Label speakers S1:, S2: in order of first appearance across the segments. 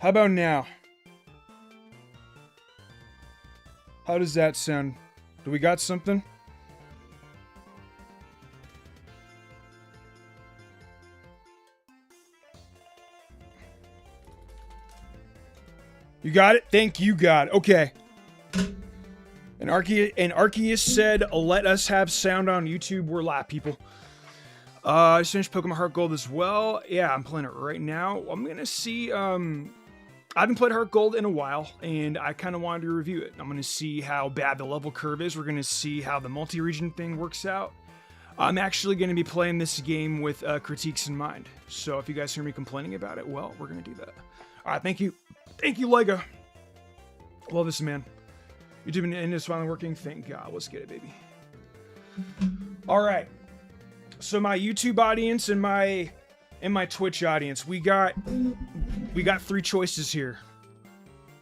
S1: How about now? How does that sound? Do we got something? You got it? Thank you, God. Okay. And Arceus said, let us have sound on YouTube. We're live, people. I just finished Pokemon Heart Gold as well. Yeah, I'm playing it right now. I'm going to see... I haven't played Heart Gold in a while, and I kind of wanted to review it. I'm going to see how bad the level curve is. We're going to see how the multi-region thing works out. I'm actually going to be playing this game with critiques in mind. So if you guys hear me complaining about it, well, we're going to do that. All right, thank you. Thank you, Lego. Love this, man. YouTube and is finally working. Thank God. Let's get it, baby. All right. So my YouTube audience and my Twitch audience, we got 3 choices here,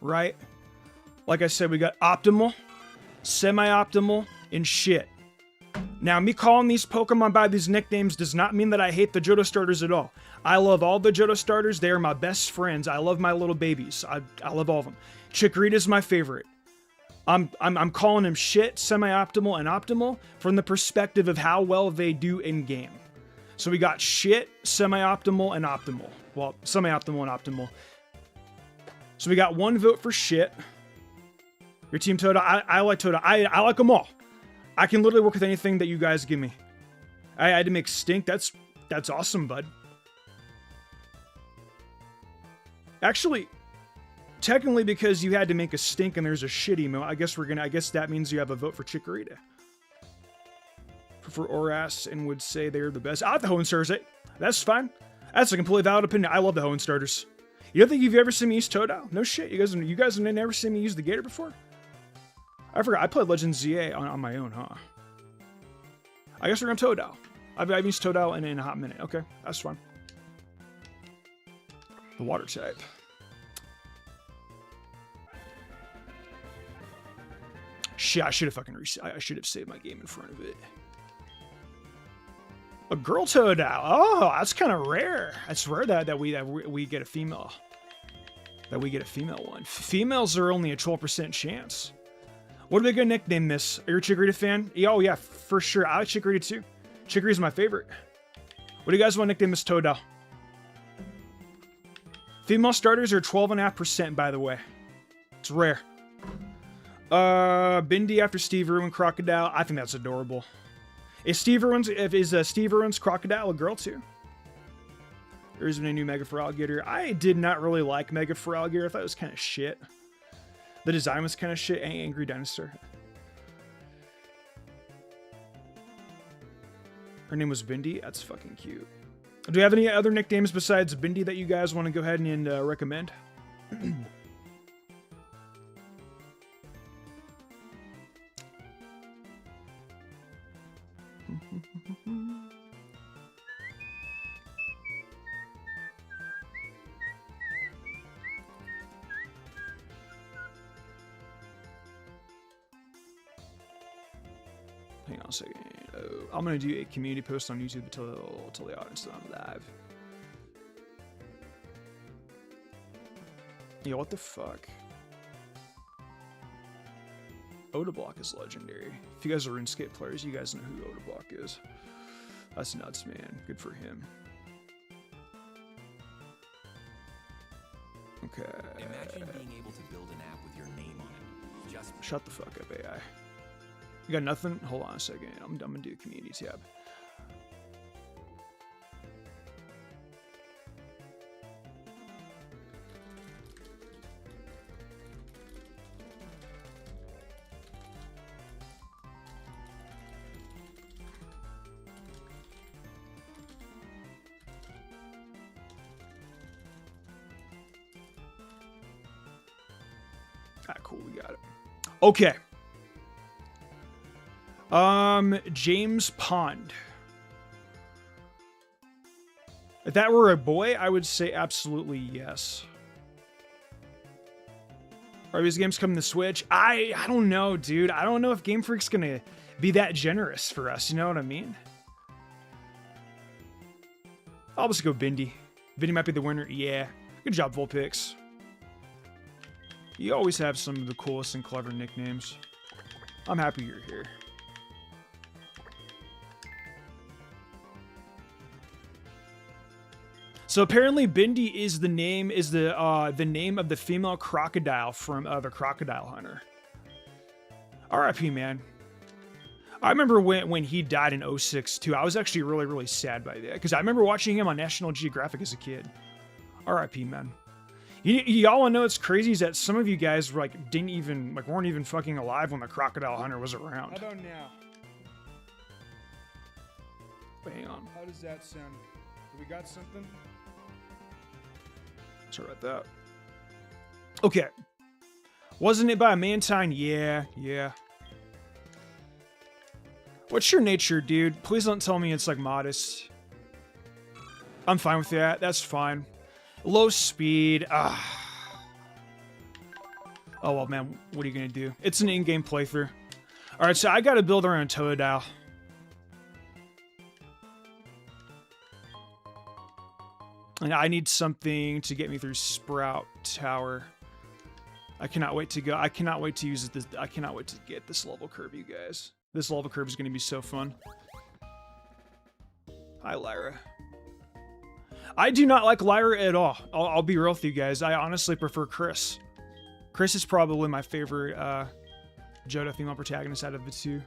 S1: right? Like I said, we got optimal, semi-optimal, and shit. Now, me calling these Pokemon by these nicknames does not mean that I hate the Johto starters at all. I love all the Johto starters. They are my best friends. I love my little babies. I love all of them. Chikorita's my favorite. I'm calling them shit, semi-optimal, and optimal from the perspective of how well they do in-game. So we got shit, semi-optimal, and optimal. Well, semi-optimal and optimal. So we got 1 vote for shit. Your team Toda, I like Toda. I like them all. I can literally work with anything that you guys give me. I had to make Stink. That's awesome, bud. Actually, technically, because you had to make a Stink and there's a shit emo, I guess that means you have a vote for Chikorita. Prefer Oras and would say they're the best. I like the Hoenn starters. That's fine. That's a completely valid opinion. I love the Hoenn starters. You don't think you've ever seen me use Totodile? No shit. You guys have never seen me use the Gator before? I forgot. I played Legends ZA on my own, huh? I guess we're going Totodile. I've used Totodile in a hot minute. Okay, that's fine. The water type. Shit, I should have saved my game in front of it. A girl Totodile. Oh, that's kind of rare. It's rare that we get a female. That we get a female one. Females are only a 12% chance. What are we gonna nickname this? Are you a Chikorita fan? Oh yeah, for sure. I like Chikorita too. Chikorita's my favorite. What do you guys want to nickname this Totodile? Female starters are 12.5%, by the way. It's rare. Bindi after Steve Irwin Crocodile. I think that's adorable. Is Steve Irwin's Crocodile a girl too? There isn't a new Mega Feraligatr. I did not really like Mega Feraligatr. I thought it was kind of shit. The design was kind of shit. Angry Dinosaur. Her name was Bindi. That's fucking cute. Do you have any other nicknames besides Bindi that you guys want to go ahead and recommend? Hang on a second. I'm going to do a community post on YouTube to tell the audience that I'm live. Yeah, what the fuck? Odablock is legendary. If you guys are RuneScape players, you guys know who Odablock is. That's nuts, man. Good for him. Okay.
S2: Imagine being able to build an app with your name on it. Just
S1: shut the fuck up, AI. You got nothing? Hold on a second. I'm gonna do a community tab. Alright, cool, we got it. Okay. James Pond. If that were a boy, I would say absolutely yes. Are these games coming to Switch? I don't know, dude. I don't know if Game Freak's gonna be that generous for us. You know what I mean? I'll just go Bindi. Bindi might be the winner. Yeah. Good job, Vulpix. You always have some of the coolest and clever nicknames. I'm happy you're here. So apparently Bindi is the name of the female crocodile from the Crocodile Hunter. R.I.P. man. I remember when he died in 06 too. I was actually really, really sad by that because I remember watching him on National Geographic as a kid. R.I.P. man. Y'all wanna know what's crazy is that some of you guys weren't even fucking alive when the Crocodile Hunter was around.
S3: How about now?
S1: Hang on.
S3: How does that sound? Do we got something?
S1: Sorry about that. Okay. Wasn't it by a Mantine? Yeah. What's your nature, dude? Please don't tell me it's like modest. I'm fine with that. That's fine. Low speed. Oh, well, man. What are you going to do? It's an in-game playthrough. All right, so I got to build around Totodile. And I need something to get me through Sprout Tower. I cannot wait to go. I cannot wait to use this. I cannot wait to get this level curve, you guys. This level curve is going to be so fun. Hi, Lyra. I do not like Lyra at all. I'll be real with you guys. I honestly prefer Chris. Chris is probably my favorite Johto female protagonist out of the two.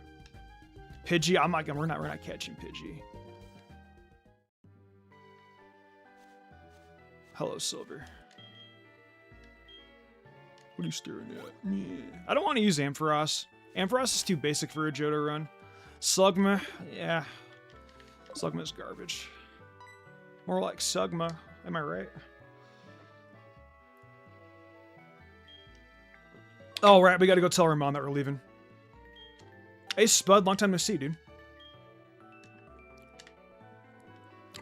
S1: Pidgey, we're not catching Pidgey. Hello, Silver. What are you staring at? Yeah. I don't want to use Ampharos. Ampharos is too basic for a Johto run. Slugma, yeah. Slugma's garbage. More like Sugma, am I right? Oh, right, we gotta go tell our mom that we're leaving. Hey, Spud, long time no see, dude.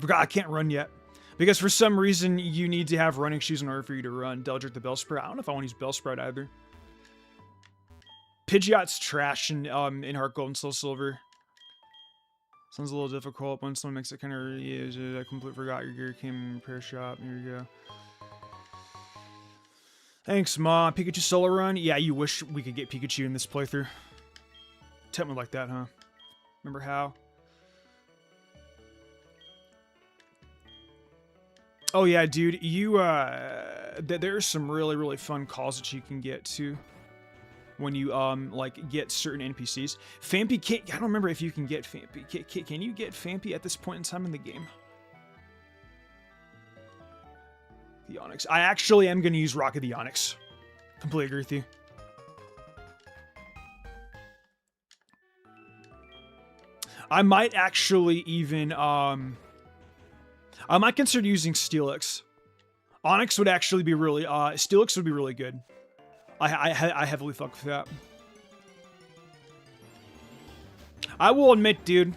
S1: Forgot I can't run yet. Because for some reason, you need to have running shoes in order for you to run. Deldrick the Bellsprout. I don't know if I want to use Bellsprout either. Pidgeot's trash in Heart Gold and Soul Silver. Sounds a little difficult. When someone makes it kind of... Yeah, I completely forgot your gear came in repair shop. Here you go. Thanks, Ma. Pikachu solo run? Yeah, you wish we could get Pikachu in this playthrough. Tell me like that, huh? Remember how? Oh yeah, dude, you there's some really, really fun calls that you can get too when you like get certain NPCs. Phanpy can't. I don't remember if you can get Phanpy. Can you get Phanpy at this point in time in the game? The Onix. I actually am going to use Rocket the Onix. Completely agree with you. I might actually even I might consider using Steelix. Onix would actually be really, Steelix would be really good. I heavily fuck with that. I will admit, dude,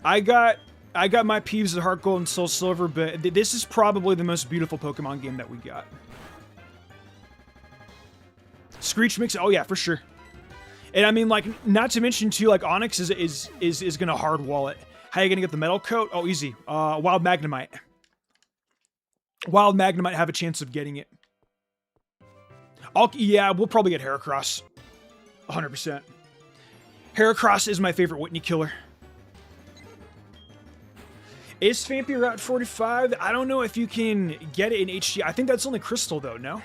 S1: I got my peeves at Heart Gold and Soul Silver, but this is probably the most beautiful Pokemon game that we got. Screech Mix, oh yeah, for sure. And I mean, like, not to mention too, like, Onix is gonna hard wall it. How are you gonna get the metal coat? Oh, easy. Wild Magnemite. Wild Magnemite have a chance of getting it. Yeah, we'll probably get Heracross. 100%. Heracross is my favorite Whitney killer. Is Phanpy Route 45? I don't know if you can get it in HD. I think that's only Crystal, though, no?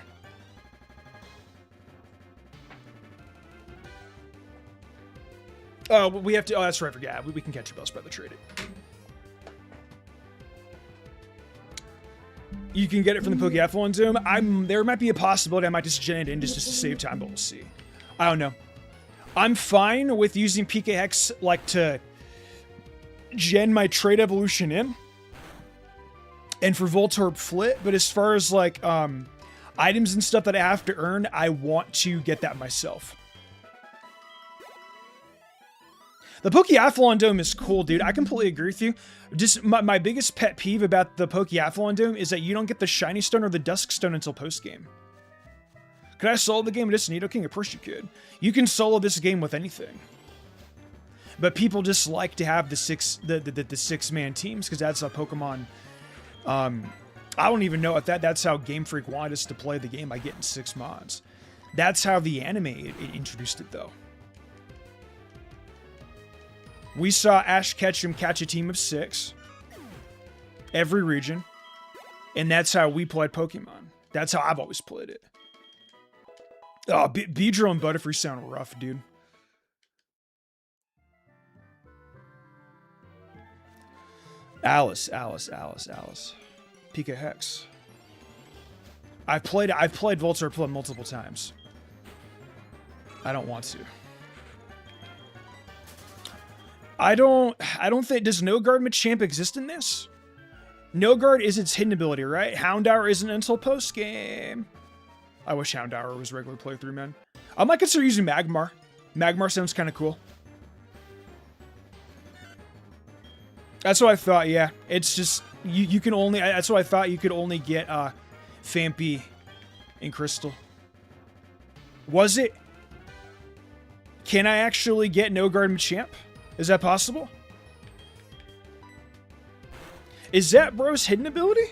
S1: Oh, we have to... Oh, that's right. Yeah, we can catch a Bellsprout to trade it. You can get it from the Pokeathlon Dome. There might be a possibility I might just gen it in just to save time, but we'll see. I don't know. I'm fine with using PKX, like, to gen my trade evolution in. And for Voltorb Flit, but as far as, like, items and stuff that I have to earn, I want to get that myself. The Pokeathlon Dome is cool, dude. I completely agree with you. Just my biggest pet peeve about the Pokeathlon Dome is that you don't get the Shiny Stone or the Dusk Stone until post-game. Could I solo the game with this Nidoking? Of course you could. You can solo this game with anything. But people just like to have the six-man teams because that's how Pokemon... I don't even know if that's how Game Freak wanted us to play the game by getting 6 mods. That's how the anime it introduced it, though. We saw Ash Ketchum catch a team of 6. Every region. And that's how we played Pokemon. That's how I've always played it. Oh, Beedrill and Butterfree sound rough, dude. Alice. Pika Hex. I've played Voltorb multiple times. I don't want to. I don't think, does No Guard Machamp exist in this? No Guard is its hidden ability, right? Houndour isn't until post-game. I wish Houndour was regular playthrough, man. I might consider using Magmar. Magmar sounds kind of cool. That's what I thought, yeah. It's just, you can only, that's what I thought, you could only get Phanpy in Crystal. Was it? Can I actually get No Guard Machamp? Is that possible? Is that bro's hidden ability?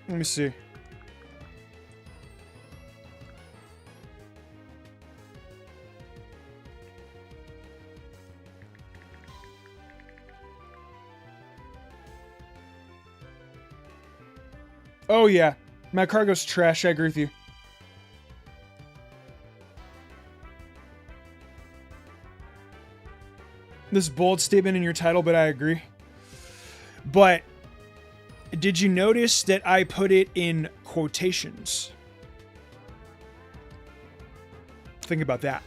S1: Let me see. Oh yeah, my cargo's trash, I agree with you. This bold statement in your title, but I agree. But did you notice that I put it in quotations? Think about that.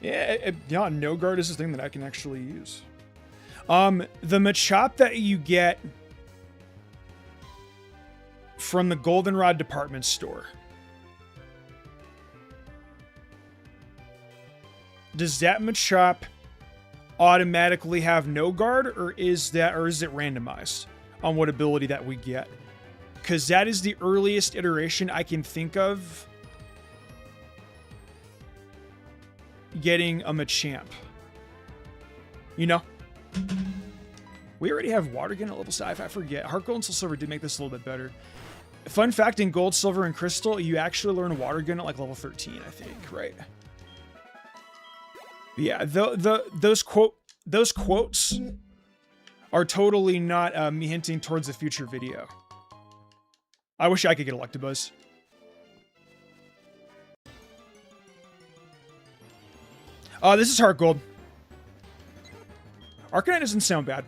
S1: Yeah, No Guard is a thing that I can actually use. The Machop that you get from the Goldenrod department store. Does that Machop automatically have No Guard, or is it randomized on what ability that we get? Because that is the earliest iteration I can think of getting a Machamp. You know? We already have Water Gun at level 5. I forget. Heart Gold and Soul Silver did make this a little bit better. Fun fact, in Gold, Silver, and Crystal, you actually learn Water Gun at like level 13, I think, right? Yeah, those quotes are totally not me hinting towards a future video. I wish I could get Electabuzz. This is Heart Gold. Arcanine doesn't sound bad.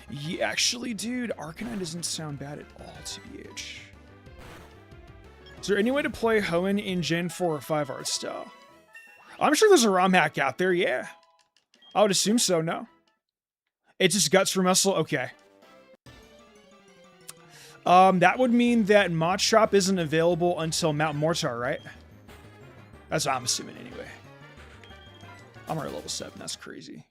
S1: Yeah, actually, dude, Arcanine doesn't sound bad at all, TBH. Is there any way to play Hoenn in Gen 4 or 5 art style? I'm sure there's a ROM hack out there, yeah. I would assume so, no? It's just Guts for Muscle? Okay. That would mean that Machop isn't available until Mount Mortar, right? That's what I'm assuming anyway. I'm already level 7, that's crazy.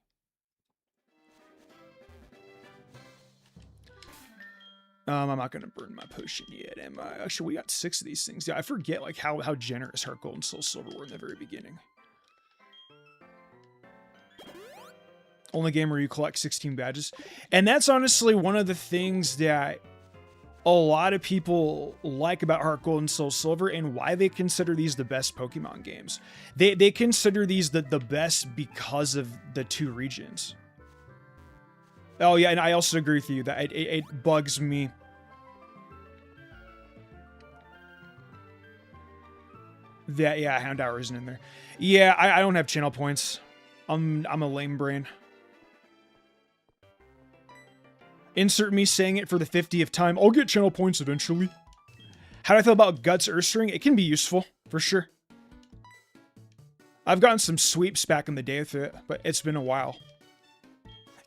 S1: I'm not gonna burn my potion yet, am I? Actually, we got 6 of these things. Yeah, I forget like how generous Heart Gold and Soul Silver were in the very beginning. Only game where you collect 16 badges. And that's honestly one of the things that a lot of people like about Heart Gold and Soul Silver and why they consider these the best Pokemon games. They consider these the best because of the 2 regions. Oh yeah, and I also agree with you that it bugs me. That, yeah, Houndour isn't in there. Yeah, I don't have channel points. I'm a lame brain. Insert me saying it for the 50th time. I'll get channel points eventually. How do I feel about Guts Ursaring? It can be useful, for sure. I've gotten some sweeps back in the day with it, but it's been a while.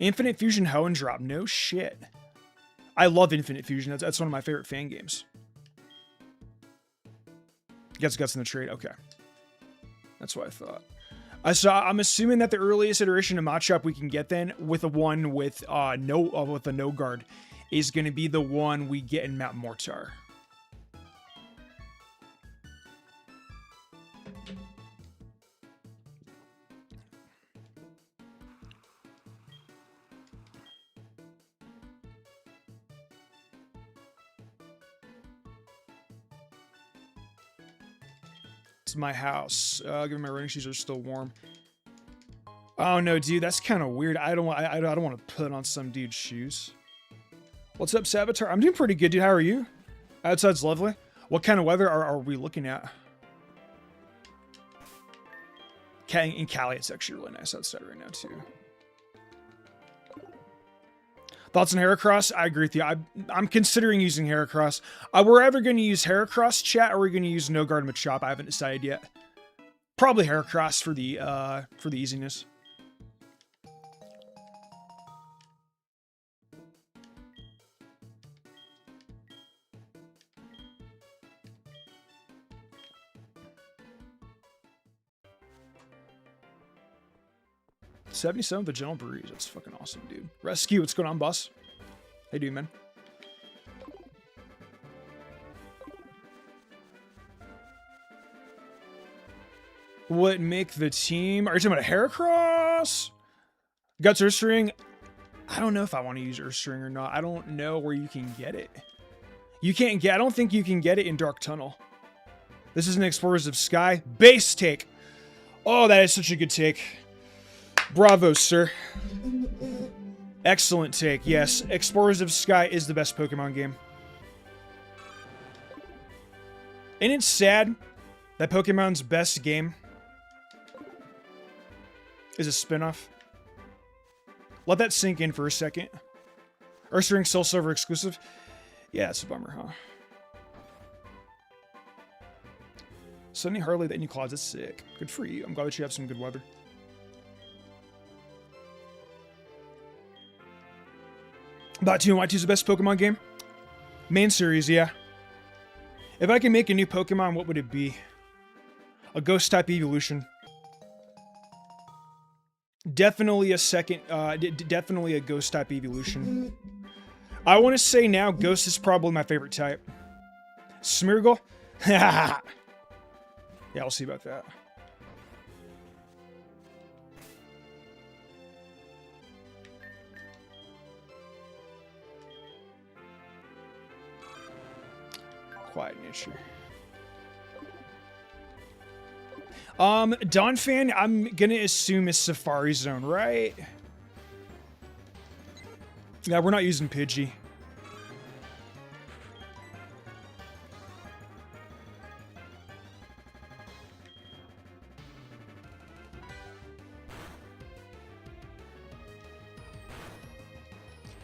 S1: Infinite Fusion Hoenn drop. No shit. I love Infinite Fusion. That's one of my favorite fan games. Gets Guts in the trade. Okay. That's what I thought. So I'm assuming that the earliest iteration of Machop we can get then with a one with a No Guard is going to be the one we get in Mount Mortar. It's my house. Given my running shoes are still warm. Oh no, dude, that's kind of weird. I don't want to put on some dude's shoes. What's up, Saboteur? I'm doing pretty good, dude. How are you? Outside's lovely. What kind of weather are we looking at? In Cali, it's actually really nice outside right now, too. Thoughts on Heracross? I agree with you. I'm considering using Heracross. We're either going to use Heracross, chat, or we're going to use No Guard Machop. I haven't decided yet. Probably Heracross for the easiness. $77 the Gentle Breeze. That's fucking awesome, dude. Rescue, what's going on, boss? How you doing, man? What make the team? Are you talking about a Heracross? Guts Earthstring? I don't know if I want to use Earthstring or not. I don't know where you can get it. You can't get. I don't think you can get it in Dark Tunnel. This is an Explorers of Sky base take. Oh, that is such a good take. Bravo, sir. Excellent take. Yes, Explorers of Sky is the best Pokemon game. And it's sad that Pokemon's best game is a spin-off. Let that sink in for a second. Earthstring Soul Silver exclusive. Yeah, it's a bummer, huh? Sunny Harley, that new closet's sick. Good for you. I'm glad that you have some good weather. Mewtwo and Mewtwo's the best Pokemon game? Main series, yeah. If I can make a new Pokemon, what would it be? A Ghost-type evolution. Definitely a second, definitely a Ghost-type evolution. I want to say now, Ghost is probably my favorite type. Smeargle? Yeah, we'll see about that. Quiet nature. Donphan, I'm gonna assume is Safari Zone, right? Yeah, we're not using Pidgey.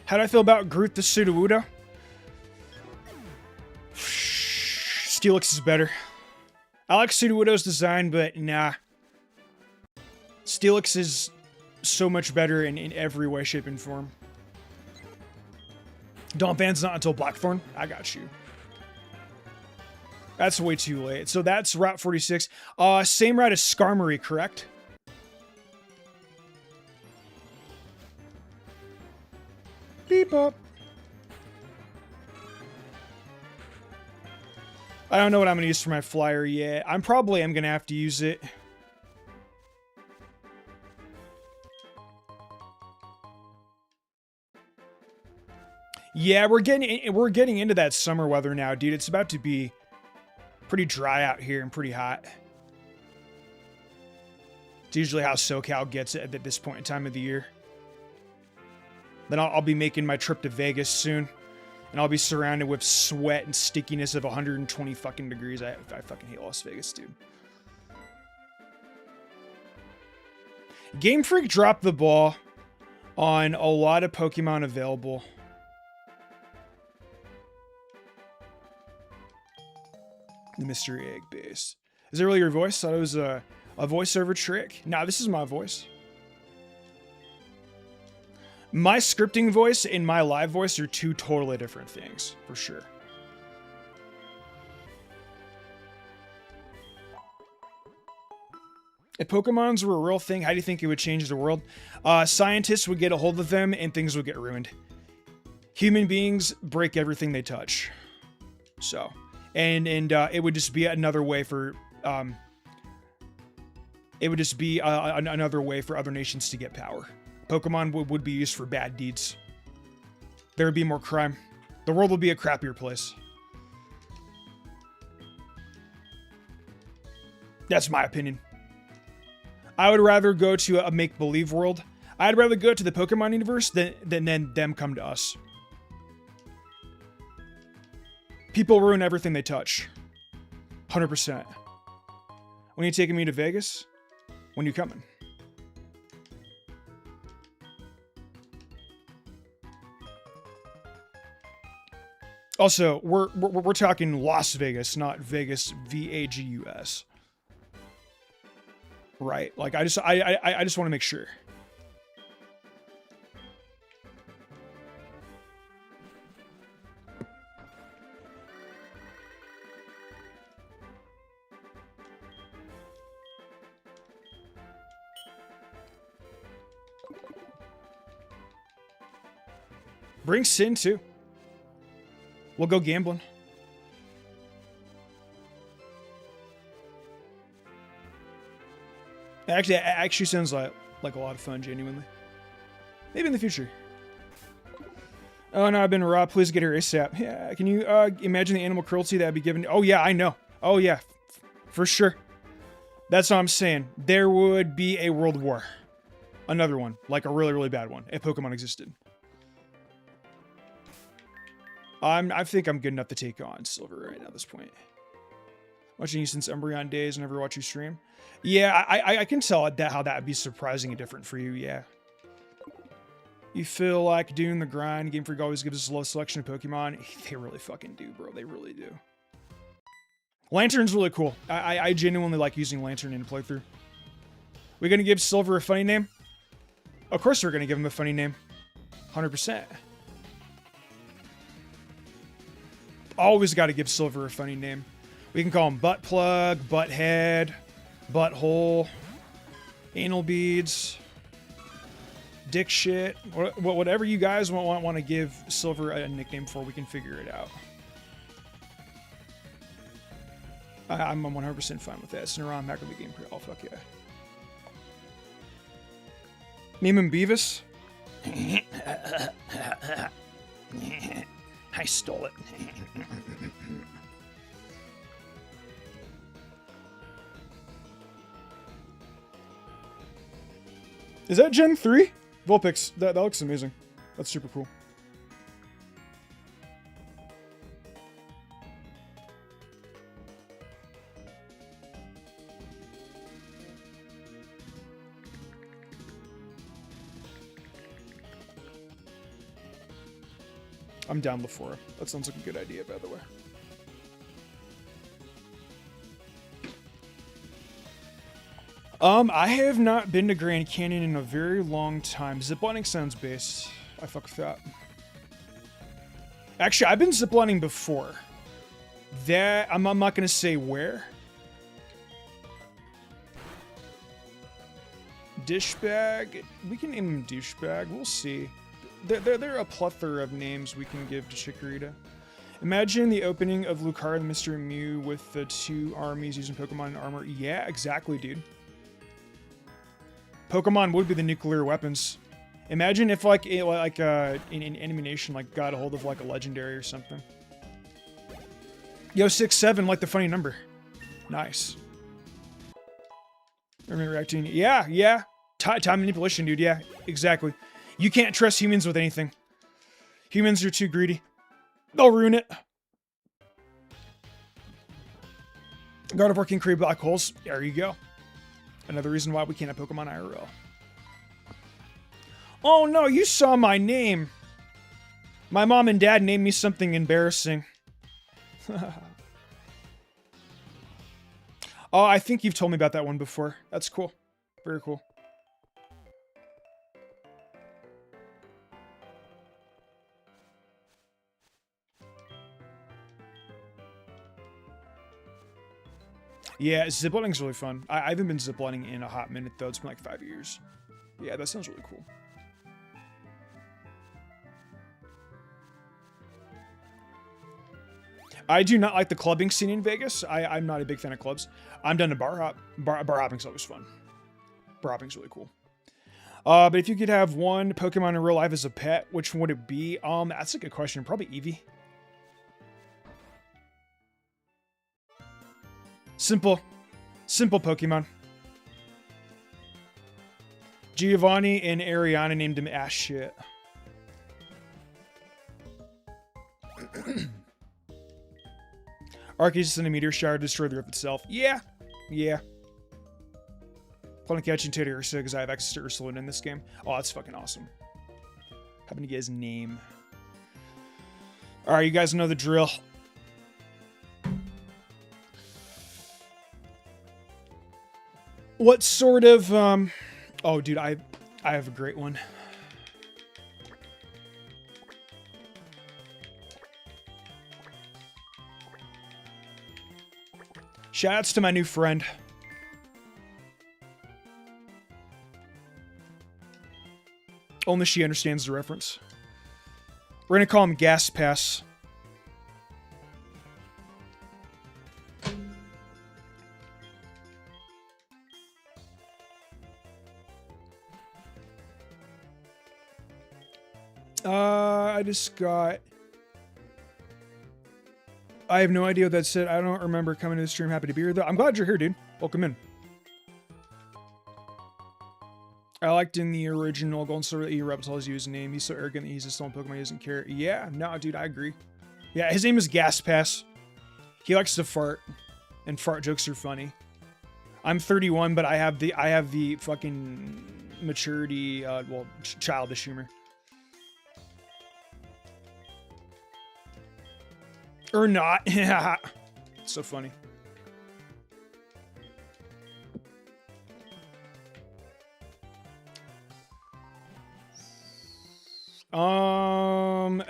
S1: How do I feel about Groot the Sudowoodo? Steelix is better. I like Sudowoodo's design, but nah. Steelix is so much better in every way, shape, and form. Donphan's not until Blackthorn. I got you. That's way too late. So that's Route 46. Same route as Skarmory, correct? Beep up. I don't know what I'm going to use for my flyer yet. I'm probably going to have to use it. Yeah, we're getting into that summer weather now, dude. It's about to be pretty dry out here and pretty hot. It's usually how SoCal gets it at this point in time of the year. Then I'll be making my trip to Vegas soon. And I'll be surrounded with sweat and stickiness of 120 fucking degrees. I fucking hate Las Vegas, dude. Game Freak dropped the ball on a lot of Pokemon available. The mystery egg base. Is it really your voice? I thought it was a voiceover trick. Nah, this is my voice. My scripting voice and my live voice are two totally different things, for sure. If Pokemons were a real thing, how do you think it would change the world? Scientists would get a hold of them and things would get ruined. Human beings break everything they touch. So, and it would just be another way for, another way for other nations to get power. Pokemon would be used for bad deeds. There would be more crime. The world would be a crappier place. That's my opinion. I would rather go to a make-believe world. I'd rather go to the Pokemon universe than them come to us. People ruin everything they touch. 100%. When you taking me to Vegas? When you coming? Also, we're talking Las Vegas, not Vegas, Vegas. Right? Like I just want to make sure. Bring Sin too. We'll go gambling. Actually, it actually sounds like a lot of fun, genuinely. Maybe in the future. Oh no, I've been robbed. Please get her ASAP. Yeah, can you imagine the animal cruelty that'd be given? Oh yeah, I know. Oh yeah, for sure. That's what I'm saying. There would be a world war. Another one, like a really, really bad one, if Pokemon existed. I think I'm good enough to take on Silver right now at this point. Watching you since Umbreon days, and never watch you stream. Yeah, I can tell that how that would be surprising and different for you, yeah. You feel like doing the grind. Game Freak always gives us a low selection of Pokemon. They really fucking do, bro. They really do. Lantern's really cool. I genuinely like using Lantern in a playthrough. We gonna give Silver a funny name? Of course we're gonna give him a funny name. 100%. Always got to give Silver a funny name. We can call him Butt Plug, Butt Head, Butthole, Anal Beads, Dick Shit, whatever you guys want to give Silver a nickname for, we can figure it out. I'm 100% fine with that. Sneron, back with the game. Oh, fuck yeah. Meme and Beavis. I stole it. Is that Gen 3? Vulpix, that looks amazing. That's super cool. I'm down before. That sounds like a good idea, by the way. I have not been to Grand Canyon in a very long time. Ziplining sounds base. I fuck with that. Actually, I've been ziplining before. I'm not gonna say where. Dishbag. We can name him Douchebag. We'll see. There are a plethora of names we can give to Chikorita. Imagine the opening of Lucario and Mystery Mew with the two armies using Pokemon and armor. Yeah, exactly, dude. Pokemon would be the nuclear weapons. Imagine if in Animation got a hold of like a legendary or something. Yo, 6-7, like the funny number. Nice. Reacting. Yeah. Time manipulation, dude. Yeah, exactly. You can't trust humans with anything. Humans are too greedy. They'll ruin it. God of War can create black holes. There you go. Another reason why we can't have Pokemon IRL. Oh no, you saw my name. My mom and dad named me something embarrassing. Oh, I think you've told me about that one before. That's cool. Very cool. Yeah, ziplining's really fun. I haven't been ziplining in a hot minute, though. It's been like 5 years. Yeah, that sounds really cool. I do not like the clubbing scene in Vegas. I'm not a big fan of clubs. I'm done to bar hop. Bar hopping's always fun. Bar hopping's really cool. But if you could have one Pokemon in real life as a pet, which would it be? That's a good question. Probably Eevee. Simple. Simple Pokemon. Giovanni and Ariana named him ass shit. Arceus in a meteor shower to destroy the Earth itself. Yeah. Yeah. Plan on catching Teddy Ursa because I have access to Ursulin in this game. Oh, that's fucking awesome. Happen to get his name. Alright, you guys know the drill. What sort of, oh, dude, I have a great one. Shoutouts to my new friend. Only she understands the reference. We're gonna call him Gas Pass. I just got... I have no idea what that said. I don't remember coming to the stream. Happy to be here, though. I'm glad you're here, dude. Welcome in. I liked in the original Golden Silver that Reptile is his name. He's so arrogant that he's a stolen Pokemon he doesn't care. Yeah, no, dude, I agree. Yeah, his name is Gas Pass. He likes to fart, and fart jokes are funny. I'm 31, but I have the fucking maturity, well, childish humor. Or not. Yeah. It's so funny.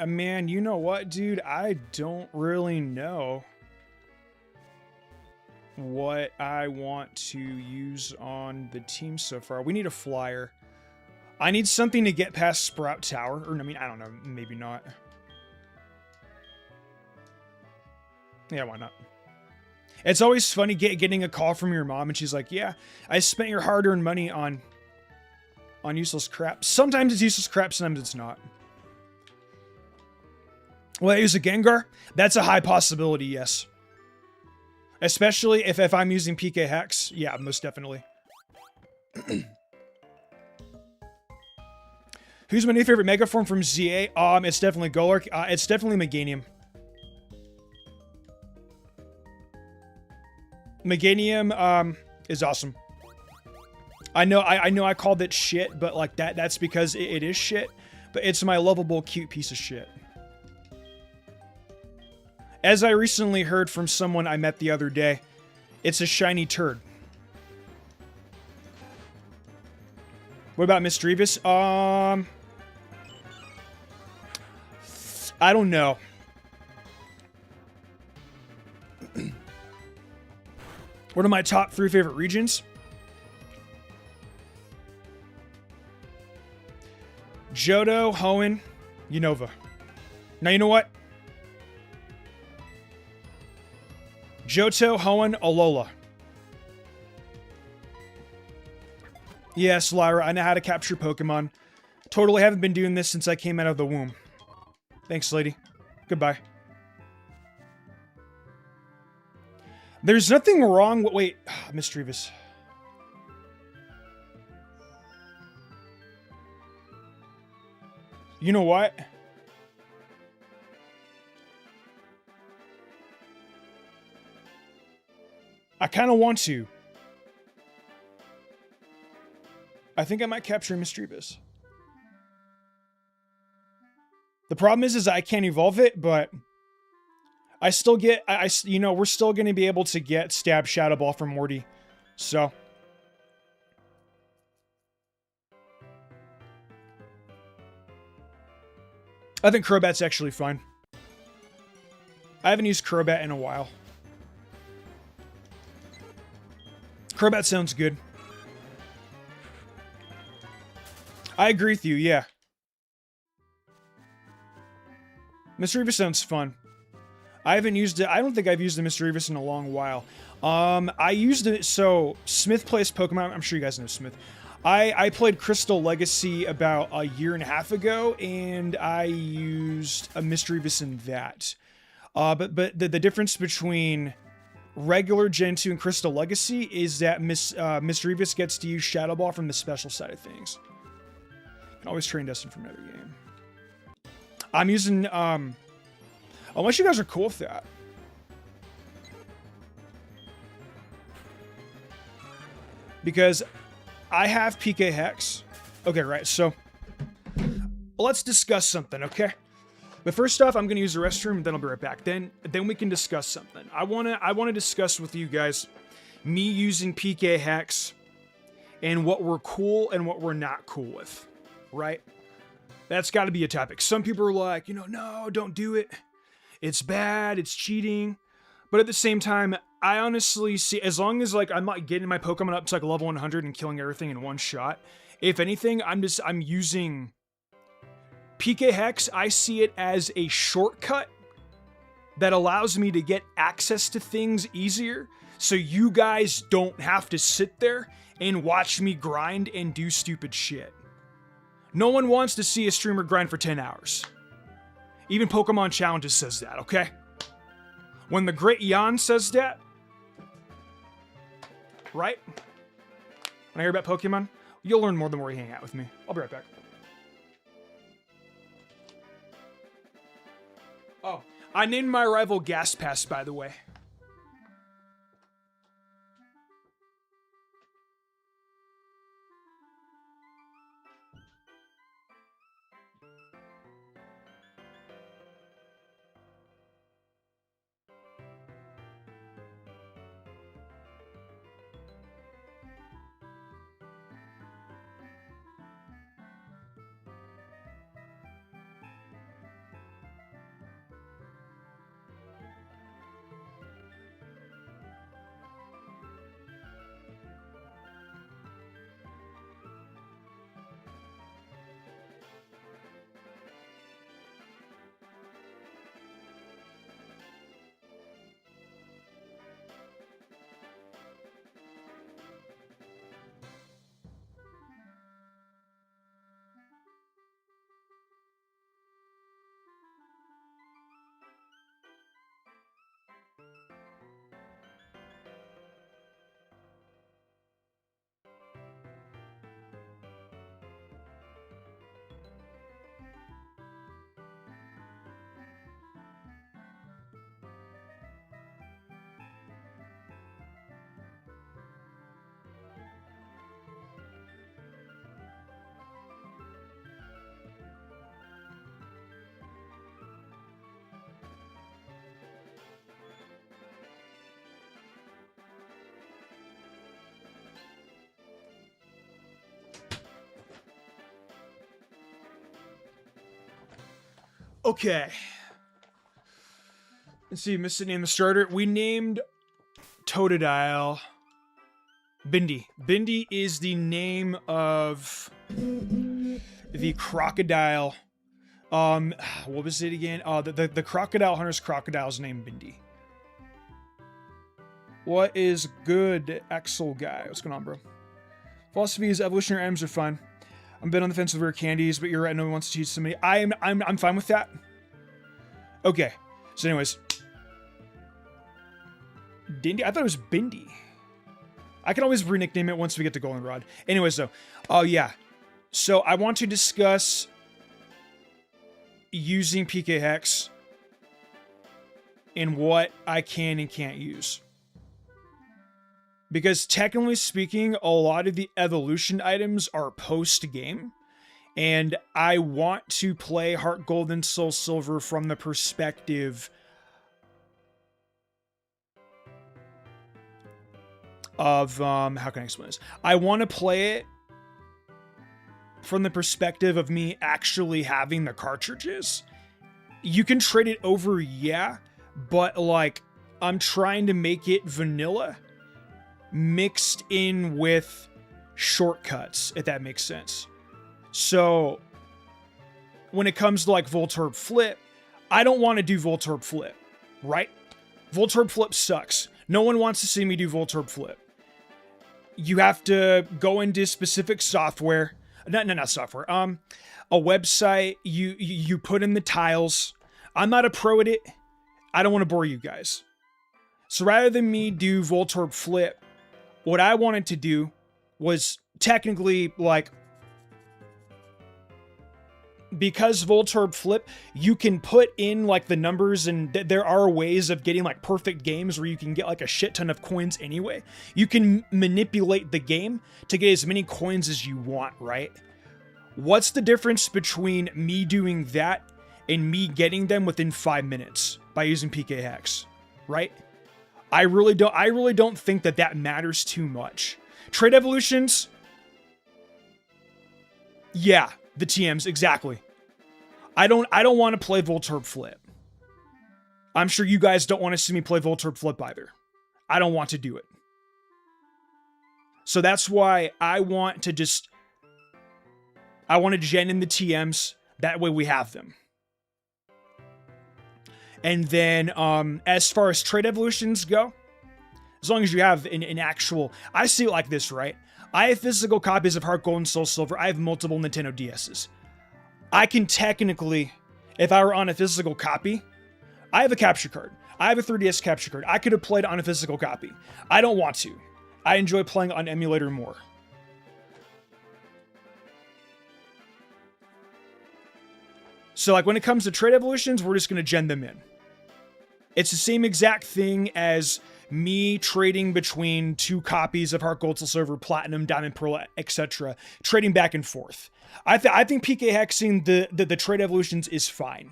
S1: Man, you know what, dude? I don't really know what I want to use on the team so far. We need a flyer. I need something to get past Sprout Tower. Or, I mean, I don't know. Maybe not. Yeah, why not? It's always funny getting a call from your mom and she's like, yeah, I spent your hard-earned money on useless crap. Sometimes it's useless crap, sometimes it's not. Will I use a Gengar? That's a high possibility, yes. Especially if I'm using PK Hex. Yeah, most definitely. Who's my new favorite Mega Form from ZA? It's definitely Golurk. It's definitely Meganium. Meganium is awesome. I know I called it shit, but like that's because it is shit, but it's my lovable cute piece of shit. As I recently heard from someone I met the other day, it's a shiny turd. What about Misdreavus? I don't know. What are my top 3 favorite regions? Johto, Hoenn, Unova. Now, you know what? Johto, Hoenn, Alola. Yes, Lyra, I know how to capture Pokemon. Totally haven't been doing this since I came out of the womb. Thanks, lady. Goodbye. There's nothing wrong with... Wait, Misdreavus. You know what? I kind of want to. I think I might capture Misdreavus. The problem is I can't evolve it, but I still get, you know, we're still going to be able to get Stab Shadow Ball from Morty. So. I think Crobat's actually fine. I haven't used Crobat in a while. Crobat sounds good. I agree with you, yeah. Misdreavus sounds fun. I haven't used it. I don't think I've used the Misdreavus in a long while. I used it, so Smith plays Pokemon. I'm sure you guys know Smith. I played Crystal Legacy about a year and a half ago, and I used a Misdreavus in that. But the difference between regular Gen 2 and Crystal Legacy is that Misdreavus gets to use Shadow Ball from the special side of things. You can always train Destin from another game. I'm using, unless you guys are cool with that. Because I have PK Hex. Okay, right, so let's discuss something, okay? But first off, I'm gonna use the restroom, and then I'll be right back. Then we can discuss something. I wanna discuss with you guys me using PK Hex and what we're cool and what we're not cool with, right? That's got to be a topic. Some people are like, you know, no, don't do it. It's bad. It's cheating. But at the same time, I honestly see, as long as like I'm not getting my Pokemon up to like level 100 and killing everything in one shot. If anything, I'm using PK Hex. I see it as a shortcut that allows me to get access to things easier, so you guys don't have to sit there and watch me grind and do stupid shit. No one wants to see a streamer grind for 10 hours. Even Pokemon Challenges says that, okay? When the Great Jan says that, right? When I hear about Pokemon, you'll learn more the more you hang out with me. I'll be right back. Oh, I named my rival Gas Pass, by the way. Okay. Let's see, missed the name of the starter. We named Totodile Bindi. Bindi is the name of the crocodile. What was it again? The crocodile hunter's crocodile's name Bindi. What is good, Axel guy? What's going on, bro? Philosophy is evolutionary items are fine. I'm a bit on the fence with rare candies, but you're right. No one wants to teach somebody. I'm fine with that. Okay. So, anyways, Dindy. I thought it was Bindi. I can always re-nickname it once we get to Goldenrod. Anyways, though, oh yeah. So I want to discuss using PK Hex and what I can and can't use. Because technically speaking, a lot of the evolution items are post-game. And I want to play Heart Gold and Soul Silver from the perspective of, how can I explain this? I want to play it from the perspective of me actually having the cartridges. You can trade it over, yeah, but like, I'm trying to make it vanilla mixed in with shortcuts, if that makes sense. So when it comes to like Voltorb Flip, I don't want to do Voltorb Flip, right? Voltorb Flip sucks. No one wants to see me do Voltorb Flip. You have to go into specific software, not software, a website, you put in the tiles. I'm not a pro at it. I don't want to bore you guys. So rather than me do Voltorb Flip, what I wanted to do was technically like, because Voltorb Flip, you can put in like the numbers, and there are ways of getting like perfect games where you can get like a shit ton of coins anyway. You can manipulate the game to get as many coins as you want, right? What's the difference between me doing that and me getting them within 5 minutes by using PK Hex, right? I really don't think that matters too much. Trade evolutions, yeah, the TMs, exactly. I don't want to play Voltorb Flip. I'm sure you guys don't want to see me play Voltorb Flip either. I don't want to do it. So that's why I want to gen in the TMs. That way we have them. And then as far as trade evolutions go, as long as you have an actual... I see it like this, right? I have physical copies of Heart Gold and Soul Silver. I have multiple Nintendo DSs. I can technically, if I were on a physical copy, I have a capture card. I have a 3DS capture card. I could have played on a physical copy. I don't want to. I enjoy playing on emulator more. So like when it comes to trade evolutions, we're just going to gen them in. It's the same exact thing as me trading between 2 copies of Heart Gold, Soul Silver, Platinum, Diamond, Pearl, etc. Trading back and forth. I think PK hexing the trade evolutions is fine.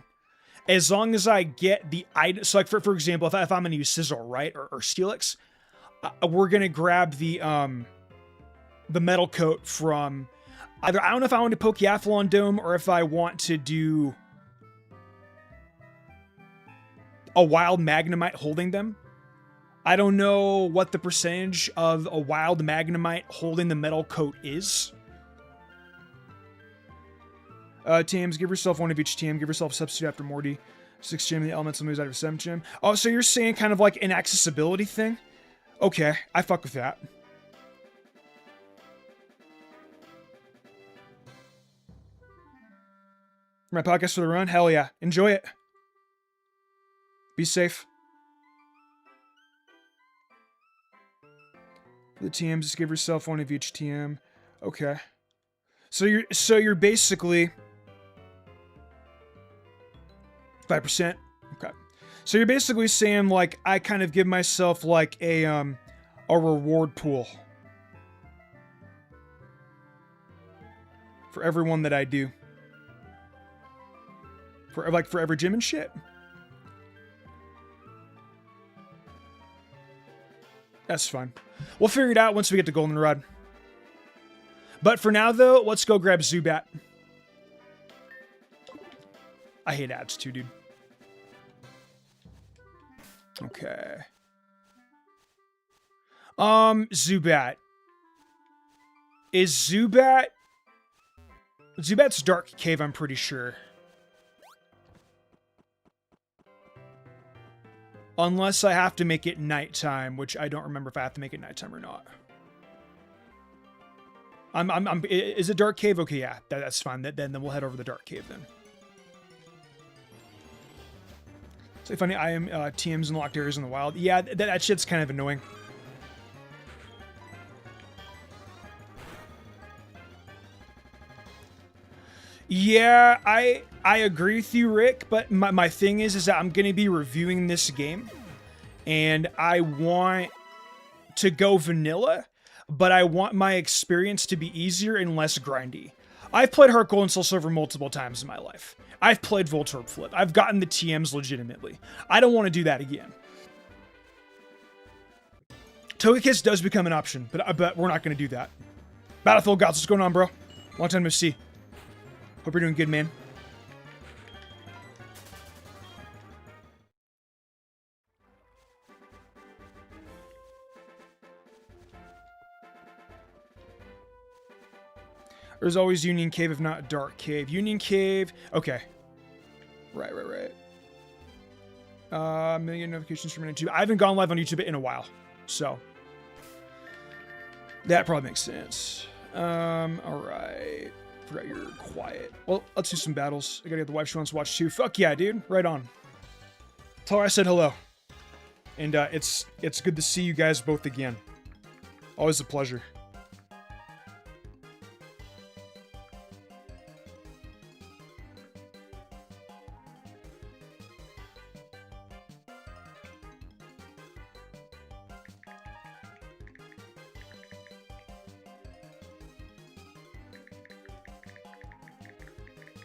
S1: As long as I get the item. So like for example, if I'm going to use Sizzle, right? Or Steelix, we're going to grab the metal coat from either, I don't know if I want to Pokeathlon Dome or if I want to do a wild Magnemite holding them. I don't know what the percentage of a wild Magnemite holding the metal coat is. TMs, give yourself one of each TM. Give yourself a substitute after Morty. 6 gem, the elemental moves out of 7 gem. Oh, so you're saying kind of like an accessibility thing? Okay, I fuck with that. My podcast for the run? Hell yeah. Enjoy it. Be safe. The TMs, just give yourself one of each TM. Okay. So you're basically 5%. Okay. So you're basically saying like I kind of give myself like a reward pool for everyone that I do. For every gym and shit. That's fine. We'll figure it out once we get to Goldenrod. But for now, though, let's go grab Zubat. I hate ads too, dude. Okay. Zubat. Is Zubat... Zubat's Dark Cave, I'm pretty sure. Unless I have to make it nighttime, which I don't remember if I have to make it nighttime or not. Is it Dark Cave? Okay, yeah, that's fine. Then we'll head over to the Dark Cave then. So funny, I am TMs and locked areas in the wild. Yeah, that shit's kind of annoying. Yeah, I agree with you, Rick, but my thing is that I'm going to be reviewing this game, and I want to go vanilla, but I want my experience to be easier and less grindy. I've played Heart Gold and Soul Silver multiple times in my life. I've played Voltorb Flip. I've gotten the TMs legitimately. I don't want to do that again. Togekiss does become an option, but we're not going to do that. Battlefield Gods, what's going on, bro? Long time no see. Hope you're doing good, man. There's always Union Cave, if not Dark Cave. Union Cave. Okay. Right. Million notifications from YouTube. I haven't gone live on YouTube in a while, so that probably makes sense. All right. Forgot you're quiet. Well, let's do some battles. I gotta get the wife she wants to watch too. Fuck yeah, dude. Right on. Tell her I said hello. And it's good to see you guys both again. Always a pleasure.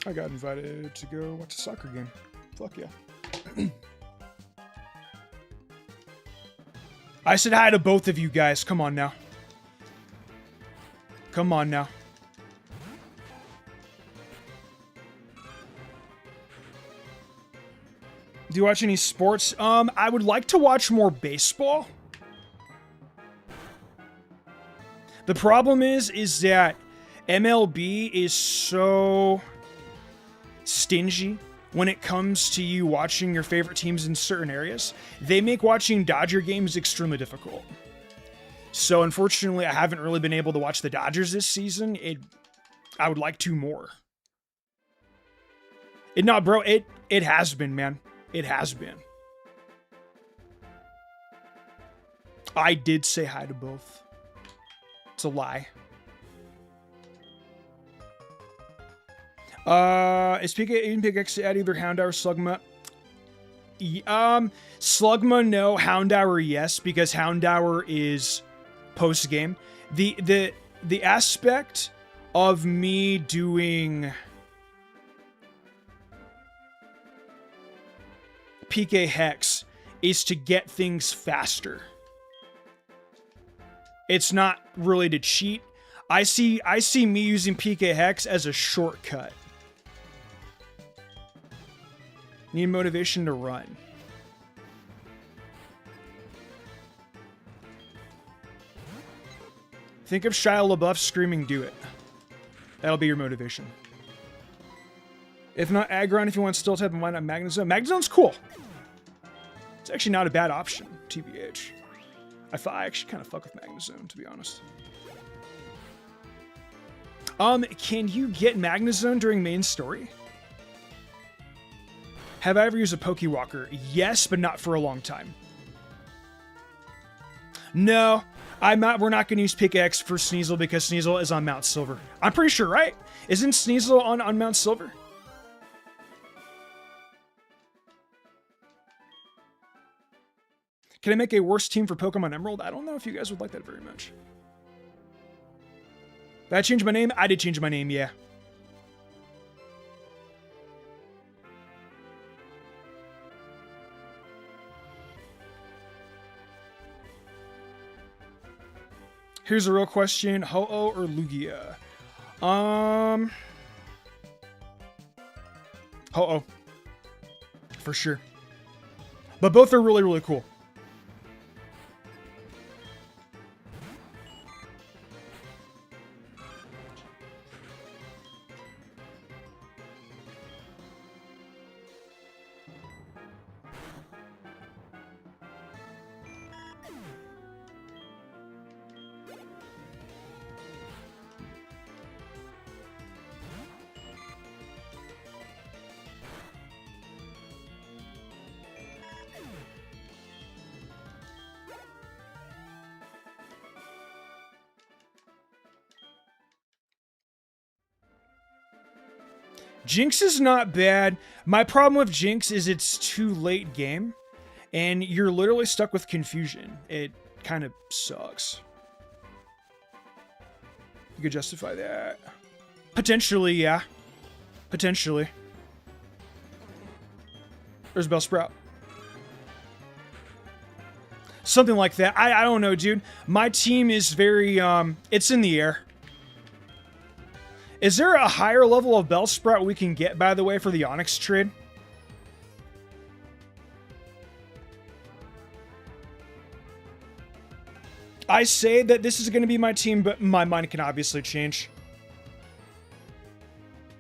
S1: I got invited to go watch a soccer game. Fuck yeah. I said hi to both of you guys. Come on now. Come on now. Do you watch any sports? I would like to watch more baseball. The problem is that MLB is so stingy when it comes to you watching your favorite teams in certain areas. They make watching Dodger games extremely difficult. So unfortunately, I haven't really been able to watch the Dodgers this season. I would like to more. It has been, man. It has been. I did say hi to both. It's a lie. Is even Pickaxe at either Houndour or Slugma? Slugma, no. Houndour, yes, because Houndour is post game. The aspect of me doing PK Hex is to get things faster. It's not really to cheat. I see me using PK Hex as a shortcut. Need motivation to run. Think of Shia LaBeouf screaming, "Do it." That'll be your motivation. If not Aggron, if you want still type, why not Magnezone? Magnezone's cool. It's actually not a bad option, TBH. I actually kind of fuck with Magnezone, to be honest. Can you get Magnezone during main story? Have I ever used a Pokewalker? Yes, but not for a long time. No, we're not going to use Pickaxe for Sneasel because Sneasel is on Mount Silver. I'm pretty sure, right? Isn't Sneasel on Mount Silver? Can I make a worse team for Pokemon Emerald? I don't know if you guys would like that very much. Did I change my name? I did change my name, yeah. Here's a real question. Ho-Oh or Lugia? Ho-Oh. For sure. But both are really, really cool. Jinx is not bad. My problem with Jinx is it's too late game, and you're literally stuck with confusion. It kind of sucks. You could justify that. Potentially, yeah. Potentially. There's Bellsprout. Something like that. I don't know, dude. My team is very, it's in the air. Is there a higher level of Bellsprout we can get, by the way, for the Onyx trade? I say that this is going to be my team, but my mind can obviously change.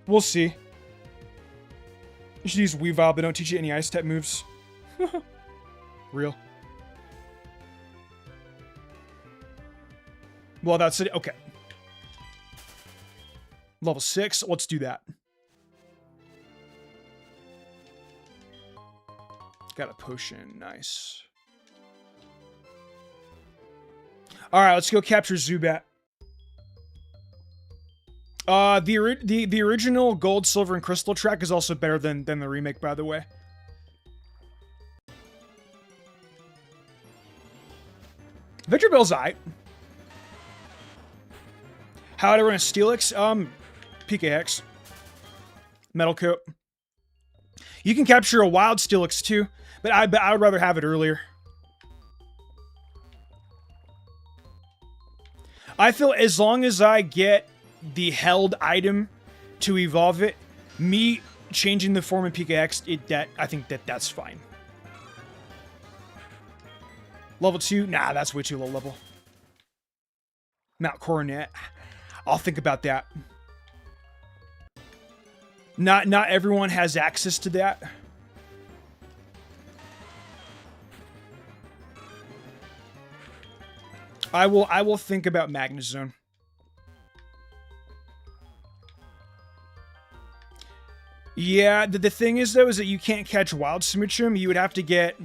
S1: We'll see. You should use Weavile, but don't teach you any ice type moves. Real. Well, that's it. Okay. Level 6. Let's do that. Got a potion. Nice. All right, let's go capture Zubat. The original Gold, Silver, and Crystal track is also better than the remake, by the way. Victreebel's aight. How to run a Steelix? PKX. Metal Coat. You can capture a wild Steelix too, but I would rather have it earlier. I feel as long as I get the held item to evolve it, me changing the form in PKX, I think that's fine. Level 2? Nah, that's way too low level. Mount Coronet. I'll think about that. Not everyone has access to that. I will think about Magnezone. Yeah, the thing is though is that you can't catch Wild Smoochum. You would have to get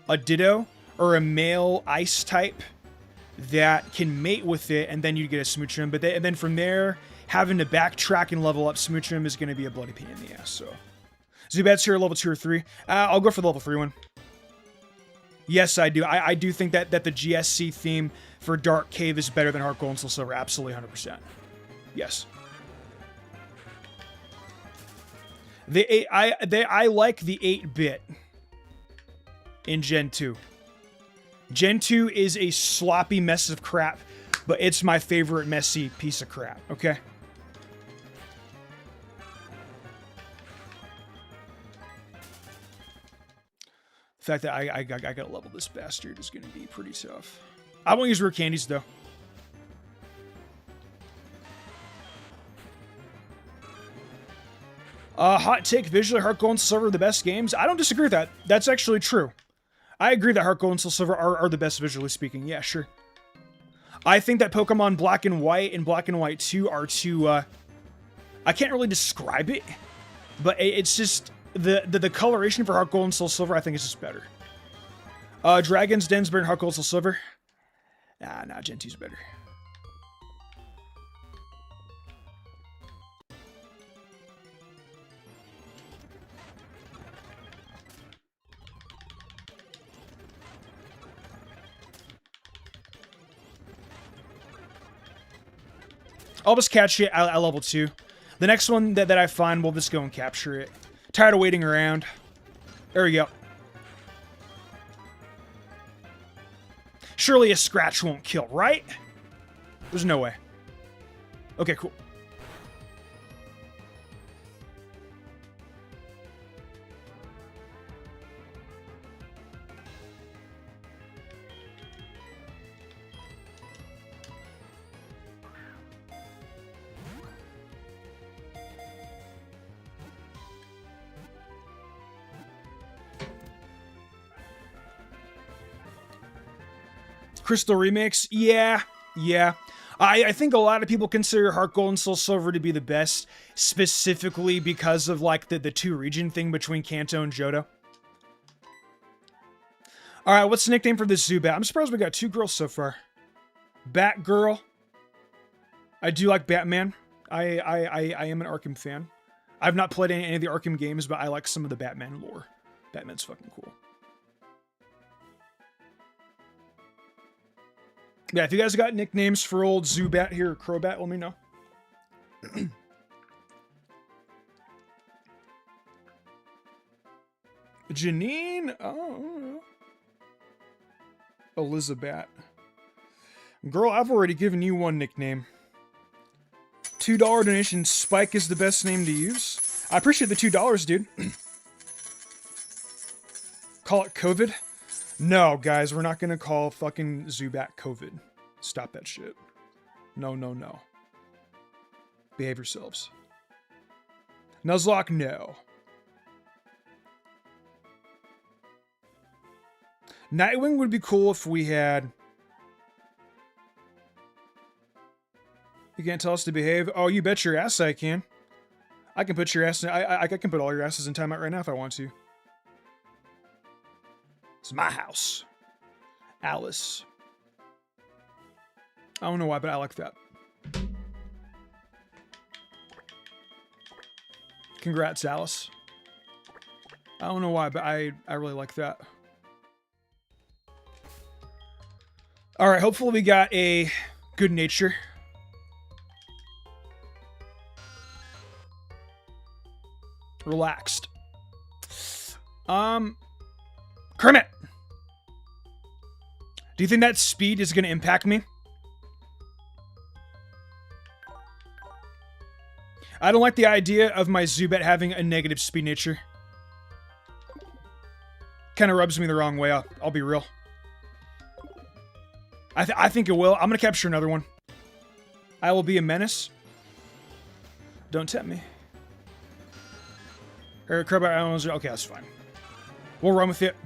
S1: a Ditto or a male Ice type that can mate with it, and then you get a Smoochum. And then from there, having to backtrack and level up Smoochum is going to be a bloody pain in the ass. So, Zubat's here, level 2 or 3. I'll go for the level 3 one. Yes, I do. I do think that the GSC theme for Dark Cave is better than Heart Gold and Soul Silver. Absolutely, 100%. Yes. I like the 8-bit in Gen 2. Gen 2 is a sloppy mess of crap, but it's my favorite messy piece of crap, okay? The fact that I gotta level this bastard is gonna be pretty tough. I won't use rare candies, though. Hot take, visually, Heart Gold and Silver are the best games. I don't disagree with that. That's actually true. I agree that Heart Gold and Soul Silver are the best visually speaking. Yeah, sure. I think that Pokemon Black and White and Black and White 2 are too, I can't really describe it, but it's just, the coloration for Heart Gold and Soul Silver, I think is just better. Dragon's Den's better than Heart Gold and Soul Silver. Nah, Gen 2's better. I'll just catch it at level 2. The next one that I find, we'll just go and capture it. Tired of waiting around. There we go. Surely a scratch won't kill, right? There's no way. Okay, cool. Crystal Remix? Yeah. I think a lot of people consider Heart Gold and Soul Silver to be the best, specifically because of, like, the two-region thing between Kanto and Johto. Alright, what's the nickname for this Zubat? I'm surprised we got 2 girls so far. Batgirl. I do like Batman. I am an Arkham fan. I've not played any of the Arkham games, but I like some of the Batman lore. Batman's fucking cool. Yeah, if you guys got nicknames for old Zubat here or Crobat, let me know. Janine? Oh. Elizabeth. Girl, I've already given you one nickname. $2 donation. Spike is the best name to use. I appreciate the $2, dude. Call it COVID? No, guys, we're not gonna call fucking Zubat COVID. Stop that shit. No. Behave yourselves. Nuzlocke, no. Nightwing would be cool if we had... You can't tell us to behave? Oh, you bet your ass I can. I can put your ass in... I can put all your asses in timeout right now if I want to. It's my house. Alice. I don't know why, but I like that. Congrats, Alice. I don't know why, but I really like that. All right, hopefully we got a good nature. Relaxed. Kermit! Do you think that speed is going to impact me? I don't like the idea of my Zubat having a negative speed nature. Kind of rubs me the wrong way, I'll be real. I think it will. I'm going to capture another one. I will be a menace. Don't tempt me. Okay, that's fine. We'll run with it.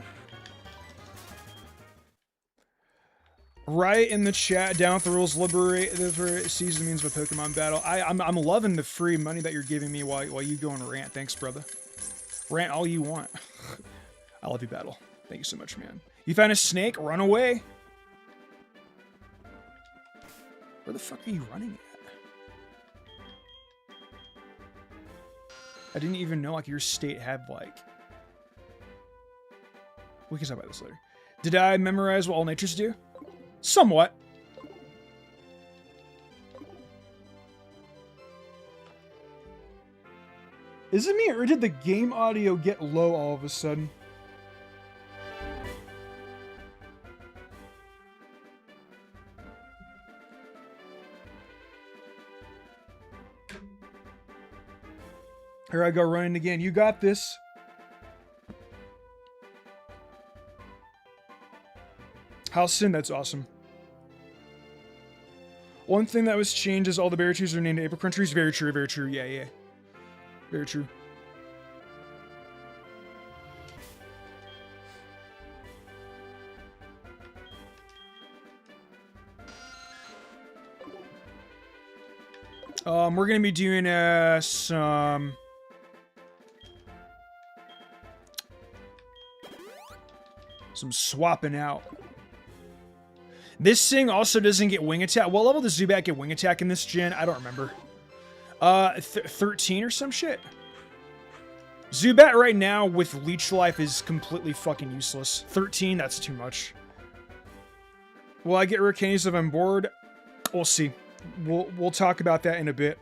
S1: Right in the chat, down with the rules, liberate the season means of a Pokemon battle. I'm loving the free money that you're giving me while you go and rant. Thanks, brother. Rant all you want. I love you, Battle. Thank you so much, man. You found a snake? Run away. Where the fuck are you running at? I didn't even know, like, your state had, like... We can talk about this later. Did I memorize what all natures do? Somewhat. Is it me, or did the game audio get low all of a sudden? Here I go running again. You got this. How soon? That's awesome. One thing that was changed is all the berry trees are named April Countries. Very true, very true. Yeah, yeah. Very true. We're gonna be doing some swapping out. This thing also doesn't get wing attack. What level does Zubat get wing attack in this gen? I don't remember. 13 or some shit. Zubat right now with Leech Life is completely fucking useless. 13, that's too much. Will I get rare candies if I'm bored? We'll see. We'll talk about that in a bit.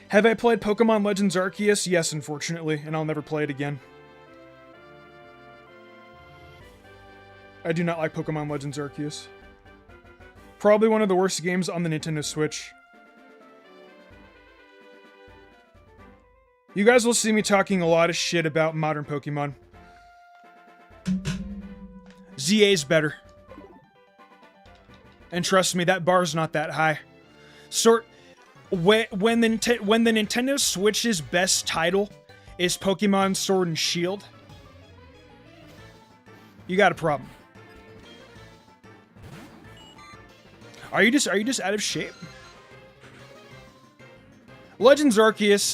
S1: Have I played Pokemon Legends Arceus? Yes, unfortunately, and I'll never play it again. I do not like Pokemon Legends Arceus. Probably one of the worst games on the Nintendo Switch. You guys will see me talking a lot of shit about modern Pokemon. ZA's better. And trust me, that bar's not that high. When the Nintendo Switch's best title is Pokemon Sword and Shield, you got a problem. Are you just out of shape? Legends Arceus,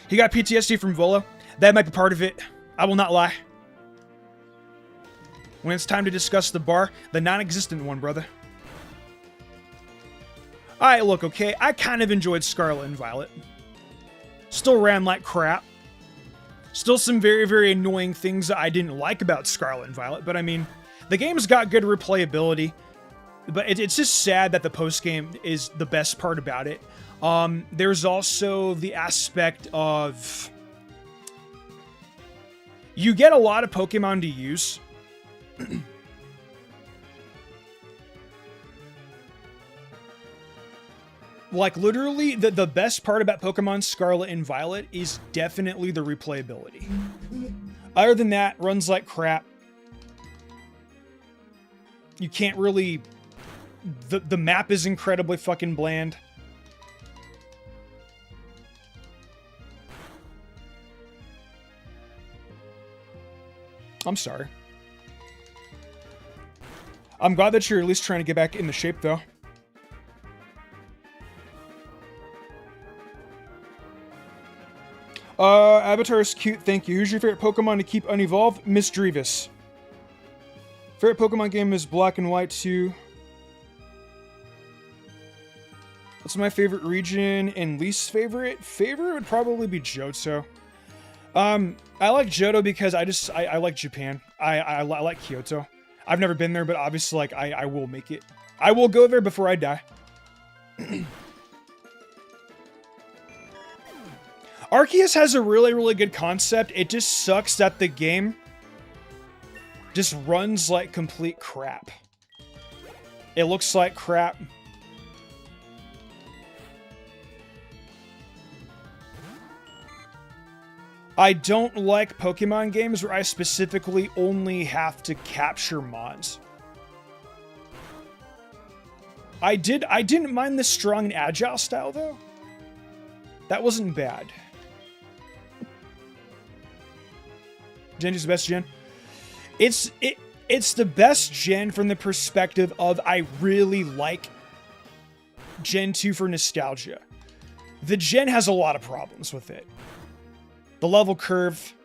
S1: he got PTSD from Volo. That might be part of it. I will not lie. When it's time to discuss the bar, the non-existent one, brother. Alright, look, okay, I kind of enjoyed Scarlet and Violet. Still ran like crap. Still some very, very annoying things that I didn't like about Scarlet and Violet, but I mean, the game's got good replayability, but it's just sad that the post-game is the best part about it. There's also the aspect of... You get a lot of Pokemon to use. Like, literally, the best part about Pokemon Scarlet and Violet is definitely the replayability. Other than that, runs like crap. You can't really... The map is incredibly fucking bland. I'm sorry. I'm glad that you're at least trying to get back in the shape, though. Avatar is cute, thank you. Who's your favorite Pokemon to keep unevolved? Miss Drevis. Favorite Pokemon game is Black and White 2. What's my favorite region and least favorite? Favorite would probably be Johto. I like Johto because I like Japan. I like Kyoto. I've never been there, but obviously, like, I will make it. I will go there before I die. Arceus has a really, really good concept. It just sucks that the game just runs like complete crap. It looks like crap. I don't like Pokemon games where I specifically only have to capture mons. I didn't mind the strong and agile style though. That wasn't bad. Gen's the best gen. It's the best gen from the perspective of I really like Gen 2 for nostalgia. The gen has a lot of problems with it. The level curve,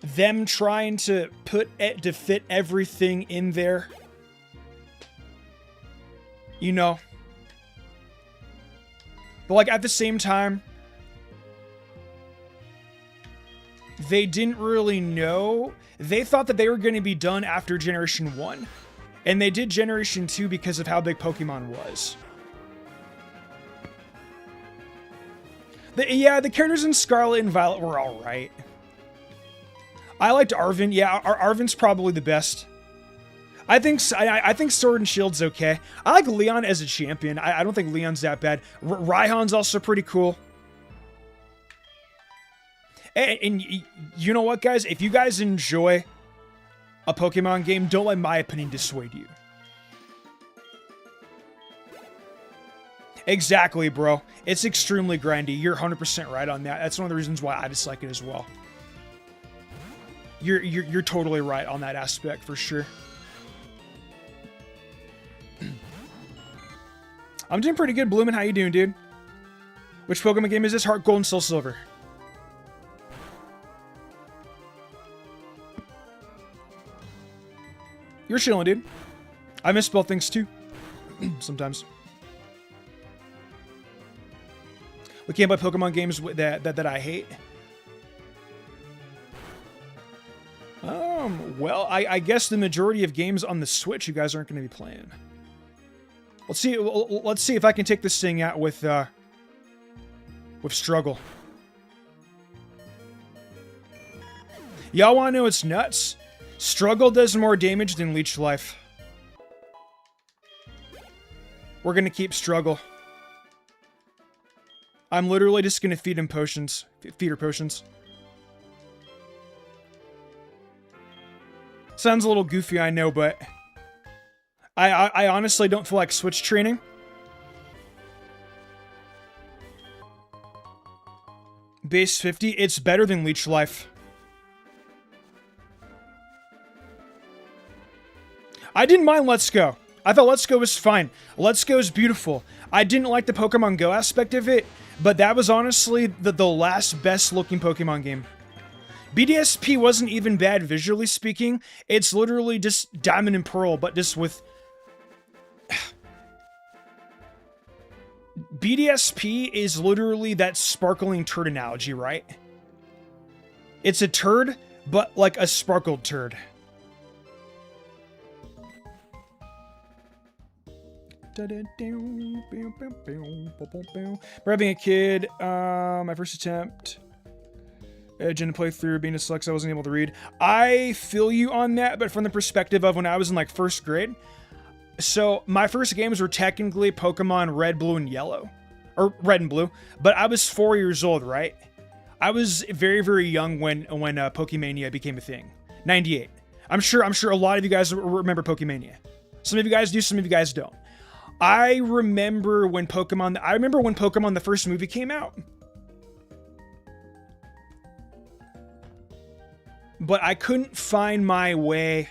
S1: them trying to put it to fit everything in there. You know. But like at the same time, they didn't really know. They thought that they were going to be done after Generation 1. And they did Generation 2 because of how big Pokemon was. The characters in Scarlet and Violet were alright. I liked Arven. Yeah, Arven's probably the best. I think Sword and Shield's okay. I like Leon as a champion. I don't think Leon's that bad. Raihan's also pretty cool. And you know what, guys? If you guys enjoy a Pokemon game, don't let my opinion dissuade you. Exactly, bro. It's extremely grindy. You're 100% right on that. That's one of the reasons why I dislike it as well. You're totally right on that aspect for sure. I'm doing pretty good, Bloomin'. How you doing, dude? Which Pokemon game is this? Heart Gold and Soul Silver. You're chilling, dude. I misspell things too. Sometimes. We can't play Pokemon games that I hate. Well, I guess the majority of games on the Switch you guys aren't going to be playing. Let's see if I can take this thing out with struggle. Y'all want to know what's nuts? Struggle does more damage than Leech Life. We're going to keep Struggle. I'm literally just going to feed him potions. Feed her potions. Sounds a little goofy, I know, but I honestly don't feel like switch training. Base 50, it's better than Leech Life. I didn't mind Let's Go. I thought Let's Go was fine. Let's Go is beautiful. I didn't like the Pokemon Go aspect of it, but that was honestly the last best looking Pokemon game. BDSP wasn't even bad visually speaking. It's literally just Diamond and Pearl, but just with... BDSP is literally that sparkling turd analogy, right? It's a turd, but like a sparkled turd. We're having a kid. My first attempt. Gen to play through, being dyslexic, I wasn't able to read. I feel you on that, but from the perspective of when I was in like first grade. So my first games were technically Pokemon Red, Blue, and Yellow. Or Red and Blue. But I was 4 years old, right? I was very, very young when Pokemania became a thing. 98. I'm sure a lot of you guys remember Pokemania. Some of you guys do, some of you guys don't. I remember when Pokemon the first movie came out. But I couldn't find my way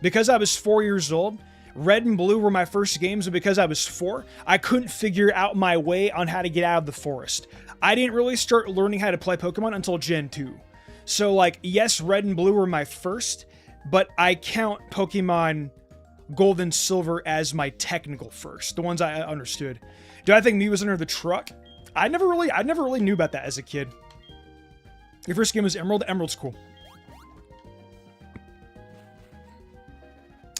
S1: Because I was 4 years old, Red and Blue were my first games, and because I was 4, I couldn't figure out my way on how to get out of the forest. I didn't really start learning how to play Pokemon until Gen 2. So, like, yes, Red and Blue were my first, but I count Pokemon Gold and Silver as my technical first, the ones I understood. Do I think Mew was under the truck? I never really knew about that as a kid. Your first game was Emerald? Emerald's cool.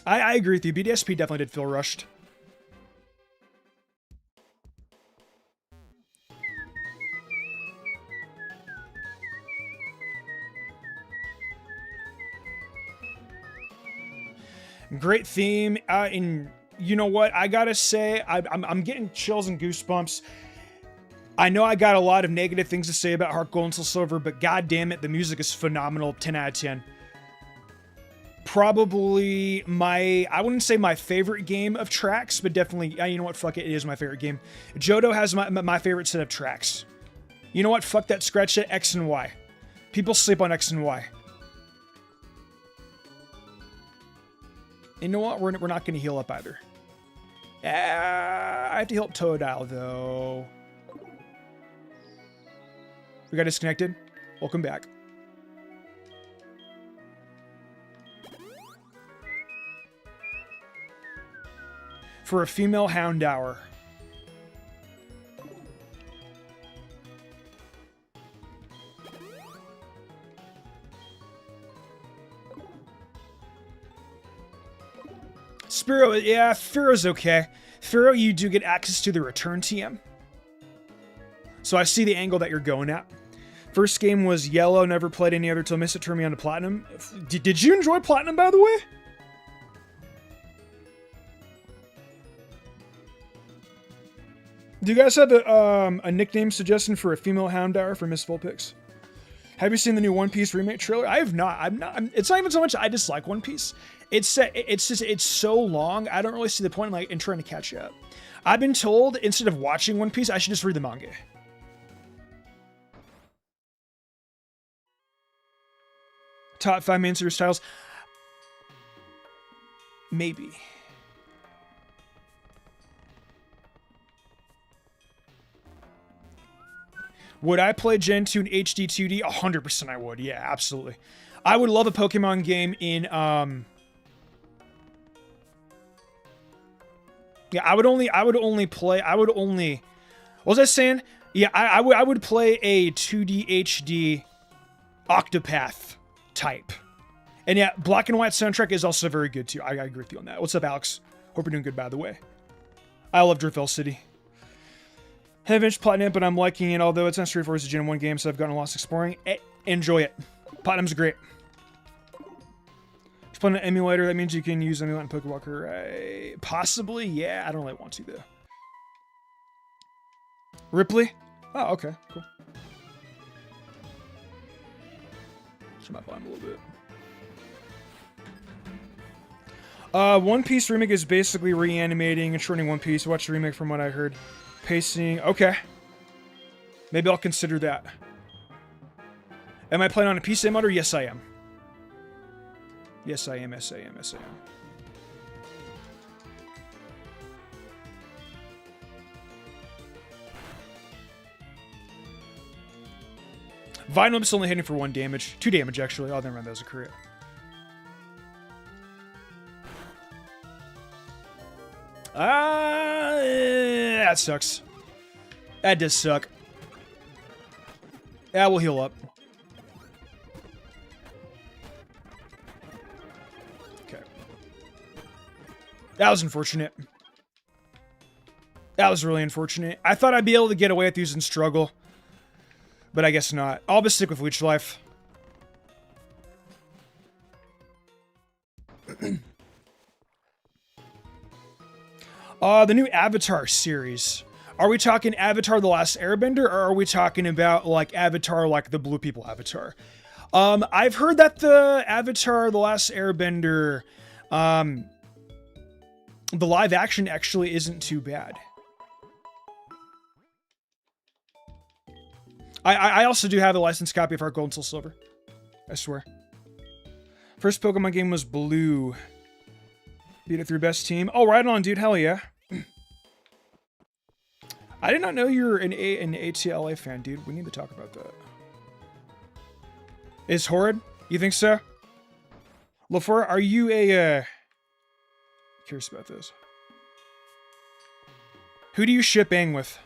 S1: I agree with you. BDSP definitely did feel rushed. Great theme. And you know what? I gotta say, I'm getting chills and goosebumps. I know I got a lot of negative things to say about Heart Gold and Soul Silver, but god damn it, the music is phenomenal. 10 out of 10. Probably I wouldn't say my favorite game of tracks, but definitely, you know what, fuck it, it is my favorite game. Johto has my favorite set of tracks. You know what, fuck that, scratch that, X and Y. People sleep on X and Y. You know what, we're not going to heal up either. I have to heal up Totodile, though. We got disconnected. Welcome back. For a female Houndour. Spearow, yeah, Fearo's okay. Fearow, you do get access to the return TM. So I see the angle that you're going at. First game was Yellow, never played any other till Missed It turned me on to Platinum. Did you enjoy Platinum, by the way? Do you guys have a nickname suggestion for a female Houndour for Miss Vulpix? Have you seen the new One Piece remake trailer? I have not. It's not even so much I dislike One Piece. It's just it's so long. I don't really see the point in trying to catch up. I've been told instead of watching One Piece, I should just read the manga. Top 5 main series titles. Maybe. Would I play Gen 2 in HD 2D? 100% I would. Yeah, absolutely. I would love a Pokemon game in, yeah, I would only play, what was I saying? Yeah, I would play a 2D HD Octopath type. And yeah, Black and White soundtrack is also very good too. I agree with you on that. What's up, Alex? Hope you're doing good, by the way. I love Driftville City. Haven't finished Platinum, but I'm liking it, although it's not straightforward as a Gen 1 game, so I've gotten lost exploring. Enjoy it. Platinum's great. Just playing an emulator, that means you can use emulate in Pokewalker, right? Possibly, yeah. I don't really want to, though. Ripley? Oh, okay, cool. Turn my volume a little bit. One Piece remake is basically reanimating and shortening One Piece. Watch the remake from what I heard. Pacing, okay. Maybe I'll consider that. Am I playing on a PC mode? Yes, I am. Yes, I am. Yes, I am. Yes, I am. Vinomp's only hitting for 1 damage. 2 damage, actually. Oh, never mind. That was a crit. That sucks. That does suck. Yeah, we'll heal up. Okay. That was unfortunate. That was really unfortunate. I thought I'd be able to get away with using Struggle. But I guess not. I'll just stick with Leech Life. The new Avatar series. Are we talking Avatar The Last Airbender, or are we talking about, like, Avatar, like the Blue People Avatar? I've heard that the Avatar The Last Airbender, the live action actually isn't too bad. I also do have a licensed copy of Heart Gold and Soul Silver. I swear. First Pokemon game was Blue. Beat it through best team. Oh, right on, dude. Hell yeah. I did not know you're an ATLA fan, dude. We need to talk about that. Is Horrid? You think so? LaFleur, are you a... Curious about this. Who do you ship Aang with?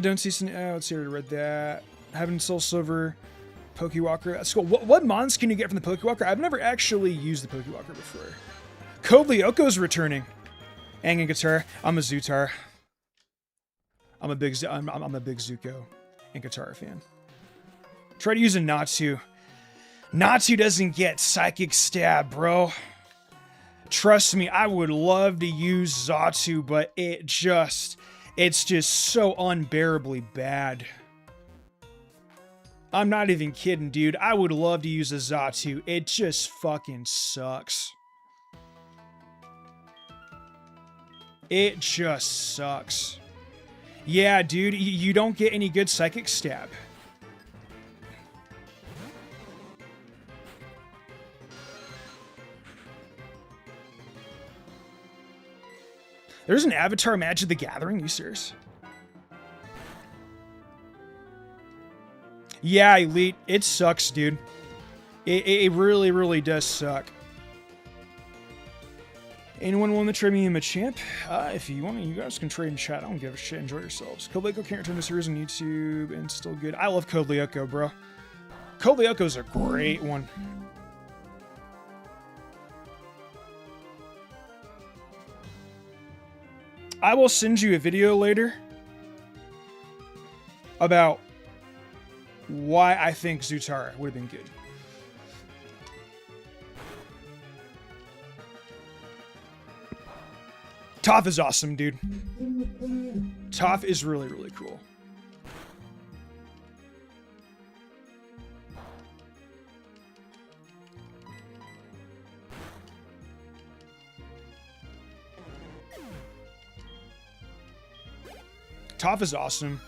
S1: Don't see some... Oh, let's see. I already read that. Heaven Soul Silver. Pokewalker. That's cool. What mons can you get from the Pokewalker? I've never actually used the Pokewalker before. Code Lyoko's returning. Aang and Guitar. I'm a Zutara. I'm a big Zuko and Guitar fan. Try to use a Natsu. Natsu doesn't get Psychic Stab, bro. Trust me, I would love to use Zatu, but it's just so unbearably bad. I'm not even kidding, dude. I would love to use a Zatu. It just fucking sucks. It just sucks. Yeah, dude, you don't get any good Psychic Stab. There's an Avatar Magic the Gathering? You serious? Yeah, Elite. It sucks, dude. It really, really does suck. Anyone willing to trade me a champ? If you want, you guys can trade in chat. I don't give a shit. Enjoy yourselves. Code Lyoko can't return to series on YouTube and still good. I love Code Lyoko, bro. Code Lyoko's a great one. I will send you a video later about why I think Zutara would have been good. Toph is awesome, dude. Toph is really, really cool. Toph is awesome.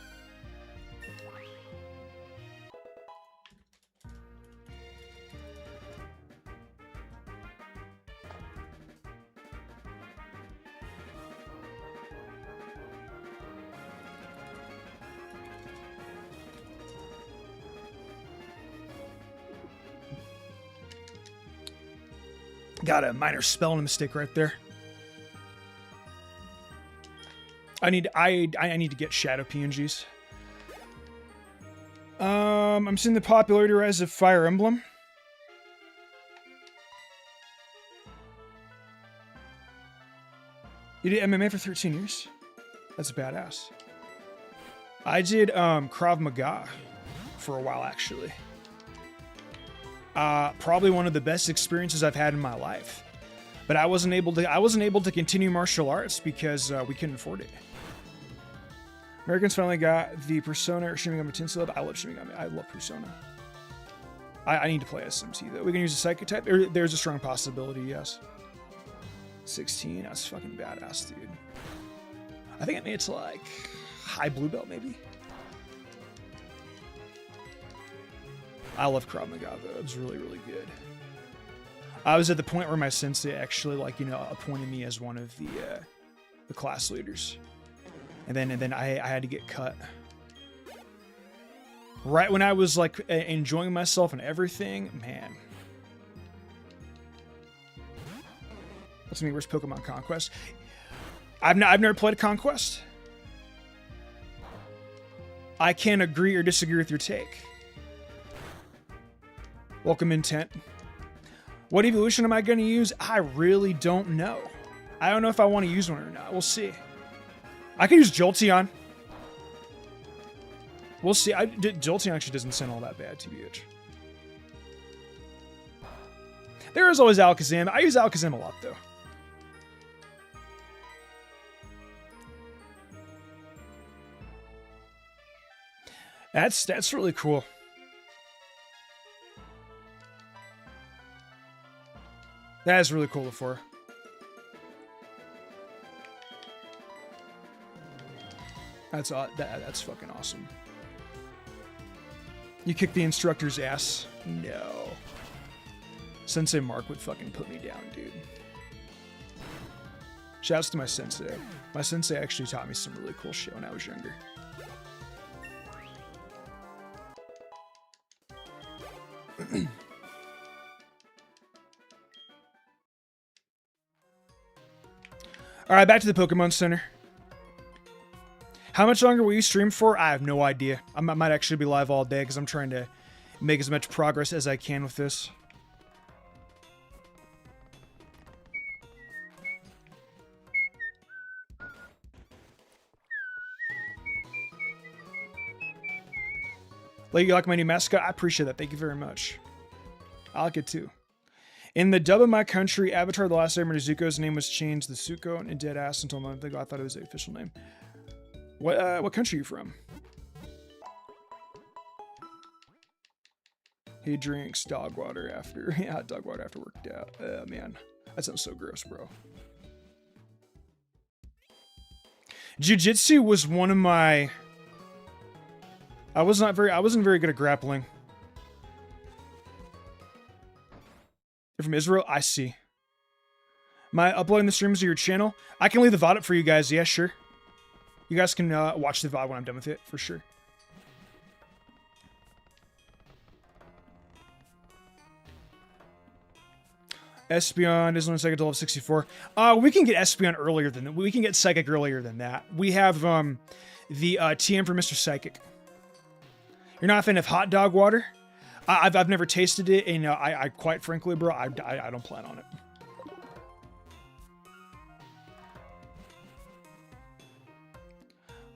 S1: Got a minor spelling mistake right there. I need to get shadow PNGs. I'm seeing the popularity rise of Fire Emblem. You did MMA for 13 years? That's badass. I did Krav Maga for a while, actually. Probably one of the best experiences I've had in my life. But I wasn't able to continue martial arts because we couldn't afford it. Americans finally got the Persona Shin Megami Tensei Love. I love Shin Megami. I love Persona. I need to play SMT though. We can use a Psychic type. There's a strong possibility, yes. 16. That's fucking badass, dude. I think I made it to like high blue belt, maybe. I love Krav Maga though. It was really, really good. I was at the point where my sensei actually, like, you know, appointed me as one of the class leaders. And then I had to get cut. Right when I was like enjoying myself and everything, man. What's me? Where's Pokemon Conquest? I've never played Conquest. I can't agree or disagree with your take. Welcome, Intent. What evolution am I going to use? I really don't know. I don't know if I want to use one or not. We'll see. I can use Jolteon. We'll see. Jolteon actually doesn't sound all that bad, TBH. There is always Alakazam. I use Alakazam a lot, though. That's really cool. That is really cool, LaFleur. That's fucking awesome. You kick the instructor's ass? No. Sensei Mark would fucking put me down, dude. Shouts to my sensei. My sensei actually taught me some really cool shit when I was younger. Alright, back to the Pokemon Center. How much longer will you stream for? I have no idea. I might actually be live all day because I'm trying to make as much progress as I can with this. Like, you like my new mascot? I appreciate that. Thank you very much. I like it too. In the dub of my country, Avatar The Last Airbender, Zuko's name was changed to Zuko and dead ass until a month ago. I thought it was the official name. What country are you from? He drinks dog water after dog water after worked out. Man, that sounds so gross, bro. Jiu-jitsu was one of my. I wasn't very good at grappling. You're from Israel? I see. Am I uploading the streams to your channel? I can leave the VOD up for you guys. Yeah, sure. You guys can watch the VOD when I'm done with it, for sure. Espeon is on second to level 64. We can get Espeon earlier than that. We can get Psychic earlier than that. We have the TM for Mr. Psychic. You're not a fan of hot dog water? I've never tasted it, and I quite frankly, bro, I don't plan on it.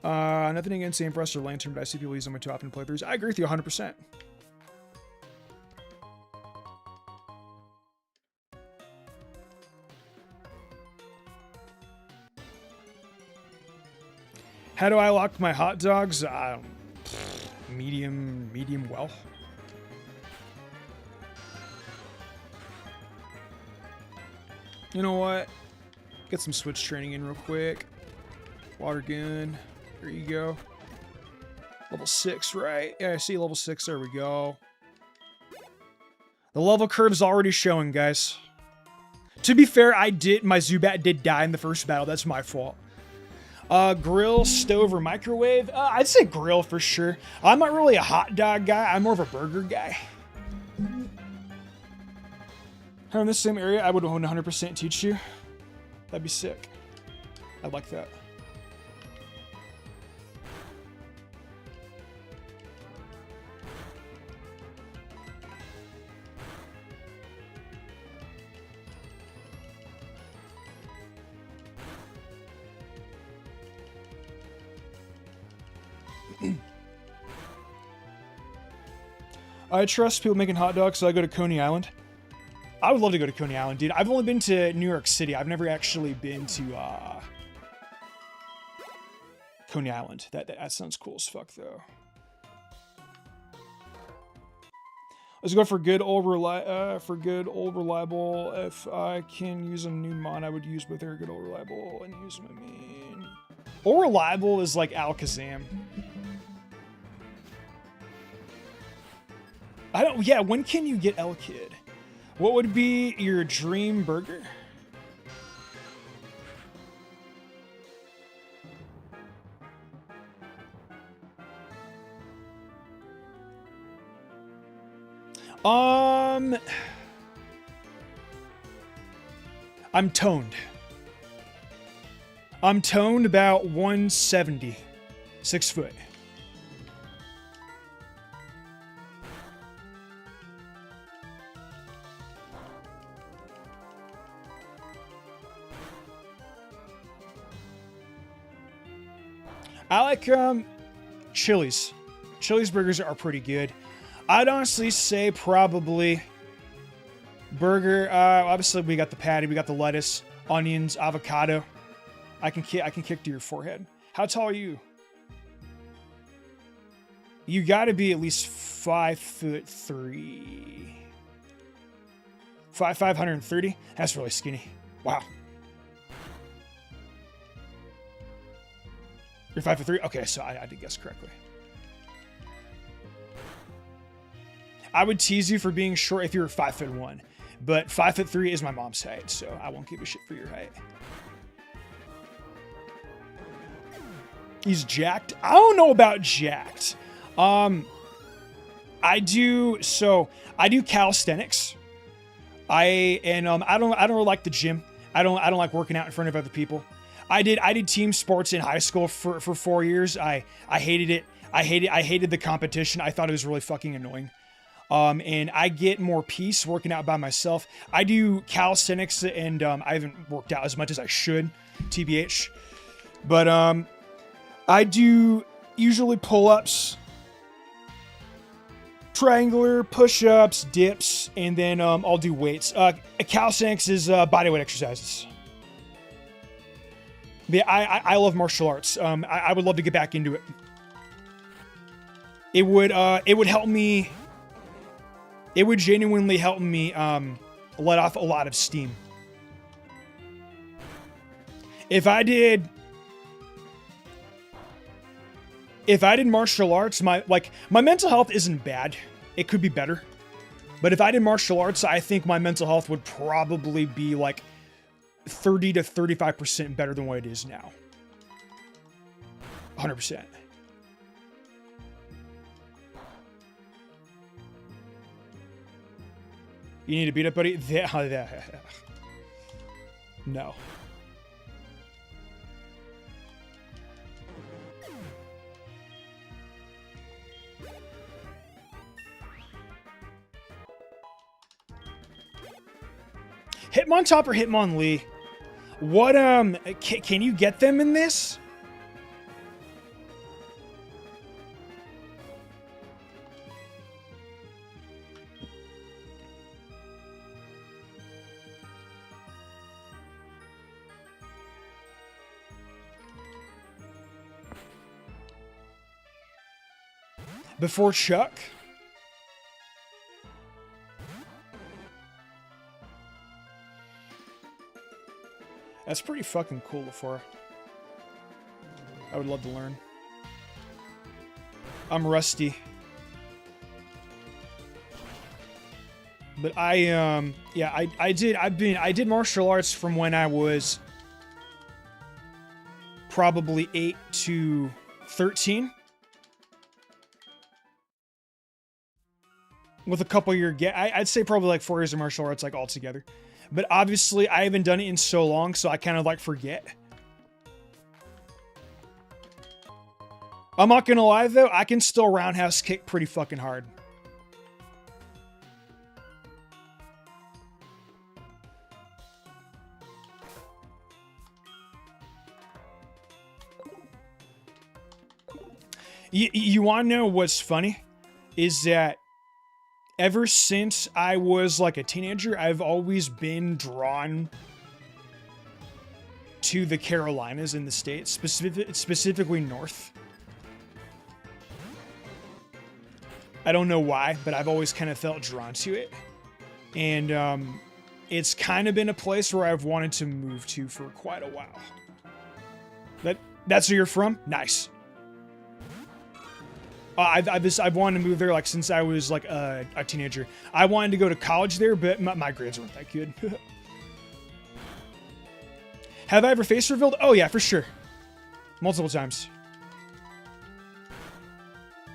S1: Nothing against the Impress or Lantern, but I see people use them way too often in playthroughs. I agree with you 100%. How do I lock my hot dogs? Medium well. You know what? Get some switch training in real quick. Water gun. There you go. Level 6, right? Yeah, I see level 6. There we go. The level curve's already showing, guys. To be fair, my Zubat did die in the first battle. That's my fault. Grill, stove, or microwave? I'd say grill for sure. I'm not really a hot dog guy. I'm more of a burger guy. Here in this same area, I would 100% teach you. That'd be sick. I'd like that. I trust people making hot dogs, so I go to Coney Island. I would love to go to Coney Island, dude. I've only been to New York City. I've never actually been to Coney Island. That sounds cool as fuck, though. Let's go for good old reliable. If I can use a new mon, I would use both their good old reliable and use my main. Old reliable is like Alakazam. Yeah, when can you get L-Kid? What would be your dream burger? I'm toned. I'm toned about 170. 6 foot. I like Chili's. Chili's burgers are pretty good. I'd honestly say probably burger. Obviously, we got the patty, we got the lettuce, onions, avocado. I can kick to your forehead. How tall are you? You got to be at least 5'3". 530. That's really skinny. Wow. You're 5'3"? Okay, so I did guess correctly. I would tease you for being short if you were 5'1", but 5'3" is my mom's height, so I won't give a shit for your height. He's jacked. I don't know about jacked. I do calisthenics. I don't really like the gym. I don't like working out in front of other people. I did team sports in high school for 4 years. I hated it. I hated the competition. I thought it was really fucking annoying. And I get more peace working out by myself. I do calisthenics, and I haven't worked out as much as I should, TBH. But I do usually pull-ups, triangular, push-ups, dips, and then I'll do weights. Calisthenics is bodyweight exercises. But yeah, I love martial arts. I would love to get back into it. It would help me. It would genuinely help me let off a lot of steam. If I did martial arts, my mental health isn't bad. It could be better. But if I did martial arts, I think my mental health would probably be like 30 to 35% better than what it is now. 100%. You need to beat up, buddy? No. Hitmontop or Hitmonlee? What, can you get them in this? Before Chuck? That's pretty fucking cool, LaFora. I would love to learn. I'm rusty. But I did martial arts from when I was probably 8 to 13. With a couple year gap, I'd say probably like 4 years of martial arts, like all together. But obviously, I haven't done it in so long, so I kind of like forget. I'm not gonna lie though, I can still roundhouse kick pretty fucking hard. You want to know what's funny? Is that ever since I was like a teenager, I've always been drawn to the Carolinas in the States, specifically North. I don't know why, but I've always kind of felt drawn to it. And it's kind of been a place where I've wanted to move to for quite a while. That's where you're from? Nice. I've wanted to move there like since I was like a teenager. I wanted to go to college there, but my grades weren't that good. Have I ever face revealed? Oh yeah, for sure. Multiple times.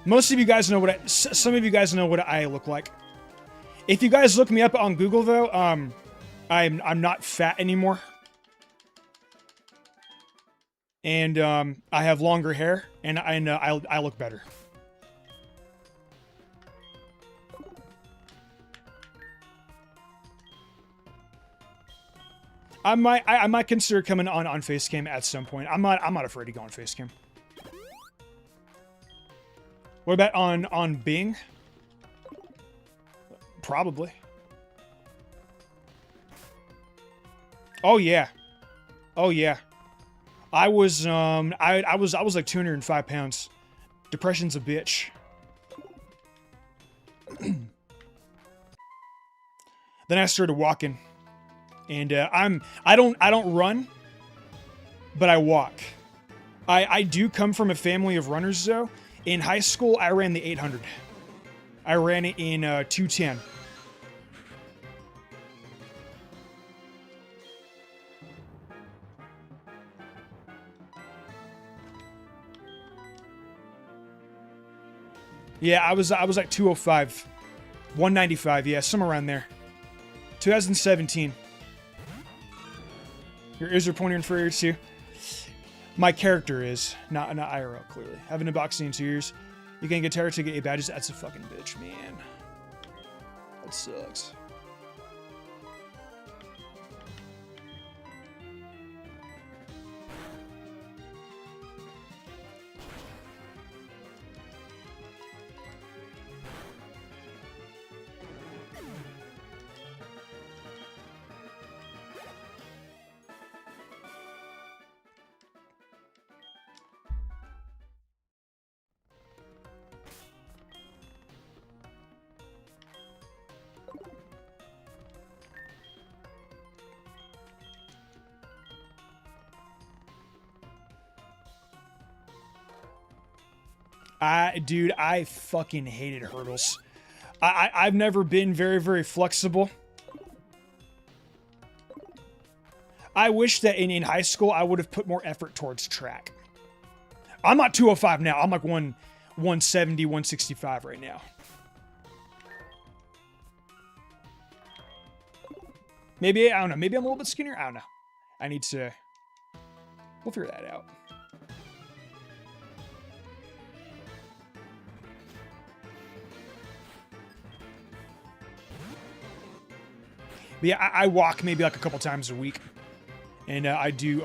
S1: Most of you guys know some of you guys know what I look like. If you guys look me up on Google though, I'm not fat anymore. And I have longer hair and I look better. I might consider coming on Facecam at some point. I'm not afraid to go on Facecam. What about on Bing? Probably. Oh yeah. Oh yeah. I was like 205 pounds. Depression's a bitch. Then I started walking. And I don't run, but I walk. I do come from a family of runners, though. In high school, I ran the 800. I ran it in 210. Yeah, I was like 205. 195, yeah, somewhere around there. 2017. Your ears are pointing for ears too. My character is not IRL, clearly. Haven't been boxing in 2 years. You can get tired to get 8 badges. That's a fucking bitch, man. That sucks. Dude, I fucking hated hurdles. I've never been very flexible. I wish that in high school I would have put more effort towards track. I'm not 205 now. I'm like 170, 165 right now. Maybe, I don't know. Maybe I'm a little bit skinnier. I don't know. I need to... We'll figure that out. But yeah, I walk maybe like a couple times a week. And I do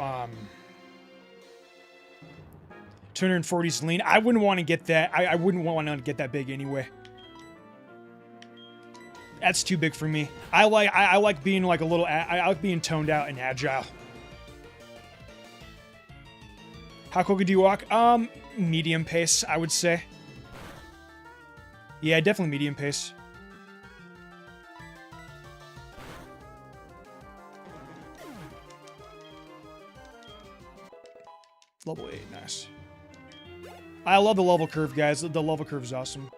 S1: 240s lean. I wouldn't want to get that. I wouldn't want to get that big anyway. That's too big for me. I like being like a little... I like being toned out and agile. How quickly do you walk? Medium pace, I would say. Yeah, definitely medium pace. Level 8, nice. I love the level curve, guys. The level curve is awesome.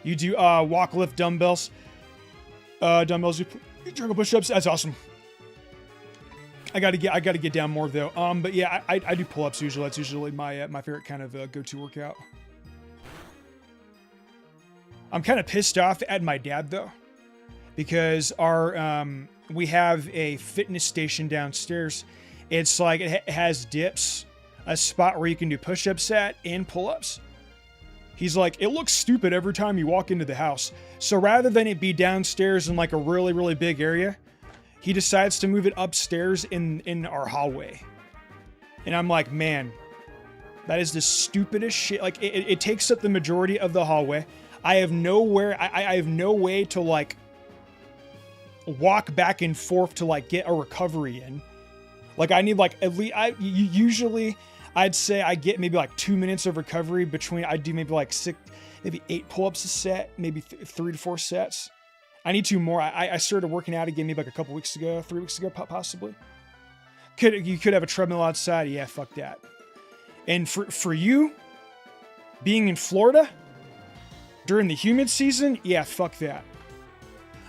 S1: You do walk, lift, dumbbells. Dumbbells, you juggle push-ups. That's awesome. I gotta get down more though. But yeah, I do pull-ups usually. That's usually my my favorite kind of go-to workout. I'm kind of pissed off at my dad though, because our we have a fitness station downstairs. It's like it has dips, a spot where you can do push-ups at and pull-ups. He's like, it looks stupid every time you walk into the house. So rather than it be downstairs in like a really big area, he decides to move it upstairs in our hallway. And I'm like, man, that is the stupidest shit. Like it takes up the majority of the hallway. I have nowhere, I have no way to like walk back and forth to like get a recovery in. Like I need like at least usually I'd say I get maybe like 2 minutes of recovery between. I do maybe like 8 pull-ups a set, maybe 3 to 4 sets. I need 2 more. I started working out again maybe like a couple weeks ago, 3 weeks ago possibly. You could have a treadmill outside. Yeah, fuck that. And for you being in Florida during the humid season, yeah, fuck that.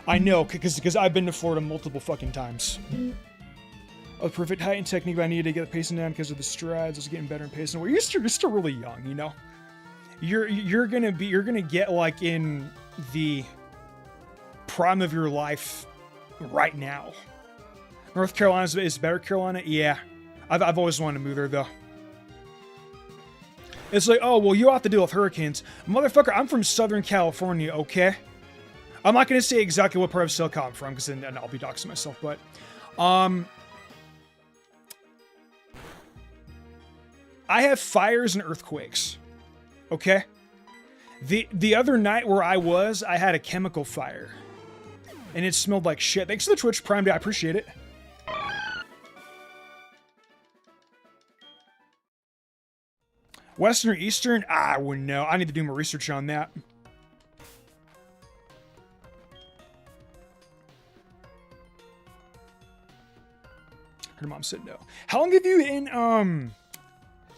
S1: I know because I've been to Florida multiple fucking times. A perfect height and technique, but I needed to get the pacing down because of the strides. I was getting better in pacing. Well, you're still really young, you know. You're gonna get like in the prime of your life right now. North Carolina is better. Carolina, yeah. I've always wanted to move there though. It's like, oh well, you have to deal with hurricanes, motherfucker. I'm from Southern California, okay. I'm not gonna say exactly what part of SoCal I'm from because then I'll be doxing myself, but I have fires and earthquakes, okay? The other night where I had a chemical fire, and it smelled like shit. Thanks for the Twitch Prime Day, I appreciate it. Western or Eastern? I wouldn't know. I need to do more research on that. Her mom said no. How long have you and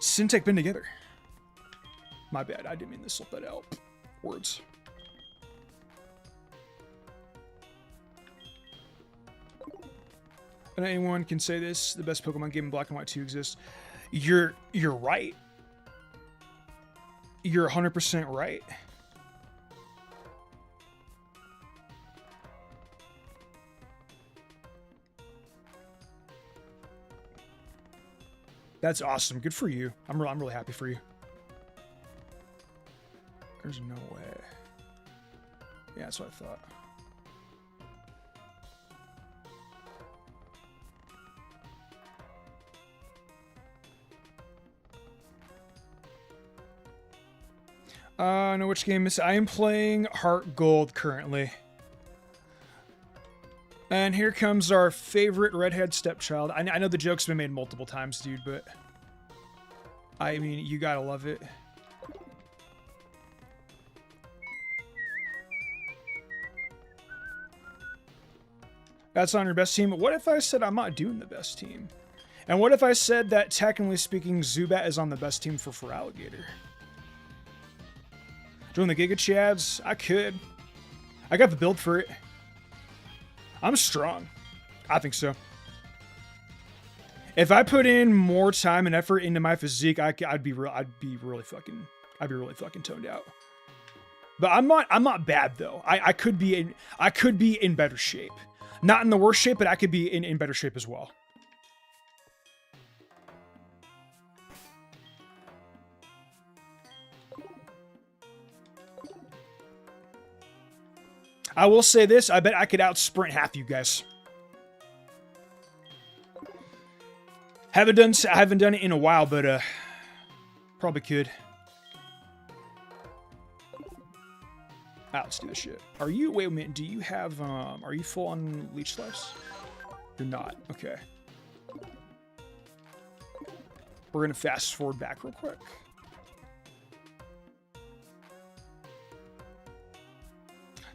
S1: Syntech been together? My bad. I didn't mean to slip that out. Words. And anyone can say this. The best Pokemon game in Black and White 2 exists. You're right. You're 100% right. That's awesome. Good for you. I'm really happy for you. There's no way. Yeah, that's what I thought. I know which game is. I am playing Heart Gold currently. And here comes our favorite redhead stepchild. I know the joke's been made multiple times, dude, but I mean, you gotta love it. That's on your best team. What if I said I'm not doing the best team? And what if I said that, technically speaking, Zubat is on the best team for Feraligatr? Join the Giga Chads? I could. I got the build for it. I'm strong. I think so. If I put in more time and effort into my physique, I'd be really fucking toned out. But I'm not bad though. I could be in better shape. Not in the worst shape, but I could be in better shape as well. I will say this, I bet I could out-sprint half you guys. I haven't done it in a while, but probably could. Ah, let's do this shit. Are you, wait a minute, do you have, are you full on Leech Slice? You're not, okay. We're gonna fast forward back real quick.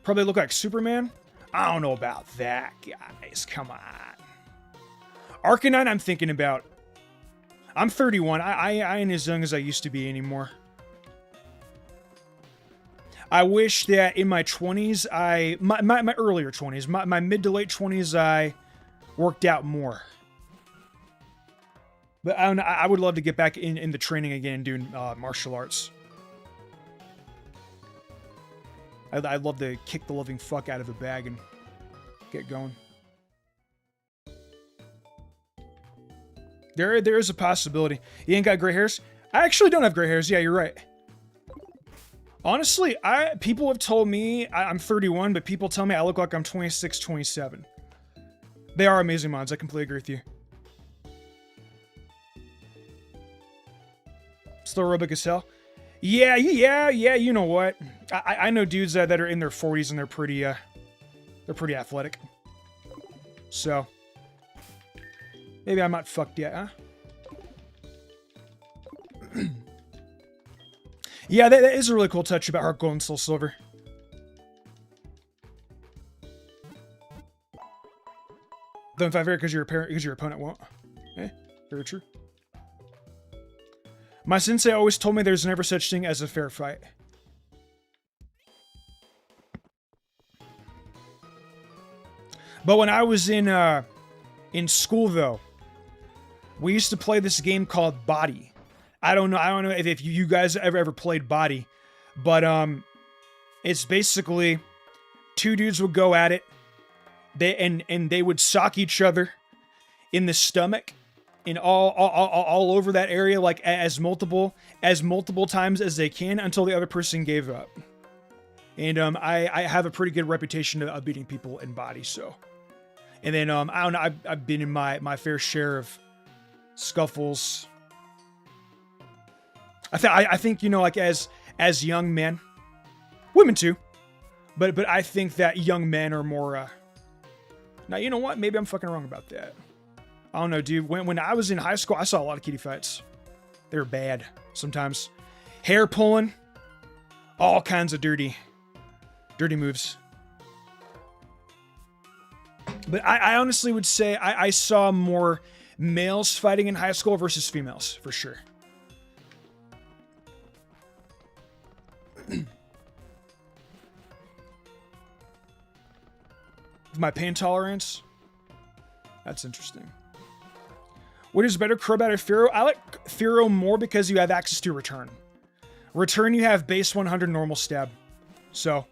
S1: Probably look like Superman. I don't know about that, guys. Come on. Arcanine, I'm thinking about. I'm 31. I ain't as young as I used to be anymore. I wish that in my 20s, my earlier 20s, my mid to late 20s, I worked out more. But I would love to get back in the training again, doing martial arts. I'd love to kick the living fuck out of a bag and get going. There is a possibility. You ain't got gray hairs? I actually don't have gray hairs. Yeah, you're right. Honestly, people have told me I'm 31, but people tell me I look like I'm 26, 27. They are amazing mods. I completely agree with you. Still aerobic as hell. Yeah, you know what? I know dudes that are in their 40s and they're pretty athletic. So, maybe I'm not fucked yet, huh? Yeah, that is a really cool touch about Heart Gold and Soul Silver. Don't fight fair because your opponent won't. Eh, very true. My sensei always told me there's never such thing as a fair fight. But when I was in school, though, we used to play this game called Body. I don't know if you guys ever played Body, but it's basically two dudes would go at it. They would sock each other in the stomach. In all over that area, like as multiple times as they can until the other person gave up. And I have a pretty good reputation of beating people in Body, so. And then I don't know, I've been in my fair share of scuffles. I think you know, like as young men, women too, but I think that young men are more. Now you know what? Maybe I'm fucking wrong about that. I don't know, dude. When I was in high school, I saw a lot of kitty fights. They were bad sometimes. Hair pulling. All kinds of dirty moves. But I honestly would say I saw more males fighting in high school versus females, for sure. My pain tolerance. That's interesting. What is better, Crobat or Fearow? I like Fearow more because you have access to Return. Return, you have base 100 normal stab. So.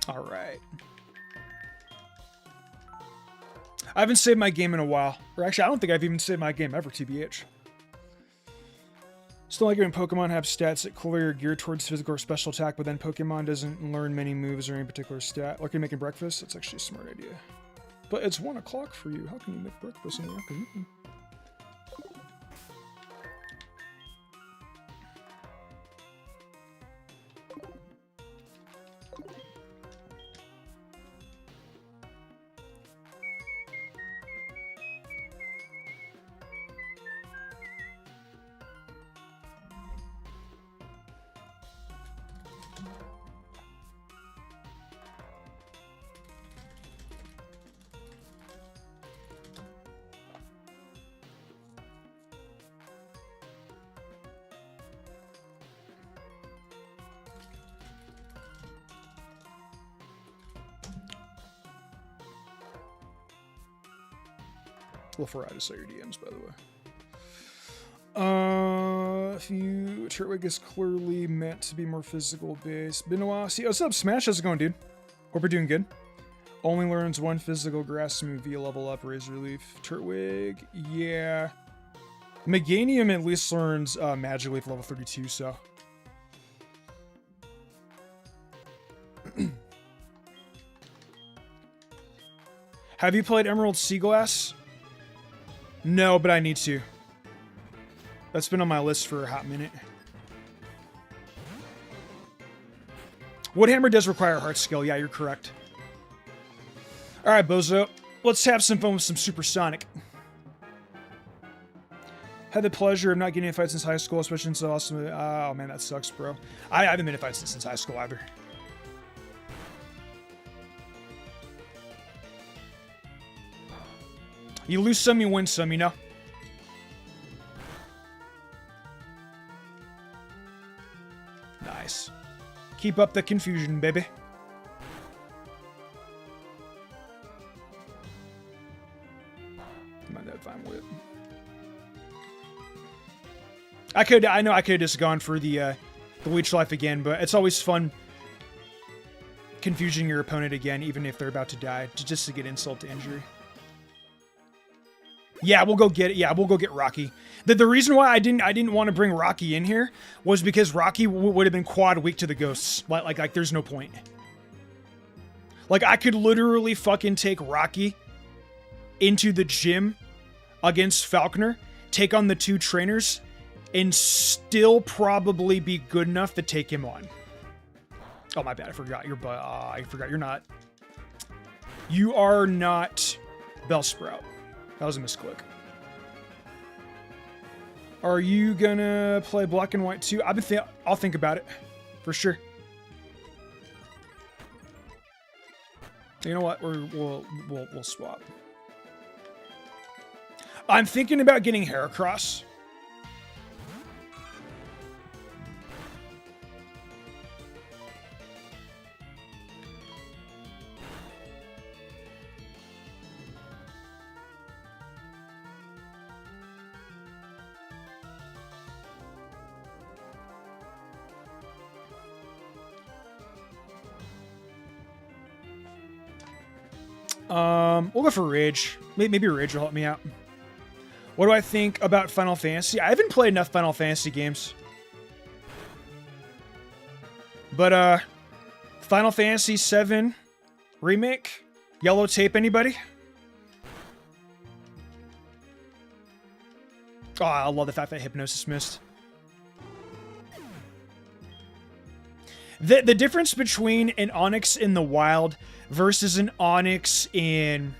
S1: All right. I haven't saved my game in a while. Or actually, I don't think I've even saved my game ever, TBH. Still like when Pokemon have stats that clearly are geared towards physical or special attack, but then Pokemon doesn't learn many moves or any particular stat. Like you're making breakfast? That's actually a smart idea. But it's 1 o'clock for you. How can you make breakfast in the afternoon? Before I just saw your DMs, by the way. If you Turtwig is clearly meant to be more physical based. Been a while. See, what's up, Smash? How's it going, dude? Hope we're doing good. Only learns 1 physical grass move via level up, Razor Leaf. Turtwig, yeah. Meganium at least learns Magic Leaf level 32, so. Have you played Emerald Sea Glass? No, but I need to. That's been on my list for a hot minute. Woodhammer does require heart skill. Yeah, you're correct. Alright, Bozo. Let's have some fun with some Supersonic. Had the pleasure of not getting in fights since high school, especially since awesome. Oh man, that sucks, bro. I haven't been in fights since high school either. You lose some, you win some, you know? Nice. Keep up the confusion, baby. Come on, that fine with it. I know I could have just gone for the Leech Life again, but it's always fun confusing your opponent again, even if they're about to die, just to get insult to injury. Yeah, we'll go get it. Yeah, we'll go get Rocky. The reason why I didn't want to bring Rocky in here was because Rocky would have been quad weak to the ghosts. Like there's no point. Like I could literally fucking take Rocky into the gym against Falconer, take on the 2 trainers, and still probably be good enough to take him on. Oh my bad, I forgot. I forgot you're not. You are not Bellsprout. That was a misclick. Are you gonna play Black and White too? I'll think about it, for sure. You know what? We'll swap. I'm thinking about getting Heracross. We'll go for Rage. Maybe Rage will help me out. What do I think about Final Fantasy? I haven't played enough Final Fantasy games. But, Final Fantasy VII Remake? Yellow Tape, anybody? Oh, I love the fact that Hypnosis missed. The difference between an Onyx in the wild versus an Onyx in...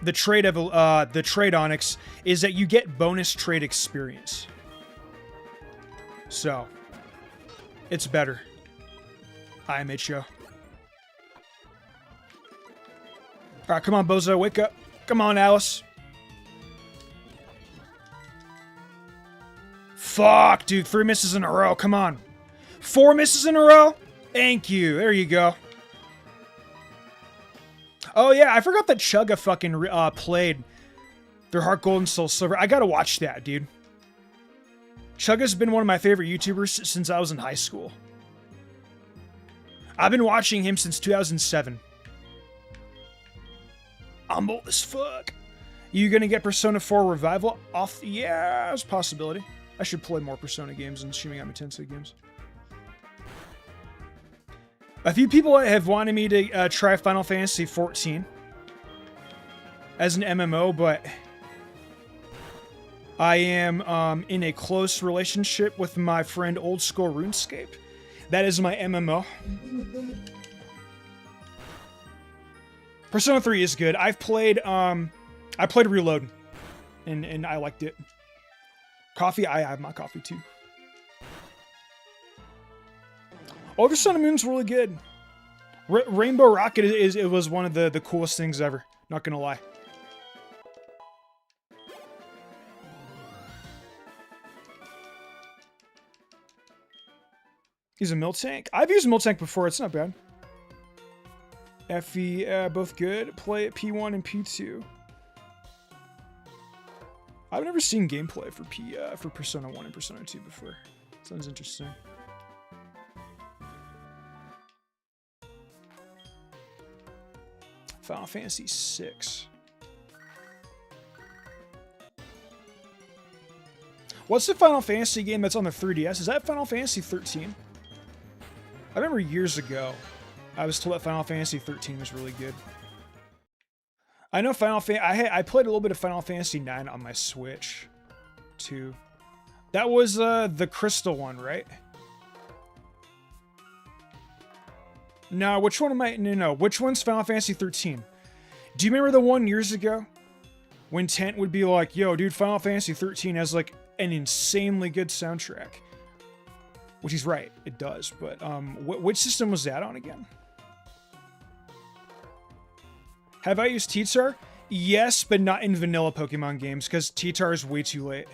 S1: the trade Onyx is that you get bonus trade experience. So, it's better. Hi, Micho. Alright, come on, Bozo, wake up. Come on, Alice. Fuck, dude, 3 misses in a row, come on. 4 misses in a row? Thank you, there you go. Oh yeah, I forgot that Chugga fucking played their Heart Gold and Soul Silver. I gotta watch that, dude. Chugga's been one of my favorite YouTubers since I was in high school. I've been watching him since 2007. I'm old as fuck. You gonna get Persona 4 Revival off? Yeah, there's a possibility. I should play more Persona games and Shin Megami Tensei games. A few people have wanted me to try Final Fantasy XIV as an MMO, but I am in a close relationship with my friend Old School RuneScape. That is my MMO. Persona 3 is good. I played Reload, and I liked it. Coffee, I have my coffee too. Over Sun and Moon's really good. Rainbow Rocket it was one of the coolest things ever. Not gonna lie. Use a Miltank. I've used Miltank before. It's not bad. FE, both good. Play at P1 and P2. I've never seen gameplay for Persona 1 and Persona 2 before. Sounds interesting. Final Fantasy VI. What's the Final Fantasy game that's on the 3DS? Is that Final Fantasy 13? I remember years ago, I was told that Final Fantasy 13 was really good. I know I played a little bit of Final Fantasy 9 on my Switch, too. That was the Crystal one, right? No, which one am I? No. Which one's Final Fantasy 13? Do you remember the one years ago when Tent would be like, "Yo, dude, Final Fantasy 13 has like an insanely good soundtrack," which he's right, it does. But which system was that on again? Have I used T-Tar? Yes, but not in vanilla Pokemon games because T-Tar is way too late.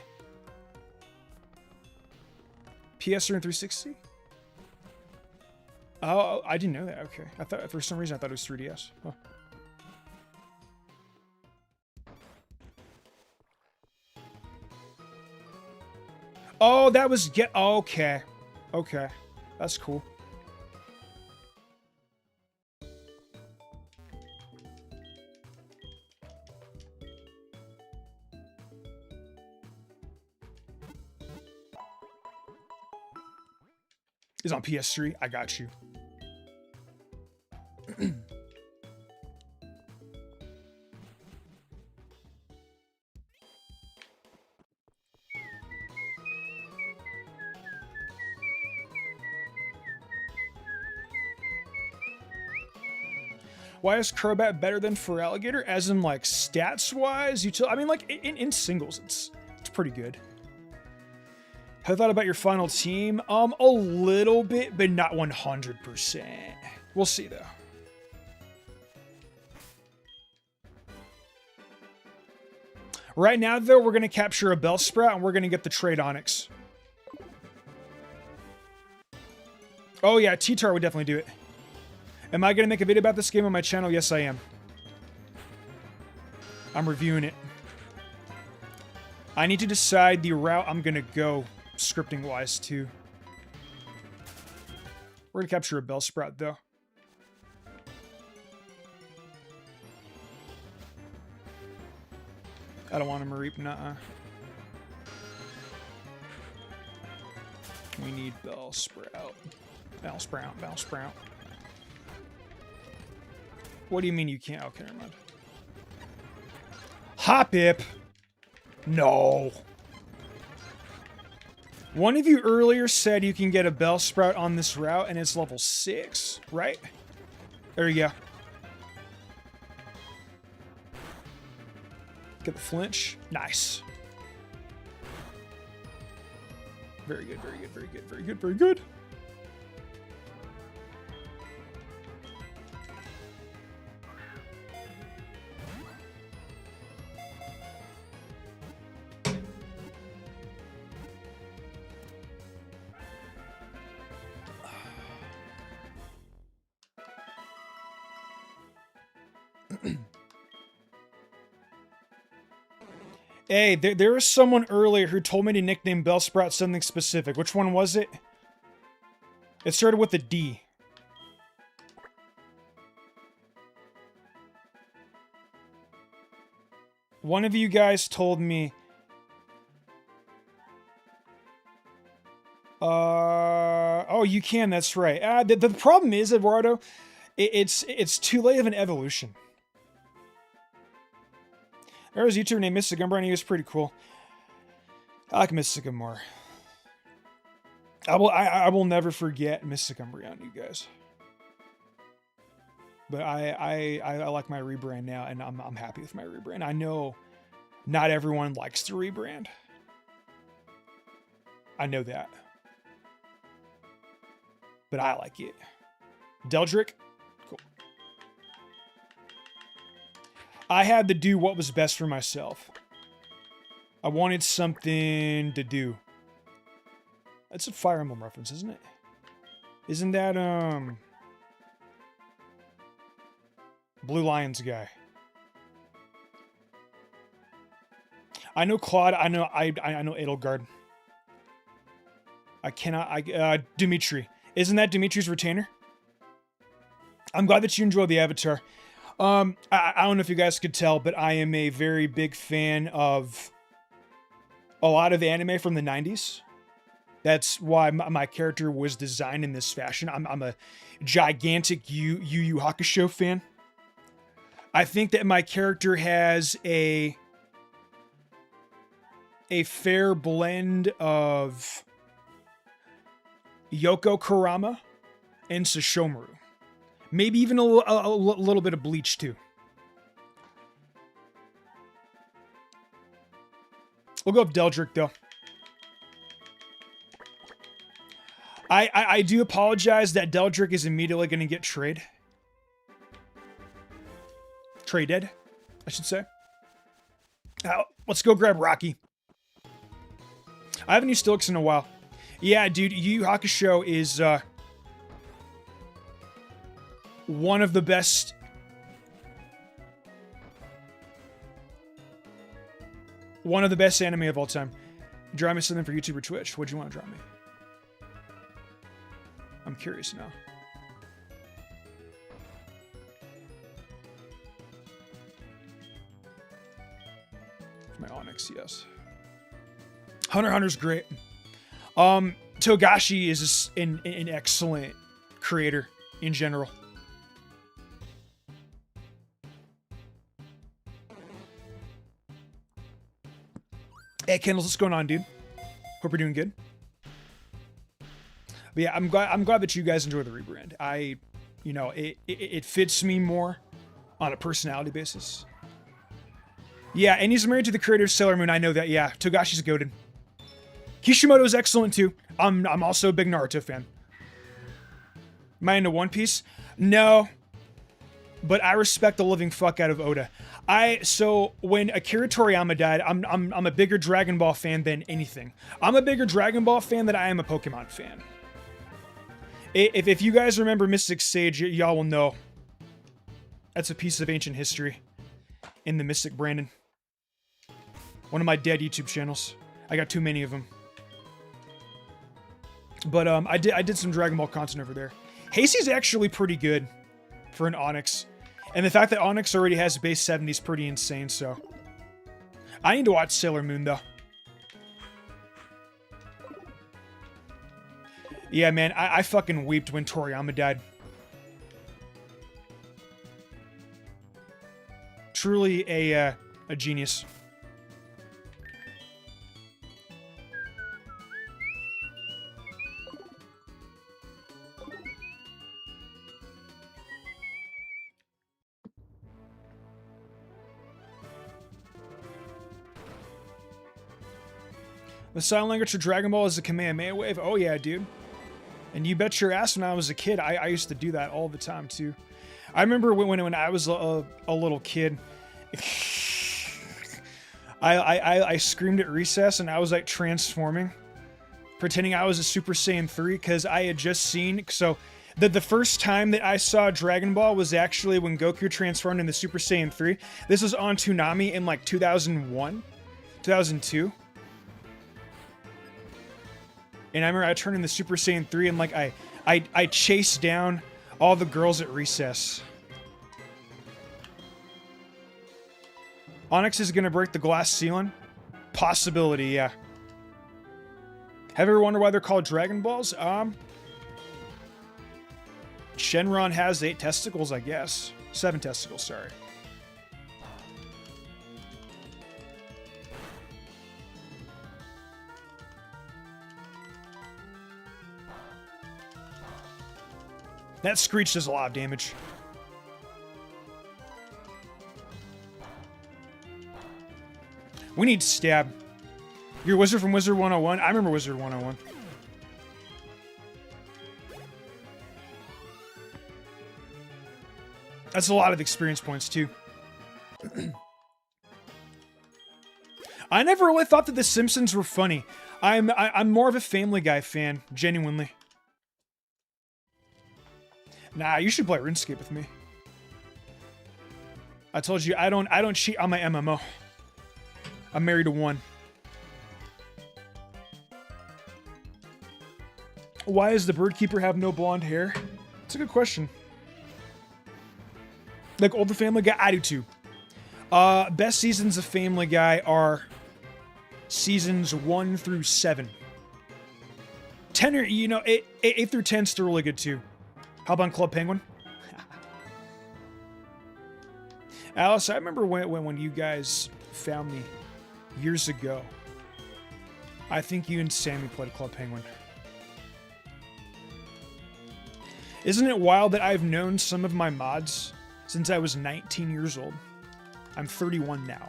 S1: PS3 and 360? Oh, I didn't know that. Okay. I thought for some reason I thought it was 3DS. Huh. Oh, that was okay. Okay. That's cool. It's on PS3. I got you. Why is Crobat better than Feraligatr? As in, like, stats-wise? I mean, like, in singles, it's pretty good. Have you thought about your final team? A little bit, but not 100%. We'll see, though. Right now, though, we're going to capture a Bellsprout, and we're going to get the trade Onyx. Oh, yeah, T-Tar would definitely do it. Am I going to make a video about this game on my channel? Yes, I am. I'm reviewing it. I need to decide the route I'm going to go, scripting-wise, too. We're going to capture a Bellsprout, though. I don't want a Mareep, nuh-uh. We need Bellsprout. Bellsprout. What do you mean you can't? Okay, never mind. Hoppip! No. One of you earlier said you can get a Bellsprout on this route, and it's level 6, right? There you go. Get the flinch. Nice. Very good, very good, very good, very good, very good. Hey, there was someone earlier who told me to nickname Bellsprout something specific. Which one was it? It started with a D. One of you guys told me... oh, you can, that's right. The problem is, Eduardo, it's too late of an evolution. There was a YouTuber named Mystic Umbra, and he was pretty cool. I like Mystic more. I will never forget Mystic Umbreon, you guys. But I like my rebrand now, and I'm happy with my rebrand. I know not everyone likes the rebrand. I know that. But I like it. Deldrick, cool. I had to do what was best for myself. I wanted something to do. That's a Fire Emblem reference, isn't it? Isn't that, Blue Lions guy? I know Claude, I know Edelgard. Dimitri. Isn't that Dimitri's retainer? I'm glad that you enjoyed the avatar. I don't know if you guys could tell, but I am a very big fan of a lot of anime from the 90s. That's why my character was designed in this fashion. I'm a gigantic Yu Yu Hakusho fan. I think that my character has a fair blend of Yoko Kurama and Sesshomaru. Maybe even a little bit of Bleach, too. We'll go with Deldrick, though. I do apologize that Deldrick is immediately going to get traded, I should say. Let's go grab Rocky. I haven't used Stilix in a while. Yeah, dude, Yu Yu Hakusho is one of the best. One of the best anime of all time. Draw me something for YouTube or Twitch. What'd you want to draw me? I'm curious now. My Onyx, yes. Hunter x Hunter's great. Togashi is an excellent creator in general. Hey, Kendall, what's going on, dude? Hope you're doing good. But yeah, I'm glad that you guys enjoy the rebrand. It fits me more on a personality basis. Yeah, and he's married to the creator of Sailor Moon. I know that. Yeah, Togashi's goated. Kishimoto's excellent too. I'm also a big Naruto fan. Am I into One Piece? No, but I respect the living fuck out of Oda. So when Akira Toriyama died, I'm a bigger Dragon Ball fan than anything. I'm a bigger Dragon Ball fan than I am a Pokemon fan. If you guys remember Mystic Sage, y'all will know. That's a piece of ancient history in the Mystic Brandon. One of my dead YouTube channels. I got too many of them. But I did some Dragon Ball content over there. Hasey's actually pretty good for an Onyx. And the fact that Onyx already has base 70 is pretty insane, so. I need to watch Sailor Moon, though. Yeah, man, I fucking weeped when Toriyama died. Truly a genius. The sign language for Dragon Ball is the Kamehameha wave. Oh yeah, dude. And you bet your ass when I was a kid, I used to do that all the time too. I remember when I was a little kid, I screamed at recess and I was like transforming, pretending I was a Super Saiyan 3 because I had just seen. So the first time that I saw Dragon Ball was actually when Goku transformed into Super Saiyan 3. This was on Toonami in like 2001, 2002. And I remember I turned into Super Saiyan 3 and like I chased down all the girls at recess. Onyx is gonna break the glass ceiling? Possibility, yeah. Have you ever wondered why they're called Dragon Balls? Shenron has 8 testicles, I guess. 7 testicles, sorry. That Screech does a lot of damage. We need stab. You're a wizard from Wizard 101? I remember Wizard 101. That's a lot of experience points, too. I never really thought that The Simpsons were funny. I'm more of a Family Guy fan, genuinely. Nah, you should play RuneScape with me. I told you I don't cheat on my MMO. I'm married to one. Why does the Bird Keeper have no blonde hair? It's a good question. Like older Family Guy, I do too. Best seasons of Family Guy are seasons 1 through 7. 10 or, you know, 8 through 10 still really good too. How about Club Penguin? Alice, I remember when you guys found me years ago. I think you and Sammy played Club Penguin. Isn't it wild that I've known some of my mods since I was 19 years old? I'm 31 now.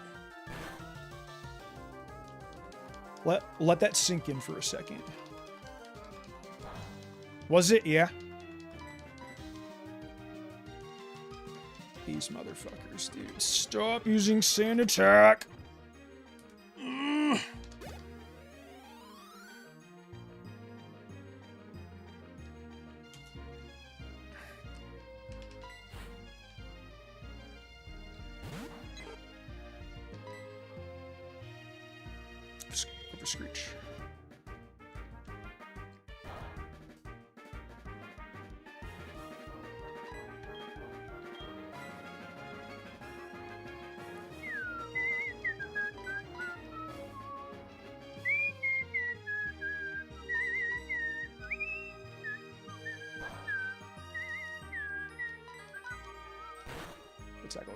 S1: Let that sink in for a second. Was it? Yeah. These motherfuckers, dude. Stop using Sand Attack. Over Screech.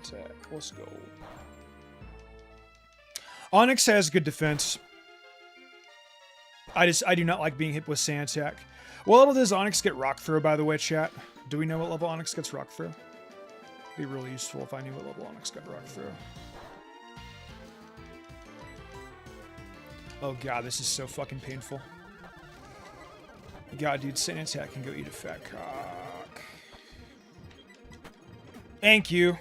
S1: Attack. Let's go. Onyx has good defense. I do not like being hit with Sand Attack. What level does Onyx get Rock Throw, by the way, chat? Do we know what level Onyx gets Rock Throw? It'd be really useful if I knew what level Onyx got Rock Throw. Oh god, this is so fucking painful. God, dude, Sand Attack can go eat a fat cock. Thank you.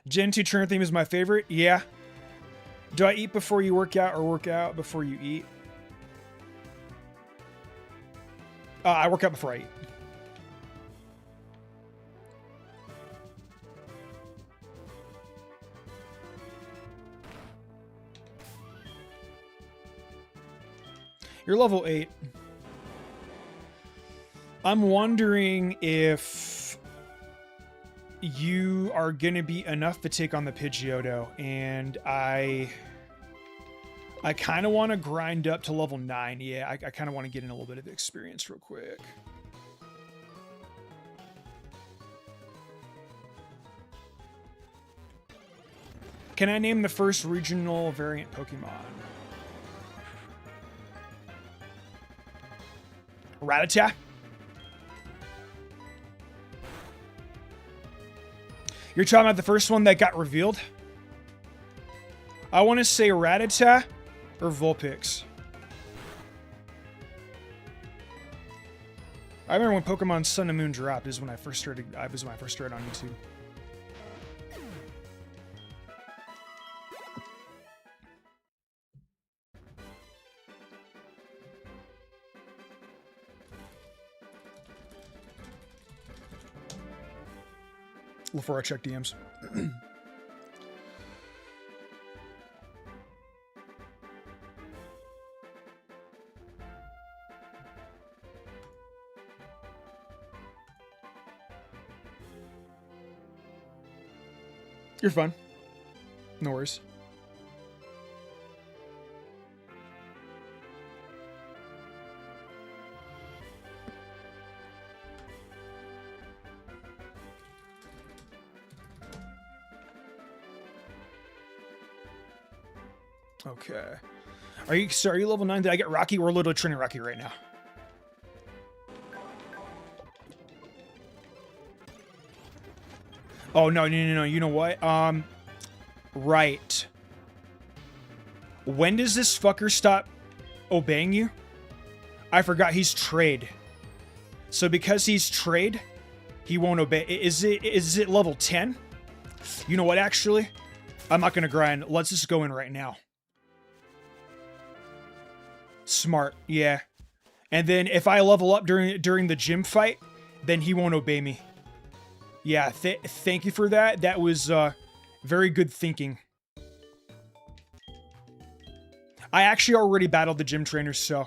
S1: Gen 2 Turn theme is my favorite. Yeah. Do I eat before you work out or work out before you eat? I work out before I eat. You're level 8. I'm wondering if you are gonna be enough to take on the Pidgeotto, and I kind of want to grind up to level 9. Yeah, I kind of want to get in a little bit of experience real quick. Can I name the first regional variant Pokemon? Rattata? You're talking about the first one that got revealed? I want to say Rattata or Vulpix. I remember when Pokemon Sun and Moon dropped is when I first started. On YouTube. Before I check DMs. You're fine. No worries. Okay. Are you level 9? Did I get Rocky? We're literally training Rocky right now. Oh, no. You know what? Right. When does this fucker stop obeying you? I forgot he's trade. So because he's trade, he won't obey. Is it level 10? You know what, actually? I'm not going to grind. Let's just go in right now. Smart, yeah. And then if I level up during the gym fight, then he won't obey me. Yeah, thank you for that. That was very good thinking. I actually already battled the gym trainer, so...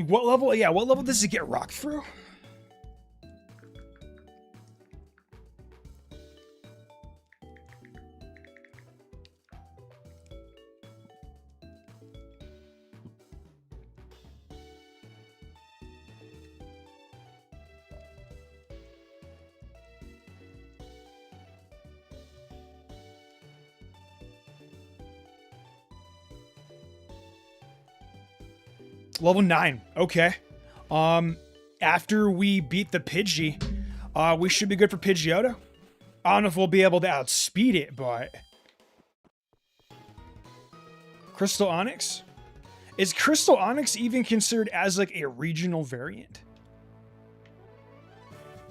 S1: What level? Yeah, what level does it get rocked through? Level 9. Okay. After we beat the Pidgey, we should be good for Pidgeotto. I don't know if we'll be able to outspeed it, but... Crystal Onyx? Is Crystal Onyx even considered as, like, a regional variant?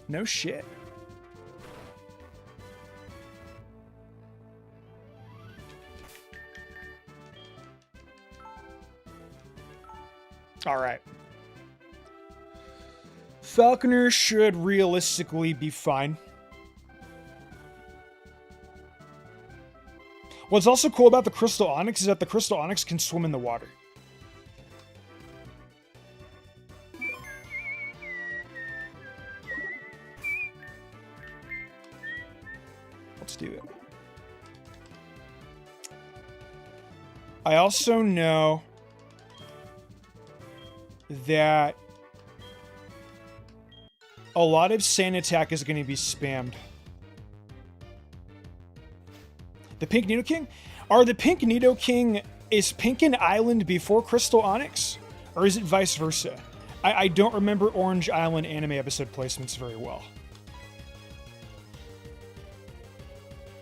S1: No shit. All right. Falconer should realistically be fine. What's also cool about the Crystal Onyx is that the Crystal Onyx can swim in the water. Let's do it. I also know that a lot of Sand Attack is going to be spammed. The Pink Nidoking? The Pink Nidoking, is Pink an island before Crystal Onyx? Or is it vice versa? I don't remember Orange Island anime episode placements very well.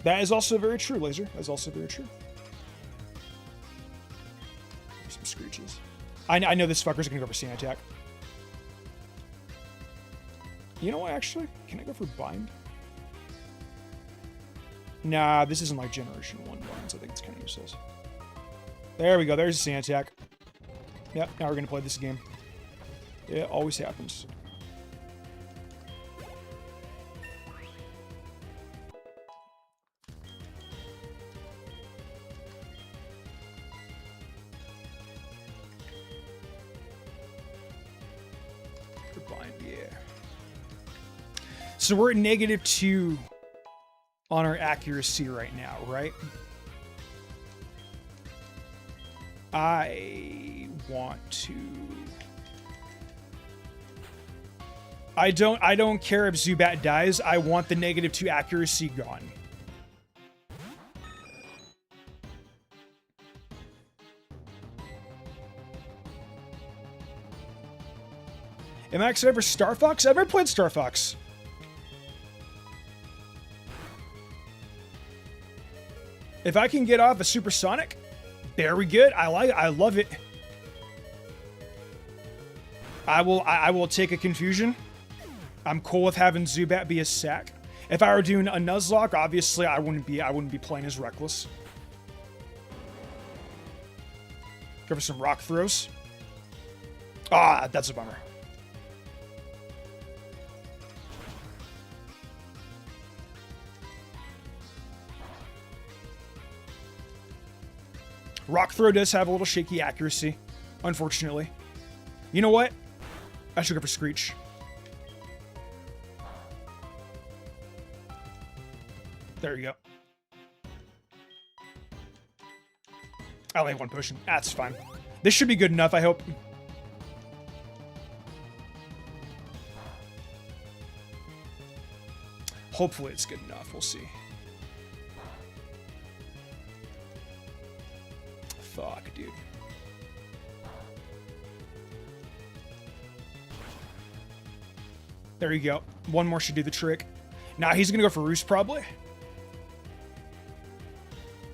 S1: That is also very true, Laser. That is also very true. There's some screeches. I know this fucker's gonna go for Sand Attack. You know what, actually? Can I go for Bind? Nah, this isn't like Generation 1 binds. I think it's kind of useless. There we go. There's a Sand Attack. Yep, now we're gonna play this game. It always happens. Bind, yeah. So we're at -2 on our accuracy right now, right? I want to... I don't care if Zubat dies. I want the -2 accuracy gone. Am I excited for Star Fox? I've never played Star Fox. If I can get off a Supersonic, very good. I love it. I will take a Confusion. I'm cool with having Zubat be a sack. If I were doing a Nuzlocke, obviously I wouldn't be playing as Reckless. Go for some rock throws. Ah, that's a bummer. Rock throw does have a little shaky accuracy, unfortunately. You know what? I should go for Screech. There you go. I only have one potion. That's fine. This should be good enough, I hope. Hopefully it's good enough. We'll see. Fuck, dude. There you go. One more should do the trick. Nah, he's gonna go for Roost, probably.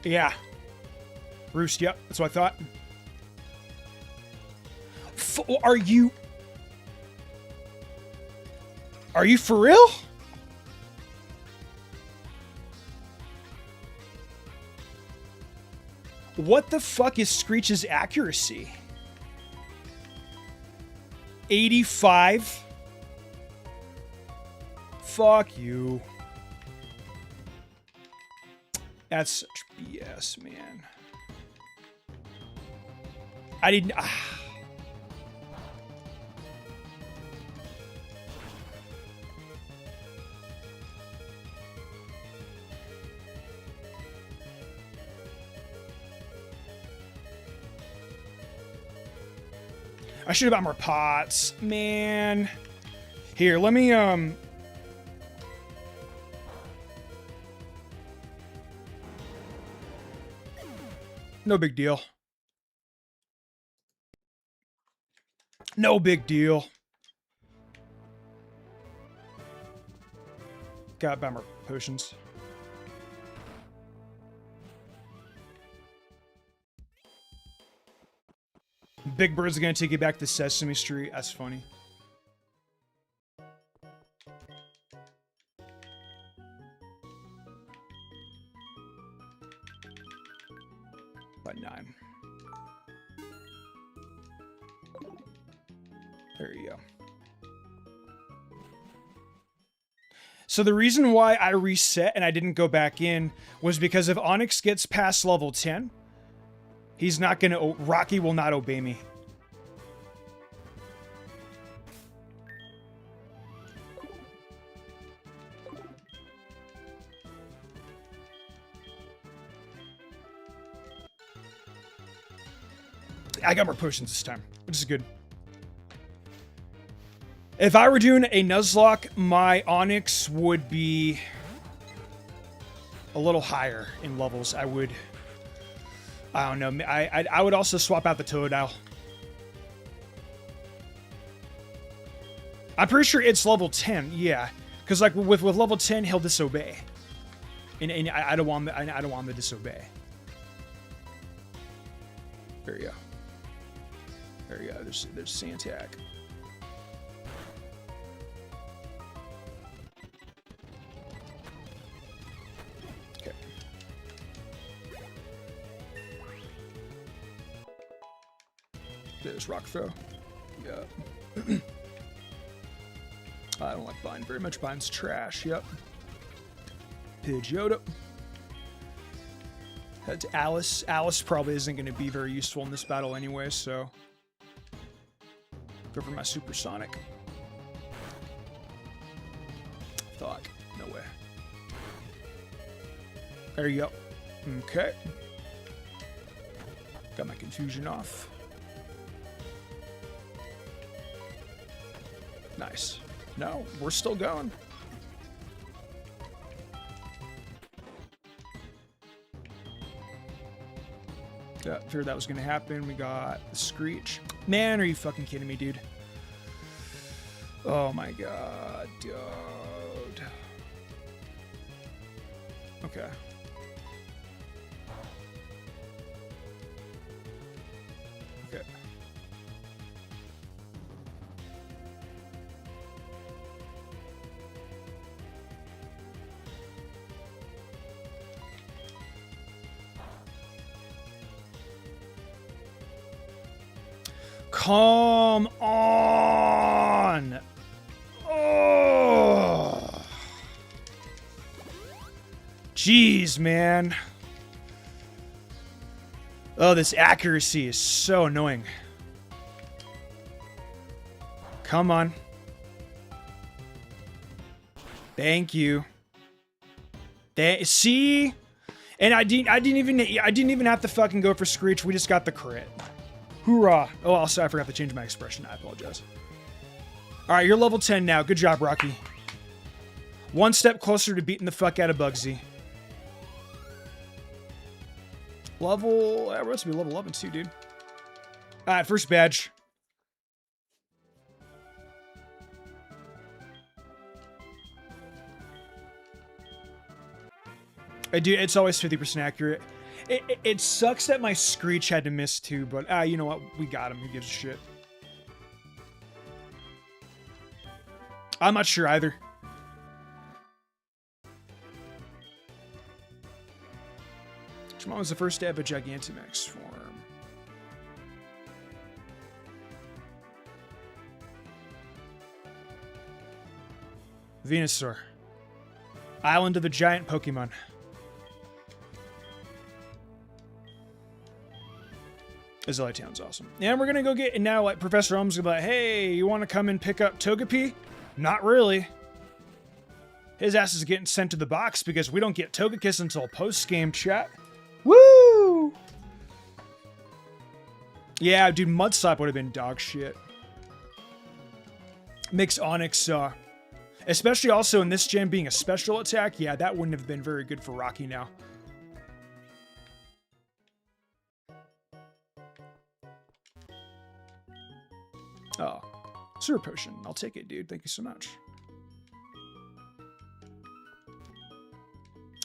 S1: Yeah. Roost, yep. That's what I thought. Are you... Are you for real? What the fuck is Screech's accuracy? 85? Fuck you. That's such BS, man. I didn't... I should have bought more pots. Man. Here, let me, no big deal. No big deal. Got buy more potions. Big Bird's gonna take you back to Sesame Street. That's funny. About 9. There you go. So the reason why I reset and I didn't go back in was because if Onyx gets past level 10, he's not gonna... Rocky will not obey me. I got more potions this time, which is good. If I were doing a Nuzlocke, my Onyx would be a little higher in levels. I don't know. I would also swap out the Totodile. I'm pretty sure it's level 10. Yeah, because like with level 10, he'll disobey, and I don't want I don't want him to disobey. There you go. There you go. There's Santac. Okay. There's Rock Throw. Yeah. I don't like Bind very much. Bind's trash. Yep. Pidgeotto. Head to Alice. Alice probably isn't going to be very useful in this battle anyway, so... Go for my Supersonic. Fuck. No way. There you go. Okay. Got my confusion off. Nice. No, we're still going. Yeah, feared that was gonna happen. We got the Screech. Man, are you fucking kidding me, dude? Oh my god, dude. Okay. Okay. Come on! Oh! Jeez, man. Oh, this accuracy is so annoying. Come on. Thank you. See? And I didn't even have to fucking go for Screech. We just got the crit. Hoorah. Oh, also, I forgot to change my expression. I apologize. All right, you're level 10 now. Good job, Rocky. One step closer to beating the fuck out of Bugsy. Level... We're supposed to be level 11 too, dude. All right, first badge. Dude, it's always 50% accurate. It sucks that my Screech had to miss too, but you know what? We got him. Who gives a shit? I'm not sure either. Which one was the first to have a Gigantamax form? Venusaur. Island of the Giant Pokemon. Azalea Town's awesome. And we're gonna go get, and now like Professor Elm's gonna be like, hey, you wanna come and pick up Togepi? Not really. His ass is getting sent to the box because we don't get Togekiss until post-game chat. Woo! Yeah, dude, Mudslap would have been dog shit. Makes Onyx, especially also in this gen being a special attack, yeah, that wouldn't have been very good for Rocky now. Oh, Sewer Potion. I'll take it, dude. Thank you so much.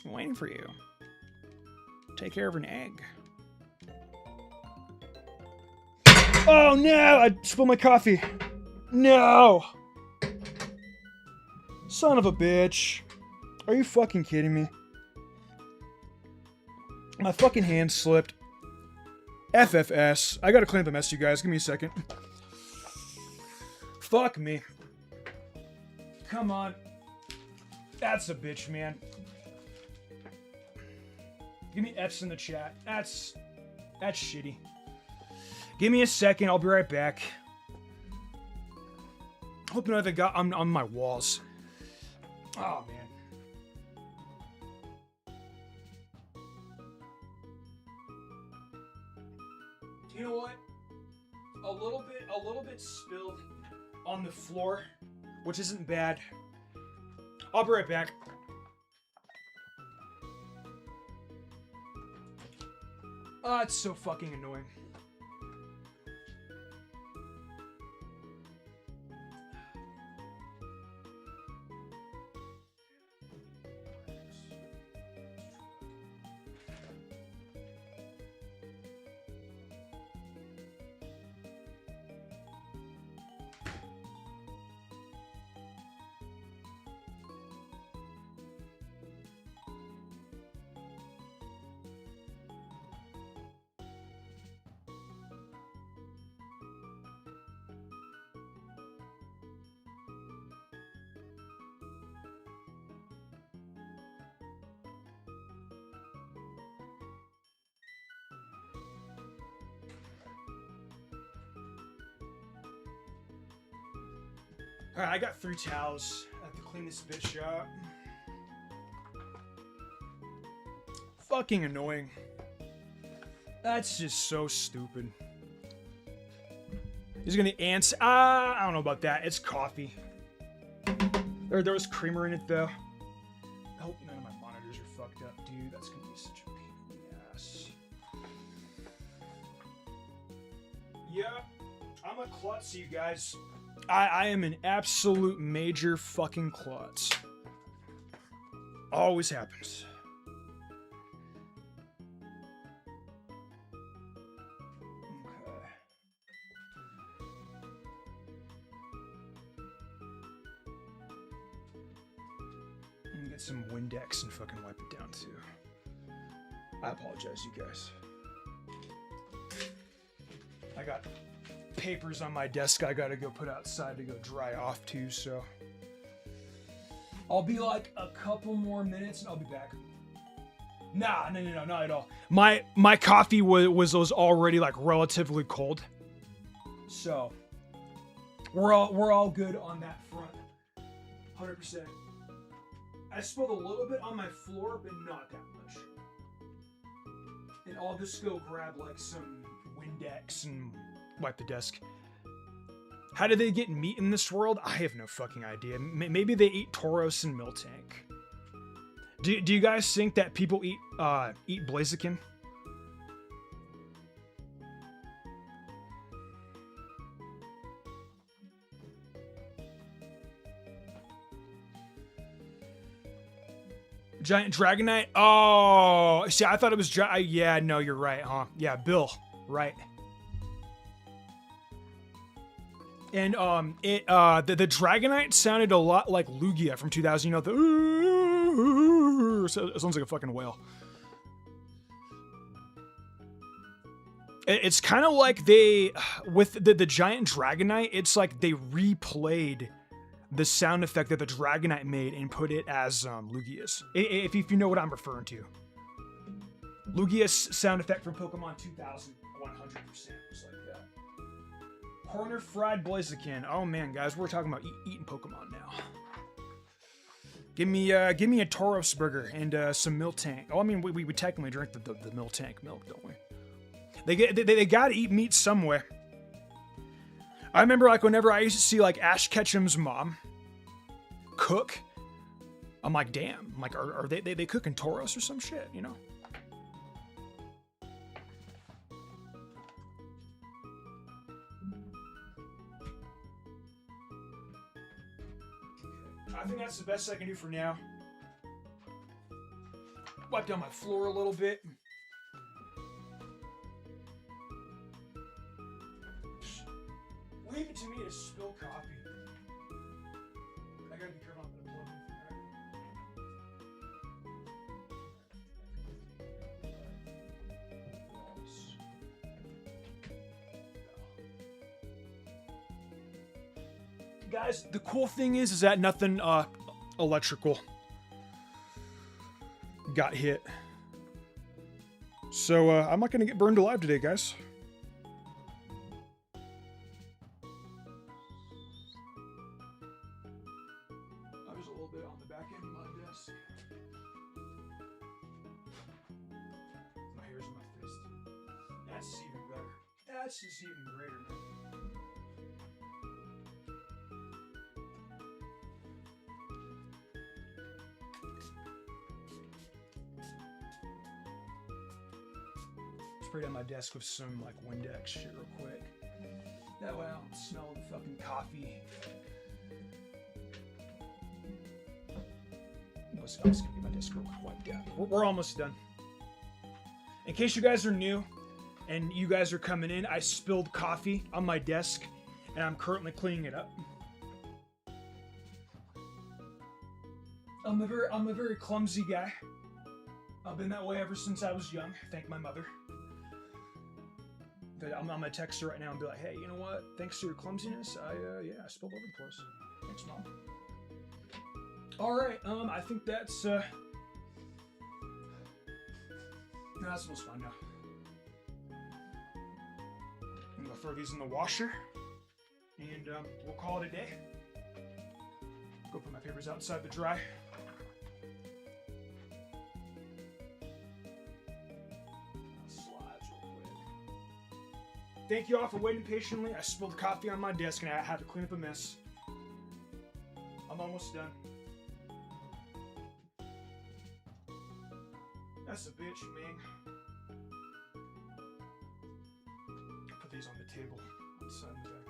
S1: I'm waiting for you. Take care of an egg. Oh, no! I spilled my coffee. No! Son of a bitch. Are you fucking kidding me? My fucking hand slipped. FFS. I gotta clean up the mess, you guys. Give me a second. Fuck me. Come on. That's a bitch, man. Give me F's in the chat. That's shitty. Give me a second. I'll be right back. Hope none of it got on my walls. Oh, man. You know what? A little bit spilled on the floor, which isn't bad. I'll be right back. Ah, it's so fucking annoying. Alright, I got 3 towels at the clean this bitch up. Fucking annoying. That's just so stupid. He's gonna answer. I don't know about that. It's coffee. There was creamer in it though. I hope none of my monitors are fucked up, dude. That's gonna be such a pain in the ass. Yeah, I'm a klutz, you guys. I am an absolute major fucking klutz. Always happens. Okay. I'm gonna get some Windex and fucking wipe it down too. I apologize, you guys. I got papers on my desk I gotta go put outside to go dry off too, so I'll be like a couple more minutes and I'll be back. Nah, no, not at all. My coffee was already like relatively cold, so we're all good on that front. 100%. I spilled a little bit on my floor, but not that much. And I'll just go grab like some Windex and wipe the desk. How do they get meat in this world? I have no fucking idea. Maybe they eat Tauros and Miltank. Do you guys think that people eat Blaziken? Giant Dragonite? Oh, see, I thought it was yeah, no, you're right, huh? Yeah, Bill, right. And the Dragonite sounded a lot like Lugia from 2000. You know, so it sounds like a fucking whale. It's kind of like they, with the giant Dragonite, it's like they replayed the sound effect that the Dragonite made and put it as Lugia's. If you know what I'm referring to. Lugia's sound effect from Pokemon 2000, 100%. Just like that. Corner fried Blaziken. Oh man, guys, we're talking about eating Pokemon now. Give me a Tauros burger and some Miltank. Oh, I mean, we technically drink the Miltank milk, don't we? They gotta eat meat somewhere. I remember like whenever I used to see like Ash Ketchum's mom cook, I'm like, damn, I'm like, are they cooking Tauros or some shit, you know? I think that's the best I can do for now. Wipe down my floor a little bit. Leave it to me to spill coffee. I gotta be careful. I'm gonna plug in. Guys, the cool thing is that nothing electrical got hit. So I'm not gonna get burned alive today, guys. There's a little bit on the back end of my desk. My hair's in my fist. That's even better. That's just even greater, man. Spray down my desk with some like Windex shit real quick. That way I don't smell the fucking coffee. I'm just gonna get my desk real quick wiped down. We're almost done. In case you guys are new and you guys are coming in, I spilled coffee on my desk and I'm currently cleaning it up. I'm a very clumsy guy. I've been that way ever since I was young. Thank my mother. I'm gonna text her right now and be like, hey, you know what? Thanks to your clumsiness, I spilled over the place. Thanks, Mom. Alright, I think that's that's almost fine now. I'm gonna throw these in the washer and we'll call it a day. Go put my papers outside to dry. Slides real quick. Thank you all for waiting patiently. I spilled coffee on my desk and I had to clean up a mess. I'm almost done. That's a bitch, Ming. Put these on the table outside in the backyard.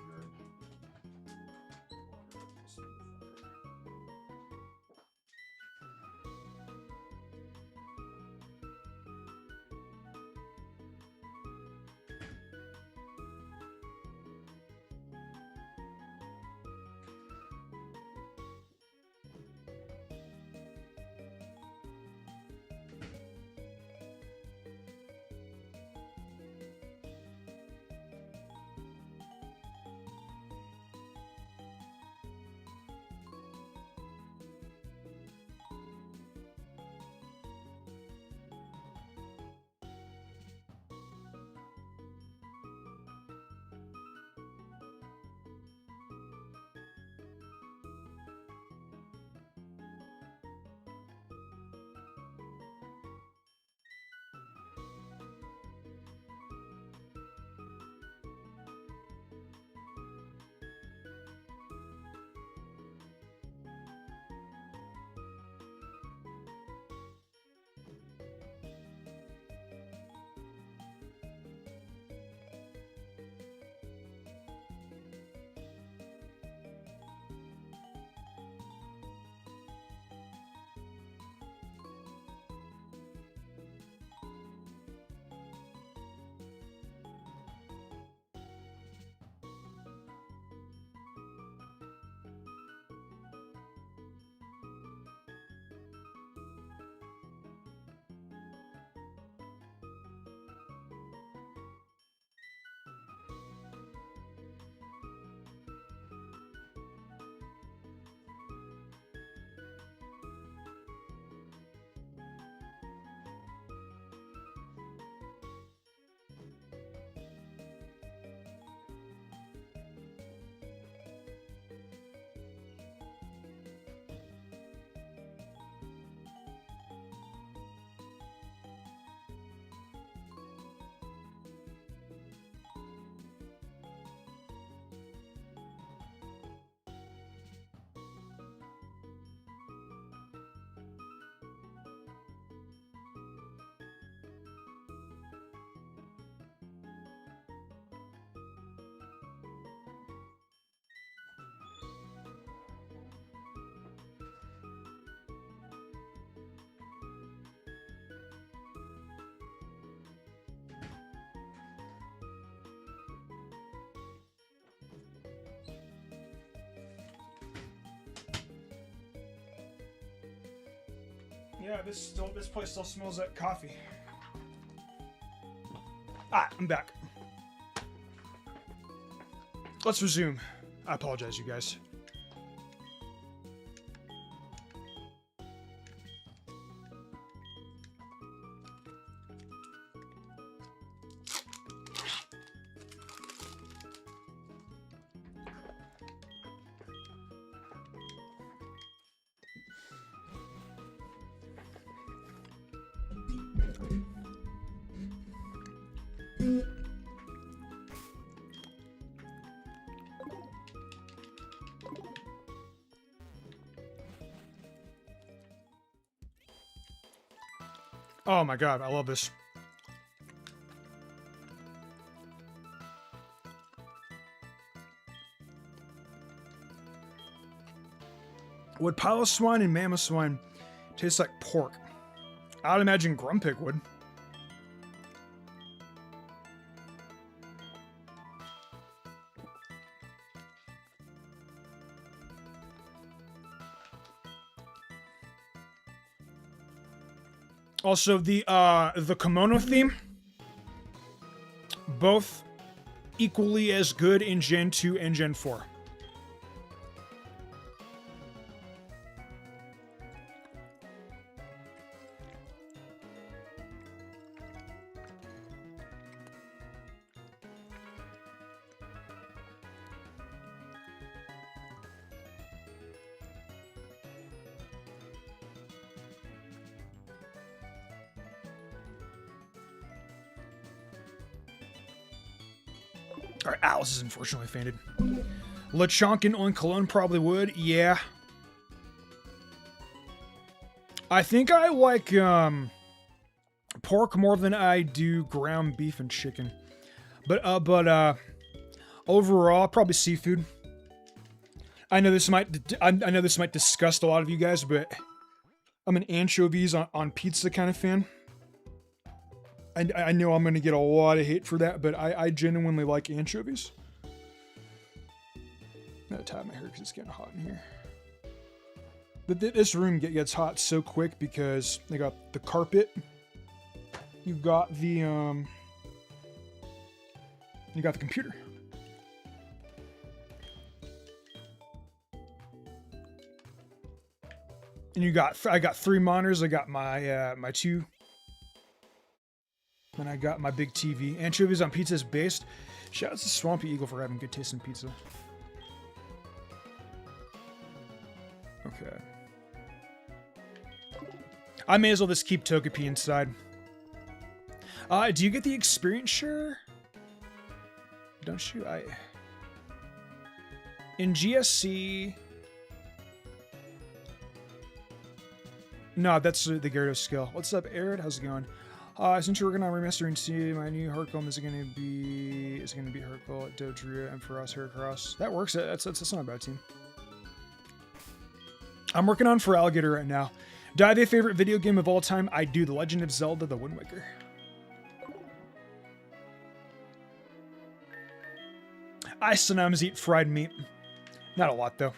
S1: Yeah, this place still smells like coffee. Ah, I'm back. Let's resume. I apologize, you guys. Oh my god, I love this. Would pile of swine and mammoth swine taste like pork? I'd imagine Grumpig would. Also, the kimono theme, both equally as good in Gen 2 and Gen 4. Alright, Alice is unfortunately fainted. Lechonkin on Cologne probably would. Yeah. I think I like pork more than I do ground beef and chicken. But overall, probably seafood. I know this might disgust a lot of you guys, but I'm an anchovies on pizza kind of fan. I know I'm gonna get a lot of hate for that, but I genuinely like anchovies. I'm gonna tie my hair because it's getting hot in here. But this room gets hot so quick because they got the carpet. You got the computer. And I got 3 monitors. I got my my 2. And I got my big TV. Anchovies on pizza is based. Shout out to Swampy Eagle for having good taste in pizza. Okay. I may as well just keep Togepi inside. Do you get the experience share? Don't you? In GSC... No, that's the Gyarados skill. What's up, Arid? How's it going? Since you're working on remastering C, my new Hercule is gonna be Hercule, Dodria, Ampharos, Heracross. That works. That's not a bad team. I'm working on Feraligatr right now. Do I have a favorite video game of all time? I do. The Legend of Zelda: The Wind Waker. I sometimes eat fried meat. Not a lot though.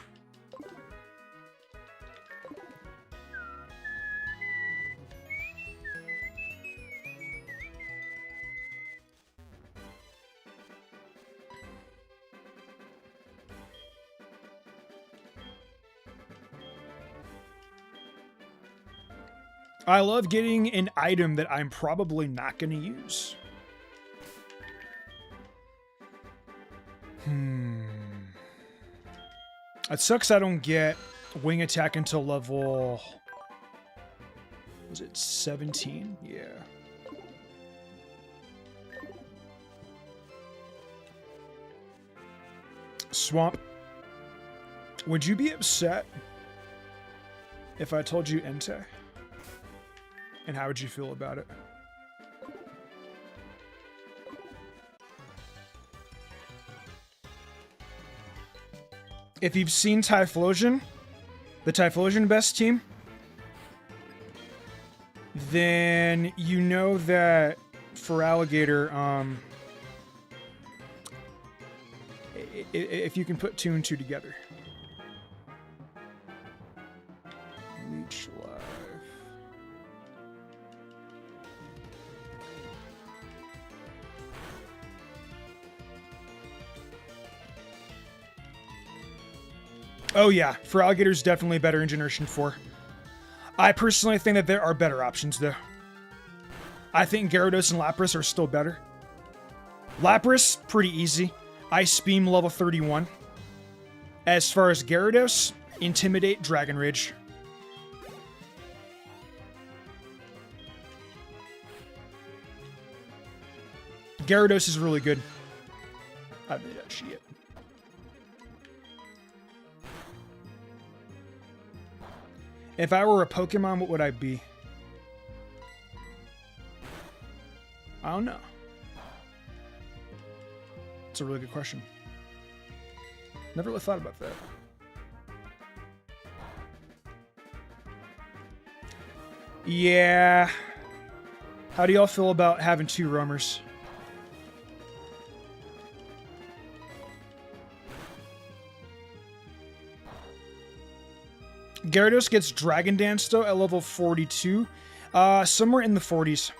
S1: I love getting an item that I'm probably not going to use. It sucks I don't get wing attack until level... Was it 17? Yeah. Swamp. Would you be upset if I told you Entei? And how would you feel about it? If you've seen Typhlosion, the Typhlosion best team, then you know that Feraligatr, if you can put 2 and 2 together. Leech Life. Oh yeah, Feraligatr's definitely better in Generation 4. I personally think that there are better options though. I think Gyarados and Lapras are still better. Lapras, pretty easy. Ice Beam level 31. As far as Gyarados, Intimidate, Dragon Rage. Gyarados is really good. I made that shit. If I were a Pokemon, what would I be? I don't know. It's a really good question. Never really thought about that. Yeah. How do y'all feel about having 2 roamers? Gyarados gets Dragon Dance though at level 42. Somewhere in the 40s.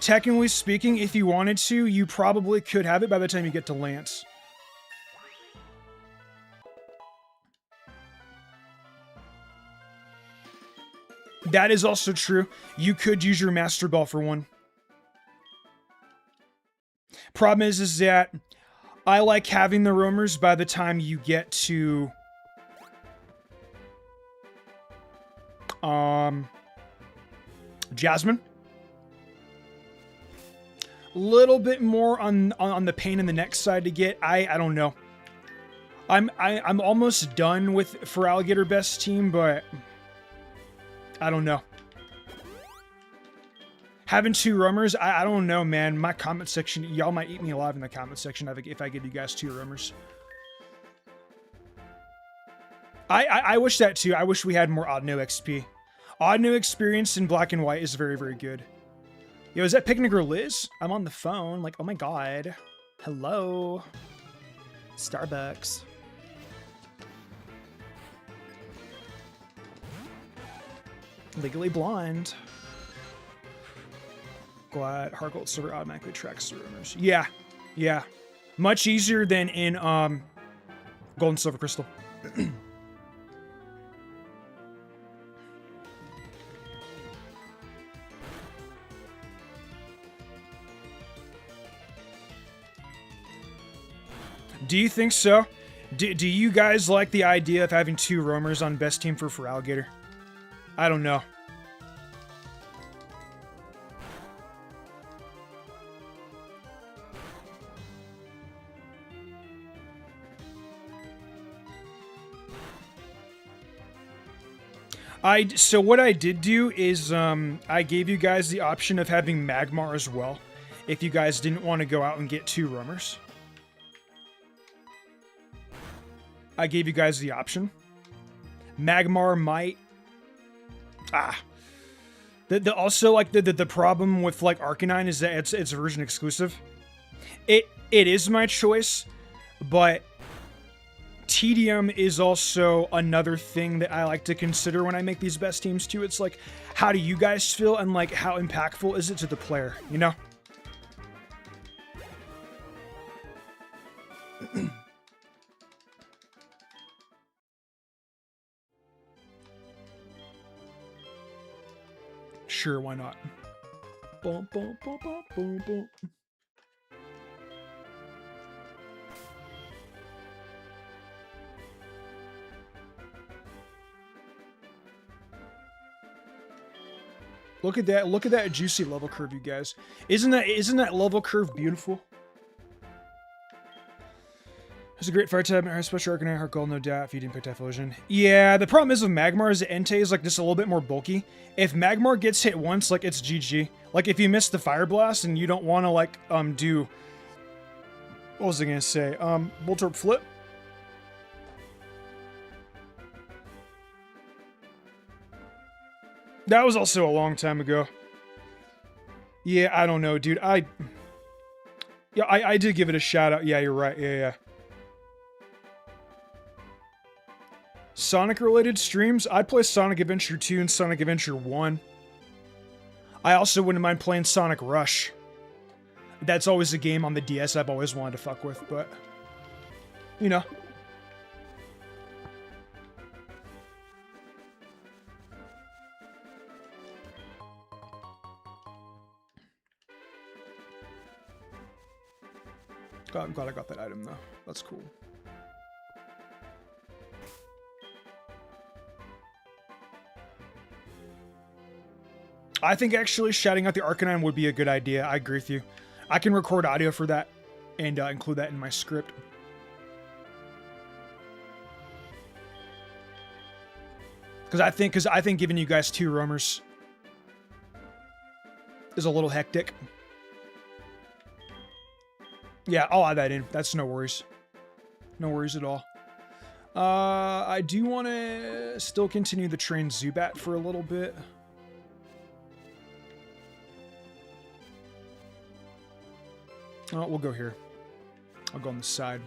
S1: Technically speaking, if you wanted to, you probably could have it by the time you get to Lance. That is also true. You could use your Master Ball for 1. Problem is that I like having the roamers by the time you get to Jasmine. little bit more on the pain in the neck side to get. I don't know. I'm almost done with Feraligatr best team, but I don't know. Having 2 roamers, I don't know, man. My comment section, y'all might eat me alive in the comment section if I give you guys 2 roamers. I wish that too. I wish we had more Audino XP. Audino experience in black and white is very, very good. Yo, is that Picnic Girl Liz? I'm on the phone. Like, oh my god. Hello. Starbucks. Legally Blonde. Glad Heart server automatically tracks the rumors. Yeah. Yeah. Much easier than in Gold and Silver Crystal. Do you think so? Do you guys like the idea of having 2 roamers on best team for Feraligatr? I don't know. So what I did do is I gave you guys the option of having Magmar as well, if you guys didn't want to go out and get 2 roamers. I gave you guys the option. Magmar might... Also, like, the problem with, like, Arcanine is that it's version exclusive. It is my choice, but tedium is also another thing that I like to consider when I make these best teams too. It's like, how do you guys feel, and like, how impactful is it to the player, you know? Sure, why not? Boom, boom, boom, boom, boom, boom. Look at that juicy level curve, you guys. Isn't that level curve beautiful? It's a great fire type, special Arcanine, Heart Gold, no doubt, if you didn't pick Typhlosion. Yeah, the problem is with Magmar is that Entei is like just a little bit more bulky. If Magmar gets hit once, like, it's GG. Like, if you miss the Fire Blast and you don't want to, like, do... What was I gonna say? Voltorb Flip? That was also a long time ago. Yeah, I don't know, dude. I did give it a shout out. Yeah, you're right. Yeah. Sonic-related streams? I'd play Sonic Adventure 2 and Sonic Adventure 1. I also wouldn't mind playing Sonic Rush. That's always a game on the DS I've always wanted to fuck with, but... You know. God, I'm glad I got that item, though. That's cool. I think actually shouting out the Arcanine would be a good idea. I agree with you. I can record audio for that and include that in my script. Because I think giving you guys 2 roamers is a little hectic. Yeah, I'll add that in. That's no worries. No worries at all. I do want to still continue the train Zubat for a little bit. Oh, we'll go here. I'll go on the side.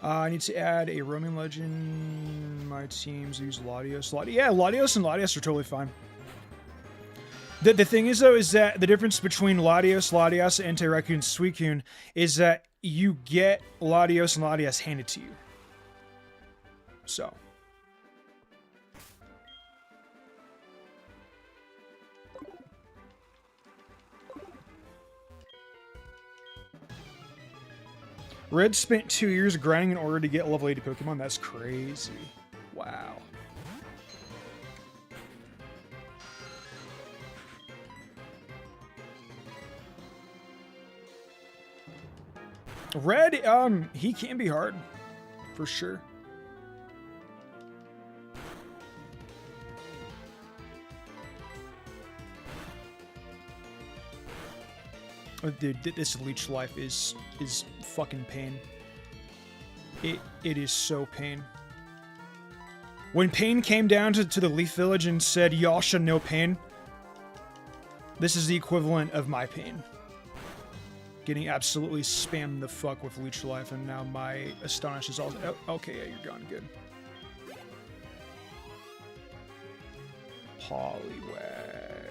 S1: I need to add a roaming legend. My teams use Latios. Yeah, Latios and Latias are totally fine. The thing is, though, is that the difference between Latios, Latias, and Entei, Suicune is that you get Latios and Latias handed to you. So. Red spent 2 years grinding in order to get level 80 Pokemon. That's crazy. Wow. Red, he can be hard. For sure. Oh, dude, this leech life is fucking pain. It is so pain. When Pain came down to the Leaf Village and said, y'all should know pain, this is the equivalent of my pain. Getting absolutely spammed the fuck with leech life, and now my Astonish is also... Oh, okay, yeah, you're gone. Good. Poliwag.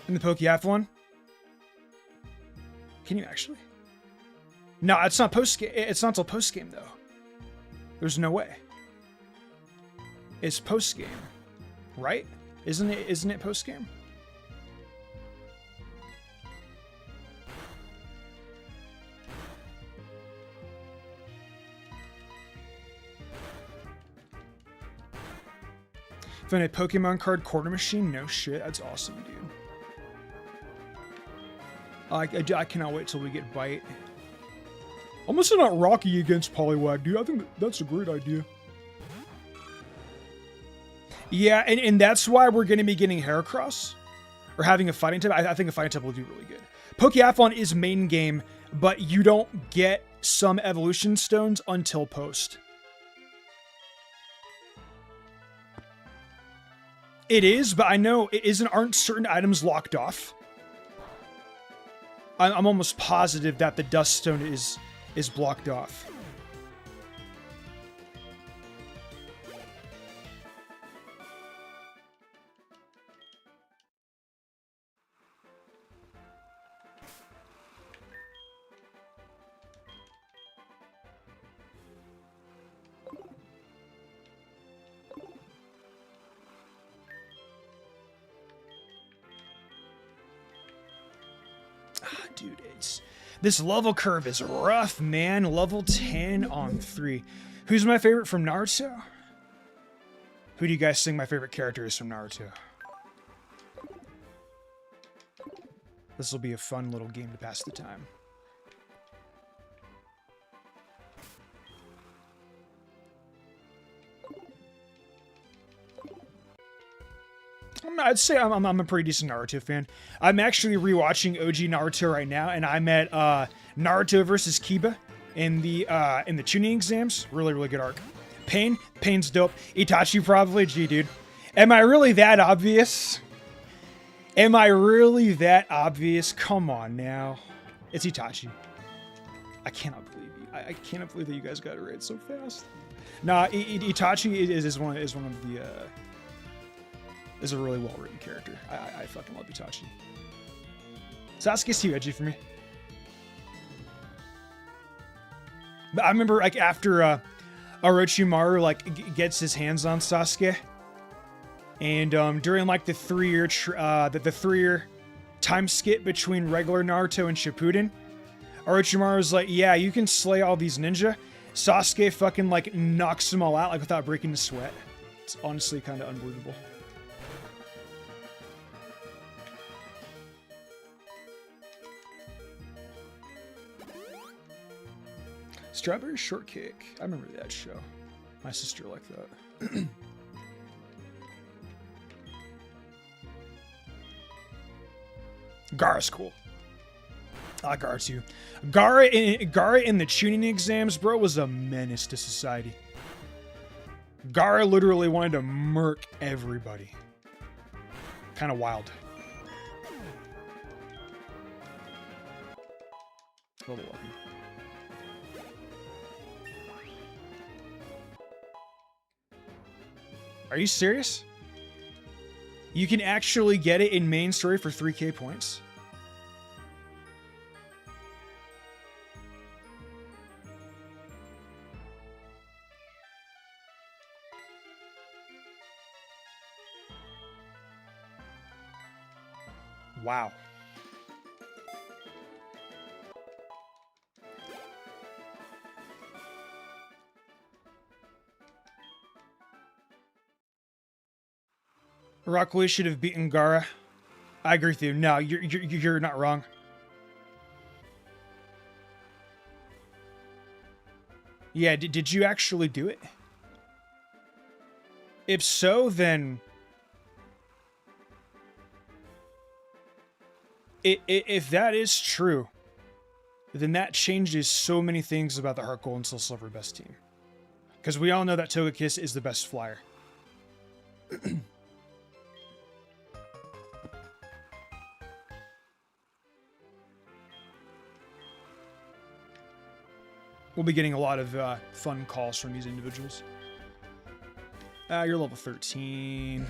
S1: In the Pokeathlon? Can you actually? No, it's not post-game. It's not till post-game, though. There's no way. It's post-game. Right? Isn't it post-game? Found a Pokemon card quarter machine? No shit, that's awesome, dude. I cannot wait till we get Bite. Almost not Rocky against Poliwag, dude. I think that's a great idea. Yeah, and that's why we're going to be getting Heracross. Or having a fighting type. I think a fighting type will do really good. Pokeathlon is main game, but you don't get some evolution stones until post. It is, but I know aren't certain items locked off? I'm almost positive that the Dust Stone is blocked off. Dude, this level curve is rough, man. Level 10 on 3. Who's my favorite from Naruto? Who do you guys think my favorite character is from Naruto? This will be a fun little game to pass the time. I'd say I'm a pretty decent Naruto fan. I'm actually rewatching OG Naruto right now, and I'm at Naruto versus Kiba in the tuning exams. Really, really good arc. Pain's dope. Itachi probably. Gee, dude. Am I really that obvious? Am I really that obvious? Come on now. It's Itachi. I cannot believe you. I cannot believe that you guys got it right so fast. Nah, Itachi is one of the is a really well-written character. I fucking love Itachi. Sasuke's too edgy for me. But I remember, like, after Orochimaru, like, gets his hands on Sasuke, and during, like, the 3-year time skip between regular Naruto and Shippuden, Orochimaru's like, yeah, you can slay all these ninja. Sasuke fucking, like, knocks them all out, like, without breaking a sweat. It's honestly kind of unbelievable. Strawberry Shortcake. I remember that show. My sister liked that. Gara's cool. I like Gara too. Gara in the tuning exams, bro, was a menace to society. Gara literally wanted to murk everybody. Kind of wild. Totally welcome. Are you serious? You can actually get it in main story for 3k points? Wow. Rock Lee should have beaten Gara. I agree with you. No, you're not wrong. Yeah, did you actually do it? If so, then... If that is true, then that changes so many things about the Heart Gold and Soul Silver best team. Because we all know that Togekiss is the best flyer. We'll be getting a lot of fun calls from these individuals. You're level 13.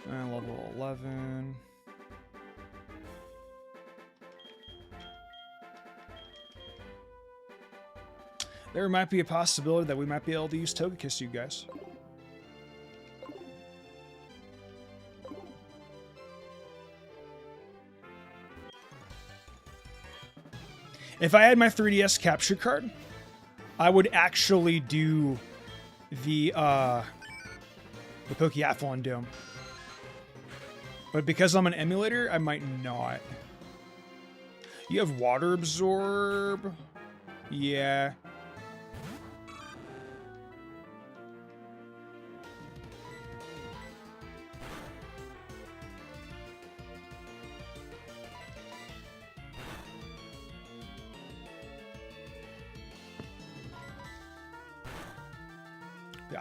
S1: Level 11. There might be a possibility that we might be able to use Togekiss, you guys. If I had my 3DS capture card, I would actually do the Pokeathlon Dome. But because I'm an emulator, I might not. You have Water Absorb? Yeah.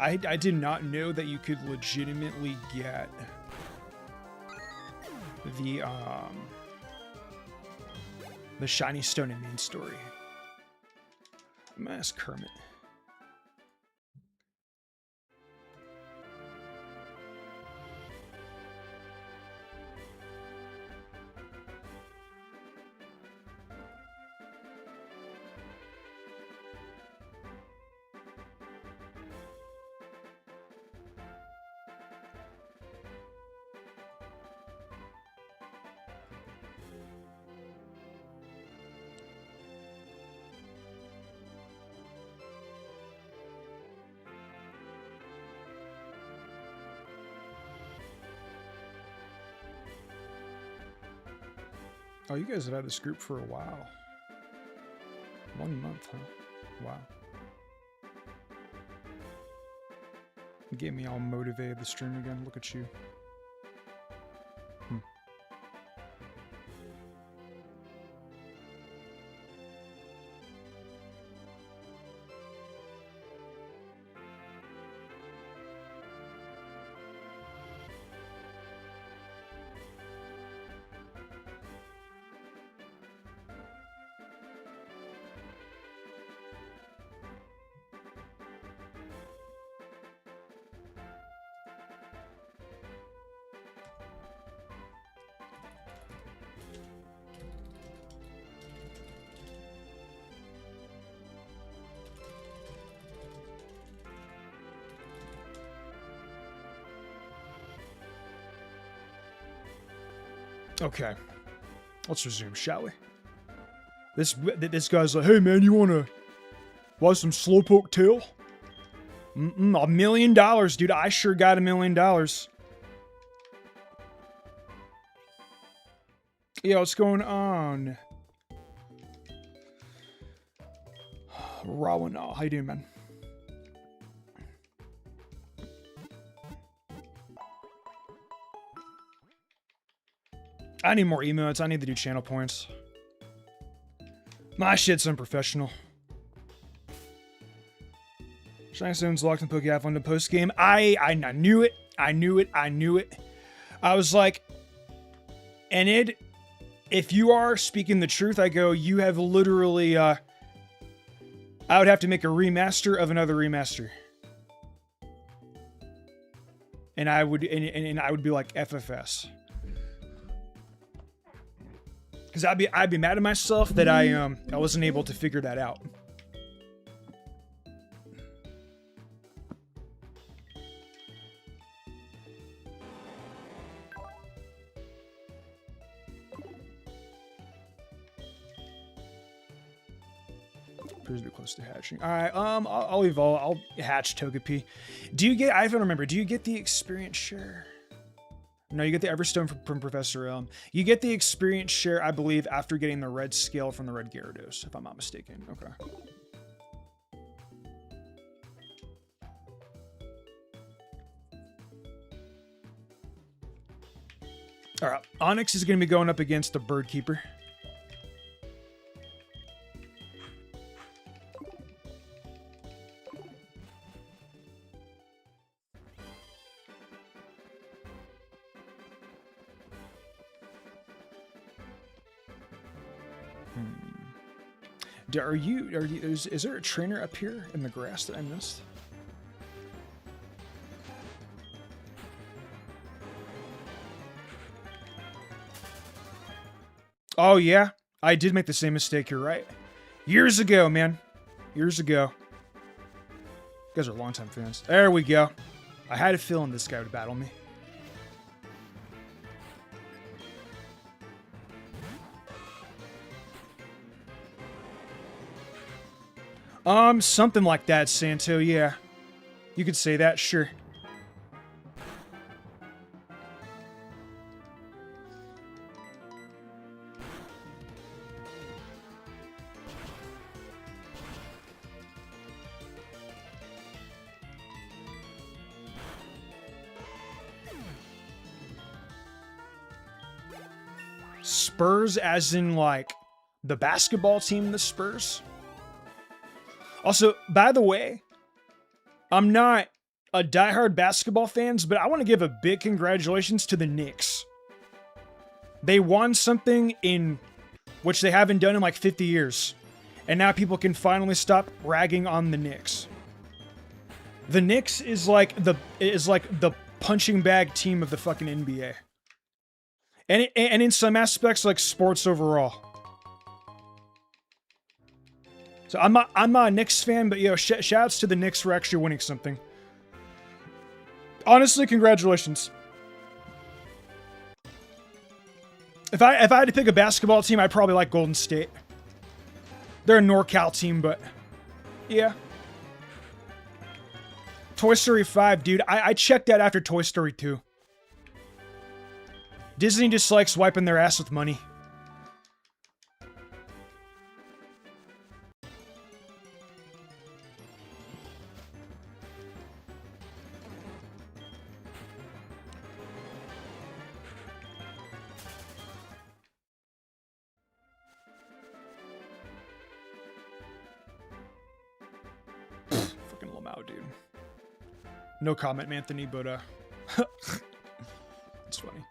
S1: I did not know that you could legitimately get the shiny stone in main story. I'm gonna ask Kermit. Oh, you guys have had this group for a while. 1 month, huh? Wow. Get me all motivated to stream again. Look at you. Okay, let's resume, shall we? This guy's like, hey man, you wanna buy some Slowpoke tail? $1 million, dude. I sure got $1 million. Yeah, what's going on? Rawana, how you doing, man? I need more emotes. I need to do channel points. My shit's unprofessional. Shiny Stone's locked in Pokeathlon to post game. I knew it. I knew it. I knew it. I was like, Enid, if you are speaking the truth, I go, you have literally, I would have to make a remaster of another remaster. And I would, and I would be like FFS. Because I'd be mad at myself that I wasn't able to figure that out. Appears to be close to hatching. All right, I'll evolve. I'll hatch Togepi. Do you get? I don't remember. Do you get the experience share? No, you get the Everstone from Professor Elm. You get the experience share, I believe, after getting the red scale from the red Gyarados, if I'm not mistaken. Okay. All right, Onyx is going to be going up against the Bird Keeper. Is there a trainer up here in the grass that I missed? Oh, yeah. I did make the same mistake. You're right. Years ago, man. Years ago. You guys are longtime fans. There we go. I had a feeling this guy would battle me. Something like that, Santo, yeah. You could say that, sure. Spurs as in, like, the basketball team, the Spurs? Also, by the way, I'm not a diehard basketball fans, but I want to give a big congratulations to the Knicks. They won something in which they haven't done in like 50 years. And now people can finally stop ragging on the Knicks. The Knicks is like the punching bag team of the fucking NBA. And in some aspects, like sports overall. So I'm not a Knicks fan, but yo, shouts to the Knicks for actually winning something. Honestly, congratulations. If I had to pick a basketball team, I'd probably like Golden State. They're a NorCal team, but yeah. Toy Story 5, dude. I checked that after Toy Story 2. Disney just likes wiping their ass with money. Fucking Lamau, dude. No comment, Anthony, but it's funny.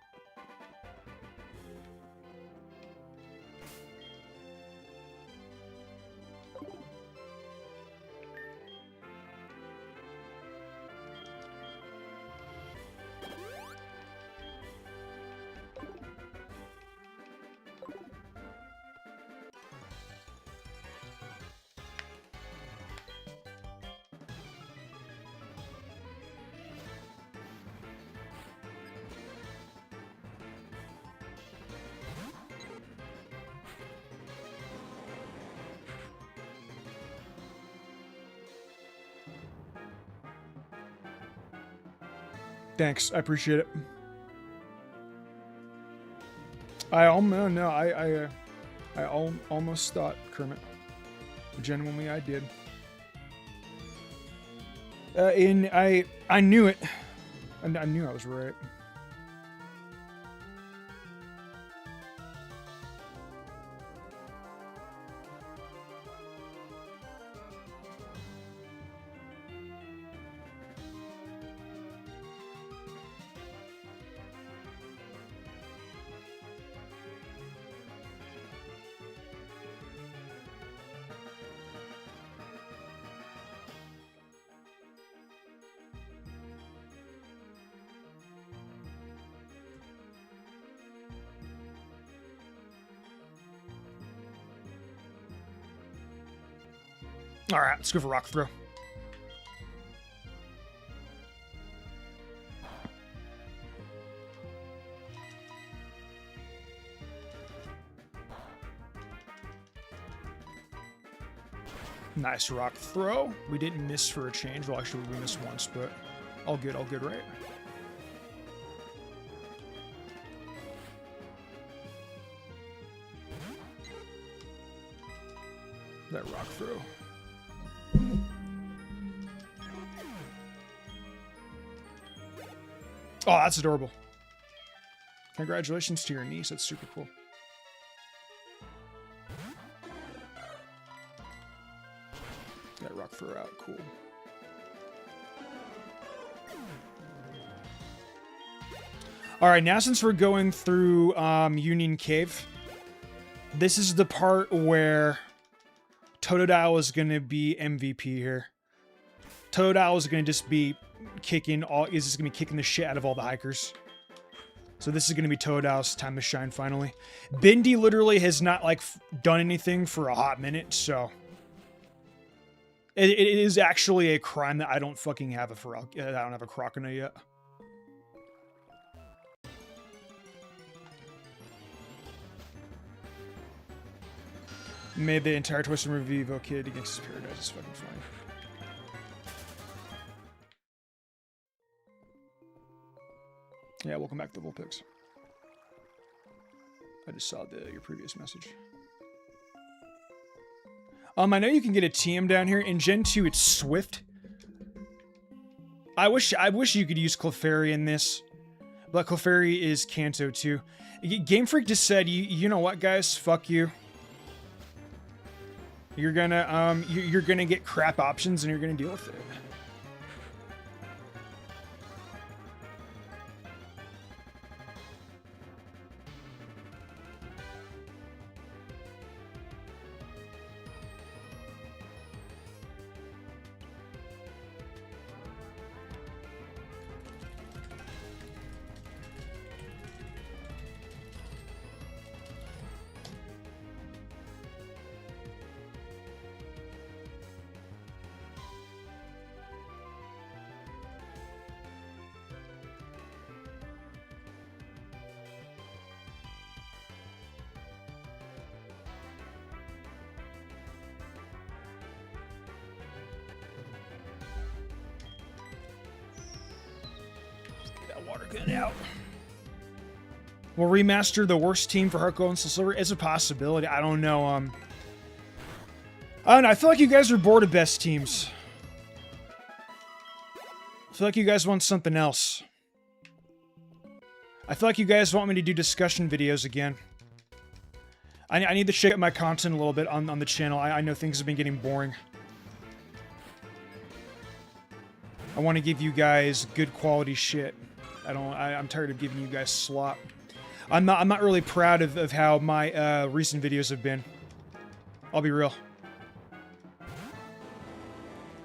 S1: Thanks, I appreciate it. I almost thought, Kermit. Genuinely, I did. I knew it. I knew I was right. All right, let's go for rock throw. Nice rock throw. We didn't miss for a change. Well, actually, we missed once, but all good, right? That rock throw. Oh, that's adorable. Congratulations to your niece. That's super cool. That rock throw out. Cool. All right, now since we're going through Union Cave, this is the part where Totodile is going to be MVP here. Totodile is going to just be kicking the shit out of all the hikers. So this is going to be Totodile's time to shine finally. Bendy literally has not like done anything for a hot minute, so it is actually a crime that I don't fucking have I don't have a Crocodile yet. Made the entire Twisted Revivo kid against his Paradise. It's fucking funny. Yeah, welcome back to the Vulpix. I just saw your previous message. I know you can get a TM down here. In Gen 2, it's Swift. I wish you could use Clefairy in this. But Clefairy is Kanto too. Game Freak just said, you know what, guys? Fuck you. You're gonna get crap options and you're gonna deal with it. Out. We'll remaster the worst team for Heart Gold and Soul Silver. It's a possibility. I don't know. I don't know. I feel like you guys are bored of best teams. I feel like you guys want something else. I feel like you guys want me to do discussion videos again. I need to shake up my content a little bit on the channel. I know things have been getting boring. I want to give you guys good quality shit. I'm tired of giving you guys slop. I'm not really proud of how my recent videos have been. I'll be real.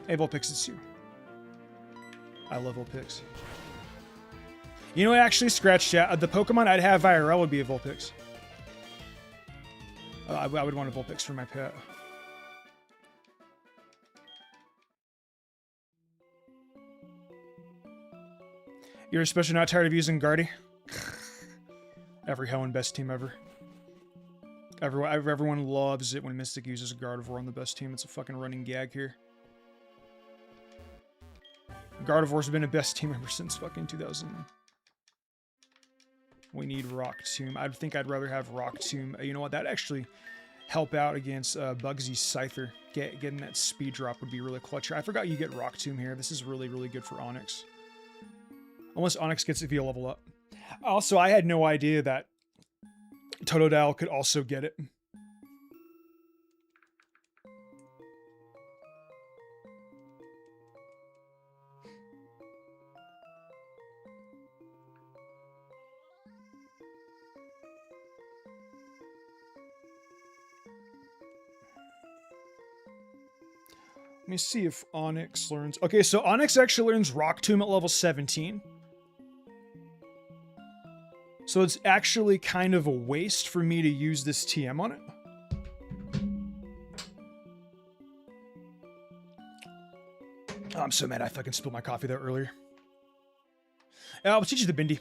S1: Hey, Vulpix, it's you. I love Vulpix. You know what, actually, scratch chat. The Pokemon I'd have IRL would be a Vulpix. I would want a Vulpix for my pet. You're especially not tired of using Guardy? Every Helen best team ever. Everyone loves it when Mystic uses Gardevoir on the best team. It's a fucking running gag here. Gardevoir's been a best team ever since fucking 2000. We need Rock Tomb. I think I'd rather have Rock Tomb. You know what? That'd actually help out against Bugsy's Scyther. Getting that speed drop would be really clutch. I forgot you get Rock Tomb here. This is really, really good for Onyx. Unless Onyx gets it via level up. Also, I had no idea that Totodile could also get it. Let me see if Onyx learns... Okay, so Onyx actually learns Rock Tomb at level 17. So it's actually kind of a waste for me to use this TM on it. Oh, I'm so mad I fucking spilled my coffee there earlier. I'll teach you the Bindi.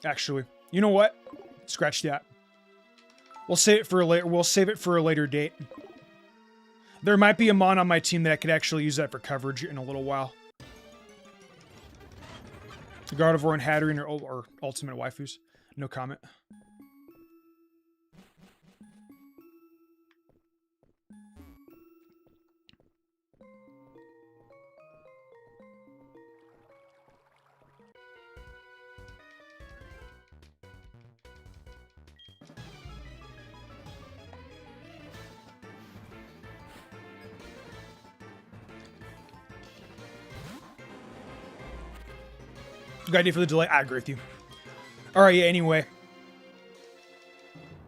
S1: Actually, you know what? Scratch that. We'll save it for a later. We'll save it for a later date. There might be a mon on my team that I could actually use that for coverage in a little while. Gardevoir and Hatterene or ultimate waifus. No comment. Good idea for the delay. I agree with you. All right, yeah, anyway.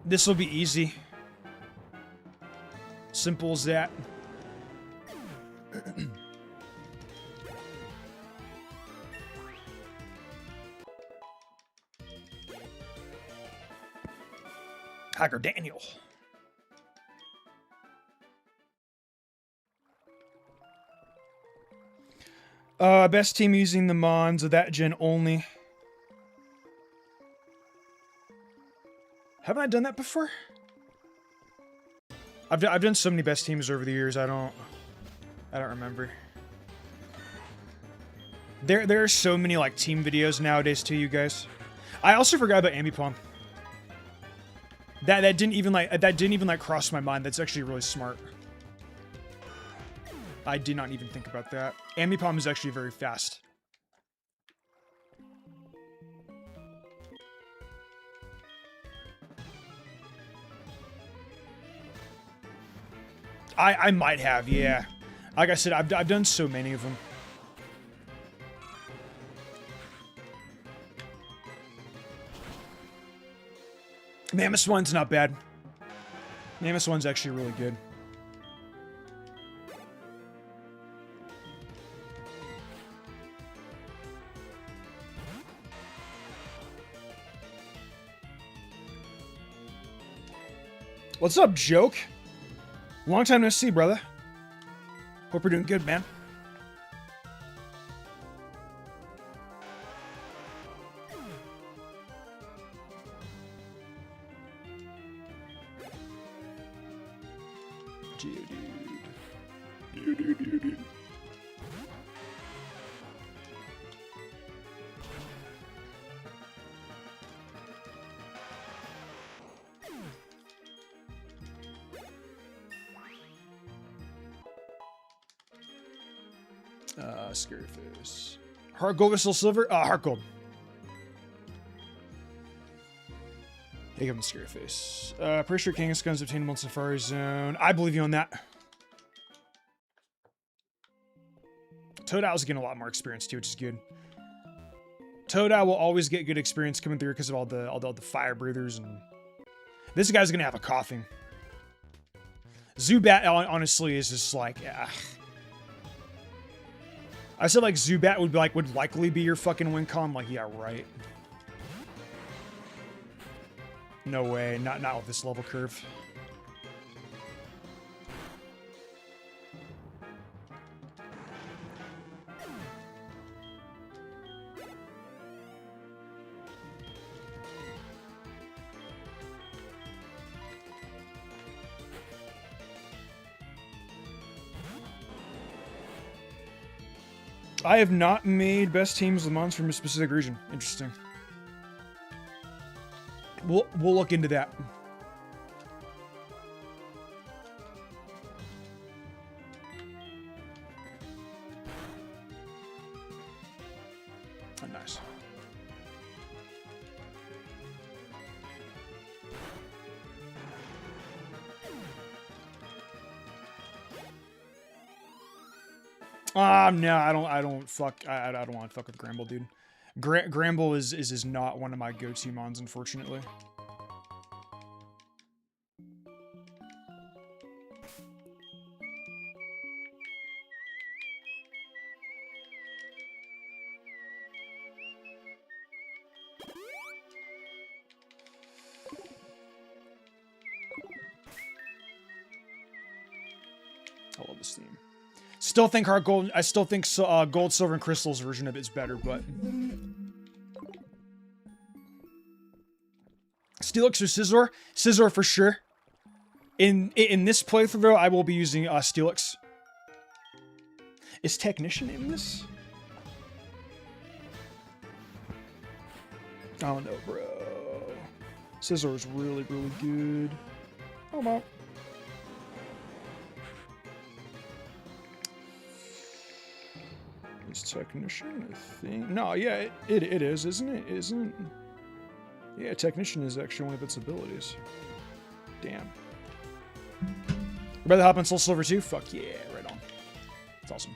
S1: This will be easy. Simple as that. Hacker Daniel. Best team using the Mons of that gen only. Haven't I done that before? I've done so many best teams over the years. I don't remember. There are so many like team videos nowadays too, you guys. I also forgot about Ambipom. That didn't even like cross my mind. That's actually really smart. I did not even think about that. Ambipom is actually very fast. I might have, yeah. Like I said, I've done so many of them. Mammoth one's not bad. Mammoth one's actually really good. What's up, Joke? Long time no see, brother. Hope you're doing good, man. Geodude. Scary face. Heart gold, Soul Silver? Heart gold. Hey, give him scary face. Pretty sure Kangaskhan is obtainable in Safari Zone. I believe you on that. Toadow's getting a lot more experience too, which is good. Toadow will always get good experience coming through because of all the fire breathers, and this guy's gonna have a coughing. Zubat honestly is just like, I said like Zubat would likely be your fucking win con. Like, yeah, right. No way, not with this level curve. I have not made best teams Le Mans from a specific region. Interesting. We'll look into that. Oh, nice. No, I don't want to fuck with Gramble, dude. Gramble is not one of my go-to mons, unfortunately. I love this theme. Still think Heart Gold. I still think Gold, Silver, and Crystal's version of it's better, but Steelix or Scizor? Scizor for sure. In this playthrough, though, I will be using Steelix. Is Technician in this? I don't know, bro. Scizor is really, really good. Oh, no. Is Technician a thing? No, yeah, it is, isn't it? Isn't... Yeah, Technician is actually one of its abilities. Damn. Rather hop on Soul Silver too? Fuck yeah, right on. That's awesome.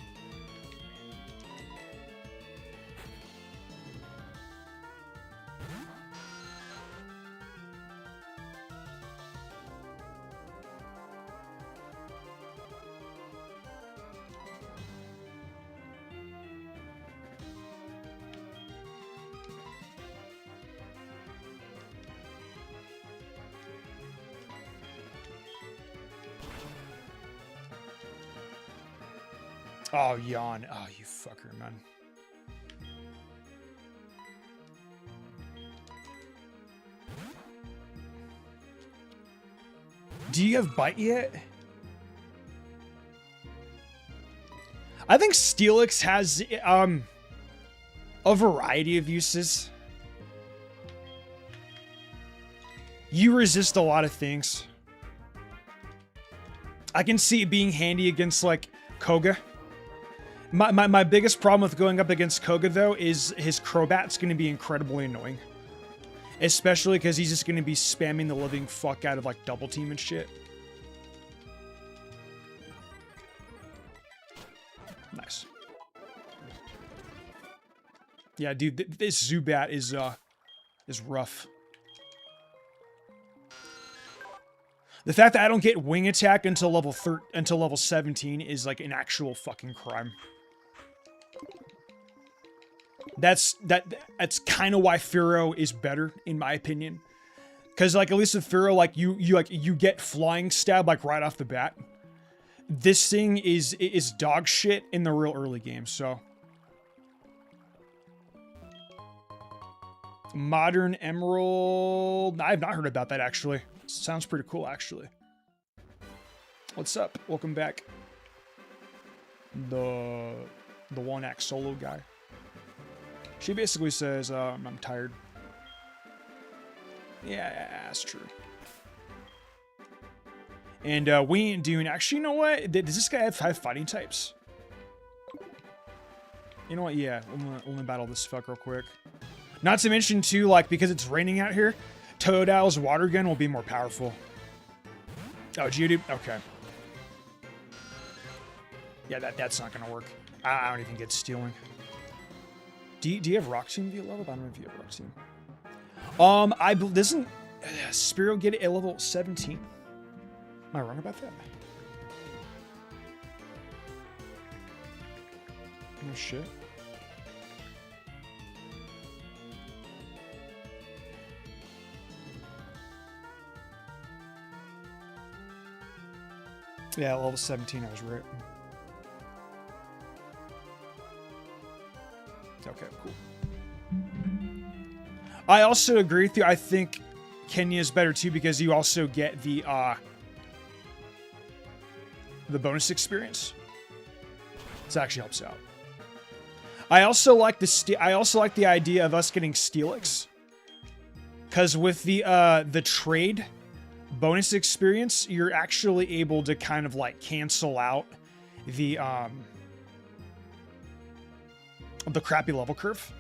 S1: Oh, yawn. Oh, you fucker, man. Do you have Bite yet? I think Steelix has a variety of uses. You resist a lot of things. I can see it being handy against like Koga. My biggest problem with going up against Koga, though, is his Crobat's going to be incredibly annoying. Especially because he's just going to be spamming the living fuck out of, like, Double Team and shit. Nice. Yeah, dude, this Zubat is rough. The fact that I don't get Wing Attack until level 17 is, like, an actual fucking crime. That's kind of why Fearow is better, in my opinion. Because, like, at least with Fearow, like, you get Flying Stab, like, right off the bat. This thing is dog shit in the real early game, so. Modern Emerald. I've not heard about that, actually. Sounds pretty cool, actually. What's up? Welcome back. The one-act solo guy. She basically says, I'm tired. Yeah, that's true. And we ain't doing... Actually, you know what? Does this guy have 5 fighting types? You know what? Yeah, let me battle this fuck real quick. Not to mention, too, like, because it's raining out here, Totodile's water gun will be more powerful. Oh, Geodude? Okay. Yeah, that's not gonna work. I don't even get stealing. Do you have Rock Tomb via level? I don't know if you have Rock Tomb. Doesn't Spearow get it at level 17? Am I wrong about that? Oh shit. Yeah, level 17, I was right. Okay, cool. I also agree with you. I think Kenya is better too because you also get the bonus experience. This actually helps out. I also like the idea of us getting Steelix, because with the trade bonus experience, you're actually able to kind of like cancel out the crappy level curve.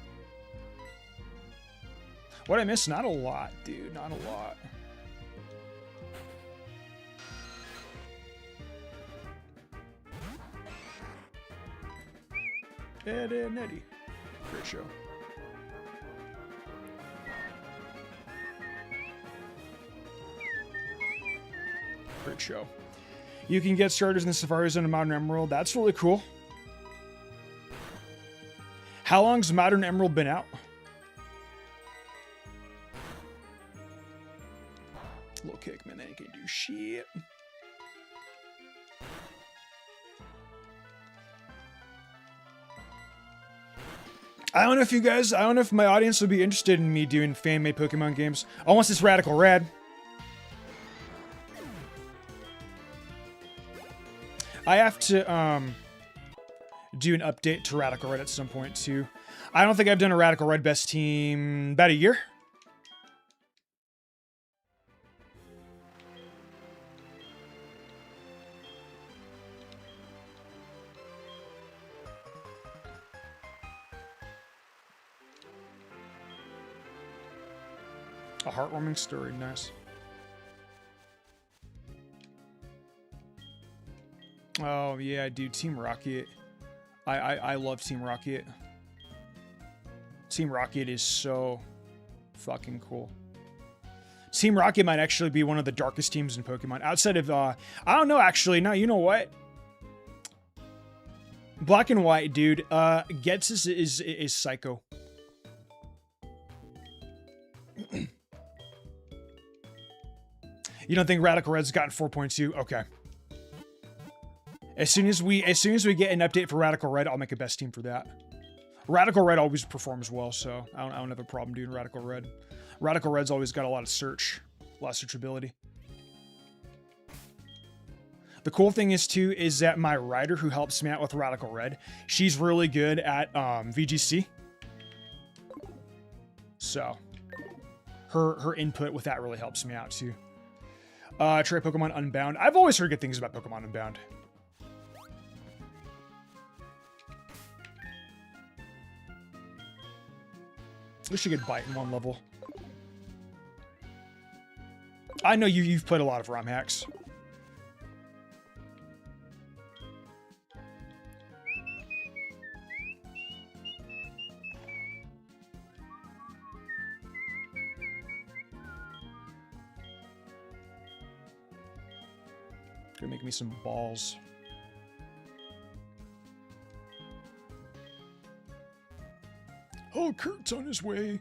S1: What I missed? Not a lot, dude. Not a lot. Ed and Eddie. Great show. Great show. You can get starters in the Safari Zone of Modern Emerald. That's really cool. How long's Modern Emerald been out? Little kick, man. They ain't gonna do shit. I don't know if my audience would be interested in me doing fan-made Pokemon games. Unless it's Radical Rad. I have to, do an update to Radical Red at some point, too. I don't think I've done a Radical Red Best Team about a year. A heartwarming story, nice. Oh yeah, dude, Team Rocket. I love Team Rocket. Team Rocket is so fucking cool. Team Rocket might actually be one of the darkest teams in Pokemon. Outside of, I don't know, actually. No, you know what? Black and White, dude. Gets is psycho. You don't think Radical Red's gotten 4.2? Okay. As soon as we get an update for Radical Red, I'll make a best team for that. Radical Red always performs well, so I don't have a problem doing Radical Red. Radical Red's always got a lot of searchability. The cool thing is too is that my writer who helps me out with Radical Red, she's really good at VGC. So her input with that really helps me out too. Try Pokemon Unbound. I've always heard good things about Pokemon Unbound. We should get Bite in one level. I know you've played a lot of ROM hacks. Gonna make me some balls. Oh, Kurt's on his way.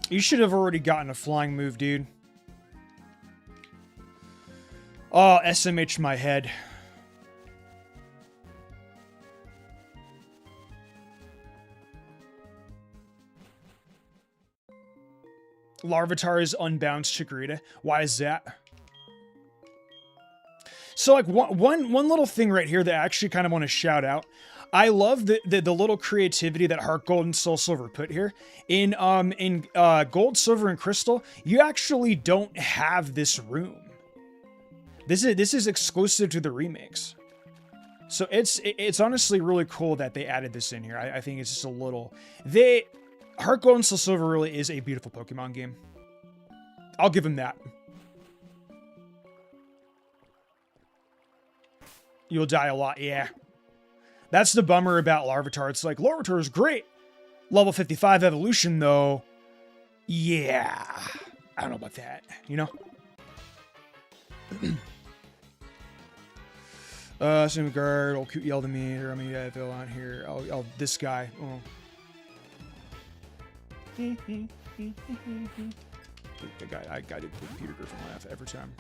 S1: You should have already gotten a flying move, dude. Oh, SMH my head. Larvitar is unbound Chikorita. Why is that? So, like, one little thing right here that I actually kind of want to shout out. I love the little creativity that Heart Gold and Soul Silver put here. In Gold, Silver, and Crystal, you actually don't have this room. This is exclusive to the remakes. So it's honestly really cool that they added this in here. I think it's just a little... Heart Gold and Soul Silver really is a beautiful Pokemon game. I'll give them that. You'll die a lot, yeah. That's the bummer about Larvitar. It's like, Larvitar is great. Level 55 evolution, though. Yeah. I don't know about that, you know? Guard, old cute yelled at me. Or, I mean, yeah, Phil on here. Oh, this guy. Oh. The guy, I did Peter Griffin laugh every time.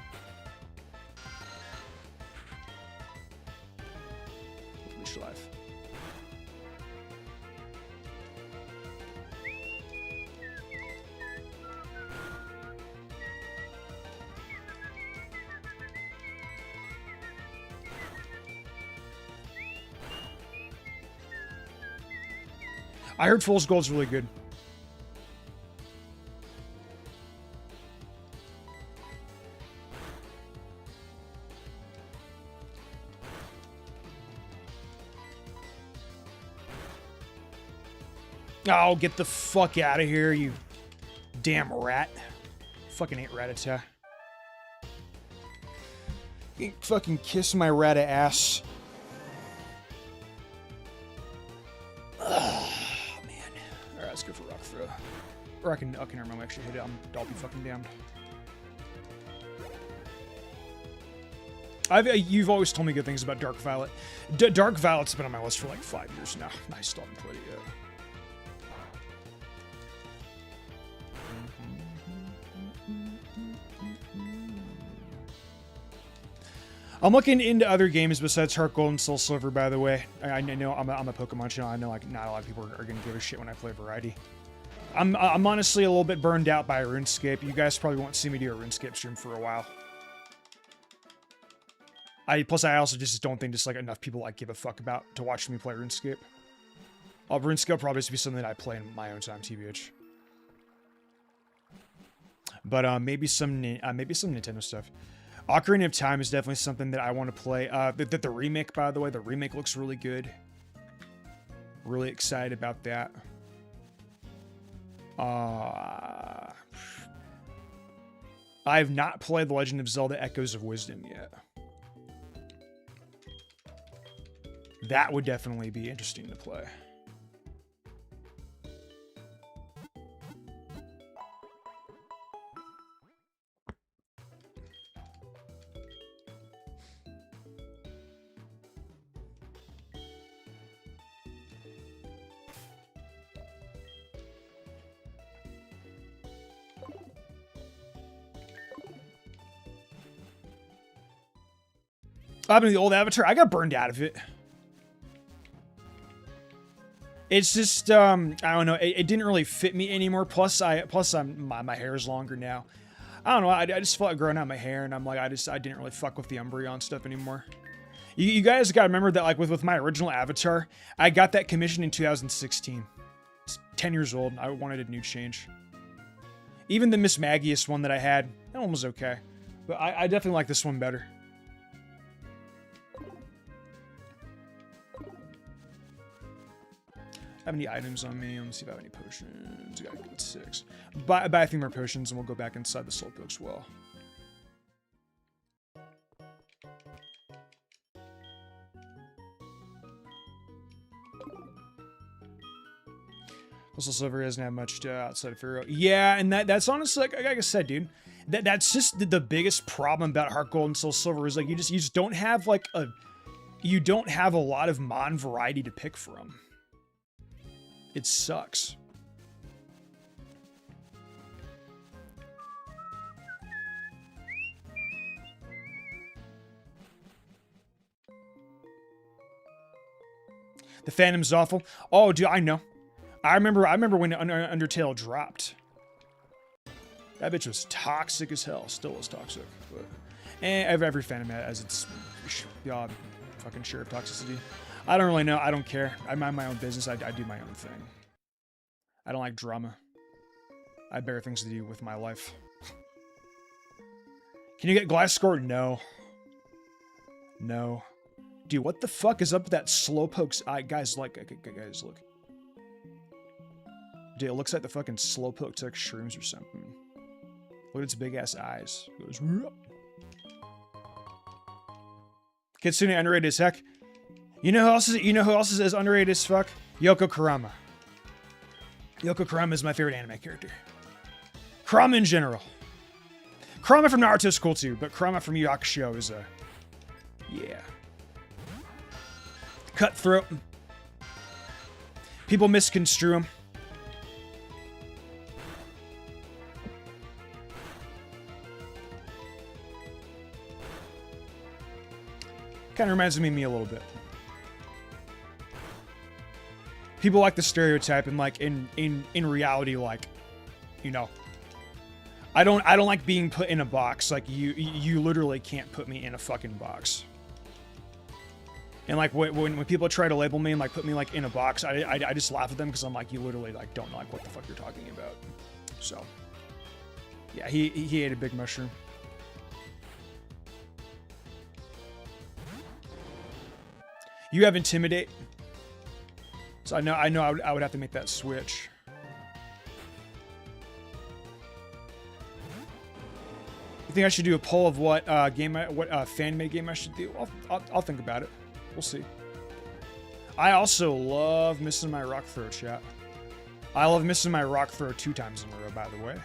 S1: Life. I heard Fool's Gold's really good. Oh, get the fuck out of here, you damn rat. Fucking hate Rattata. You fucking kiss my Ratta ass. Oh, man. Alright, let's go for Rock Throw. Or I can remember actually hit it. I'll be fucking damned. You've always told me good things about Dark Violet. Dark Violet's been on my list for like 5 years now. I still haven't played it yet. I'm looking into other games besides Heart Gold and Soul Silver, by the way. I know I'm a Pokemon channel. I know like not a lot of people are going to give a shit when I play variety. I'm honestly a little bit burned out by RuneScape. You guys probably won't see me do a RuneScape stream for a while. Plus I also just don't think just like enough people like give a fuck about to watch me play RuneScape. RuneScape will probably just be something that I play in my own time, TBH. But maybe some Nintendo stuff. Ocarina of Time is definitely something that I want to play. The remake, by the way, the remake looks really good. Really excited about that. I have not played The Legend of Zelda Echoes of Wisdom yet. That would definitely be interesting to play. What happened to the old Avatar? I got burned out of it. It's just, I don't know. It didn't really fit me anymore. Plus my hair is longer now. I don't know. I just felt like growing out my hair, and I'm like, I didn't really fuck with the Umbreon stuff anymore. You guys gotta remember that, like, with my original Avatar, I got that commission in 2016. It's 10 years old. I wanted a new change. Even the Miss Magius one that I had, that one was okay. But I definitely like this one better. I have any items on me? Let me see if I have any potions. I got good 6. Buy a few more potions and we'll go back inside the Slowpoke's well. Soul Silver doesn't have much outside of Pharaoh. Yeah, and that's honestly, like I said, dude, that's just the biggest problem about Heart Gold and Soul Silver is like you just don't have like a lot of mon variety to pick from. It sucks. The Phantom's awful. Oh, dude, I know. I remember when Undertale dropped. That bitch was toxic as hell. Still is toxic. But every Phantom has its fucking share of toxicity. I don't really know. I don't care. I mind my own business. I do my own thing. I don't like drama. I have better things to do with my life. Can you get Gliscor? No. No. Dude, what the fuck is up with that Slowpoke's eye? Guys, look. Dude, it looks like the fucking Slowpoke took shrooms or something. Look at its big ass eyes. It goes, Rup. Kitsune underrated as heck. You know who else is as underrated as fuck? Yoko Kurama. Yoko Kurama is my favorite anime character. Kurama in general. Kurama from Naruto is cool too, but Kurama from Yu Yu Hakusho is a... yeah. Cutthroat. People misconstrue him. Kind of reminds me of me a little bit. People like the stereotype, and like in reality, like, you know, I don't like being put in a box. Like you literally can't put me in a fucking box. And like when people try to label me and like put me like in a box, I just laugh at them because I'm like, you literally like don't know like what the fuck you're talking about. So yeah, he ate a big mushroom. You have Intimidate. So I know I would have to make that switch. You think I should do a poll of what fan-made game I should do? I'll think about it. We'll see. I also love missing my rock throw, chat. I love missing my rock throw 2 times in a row, by the way.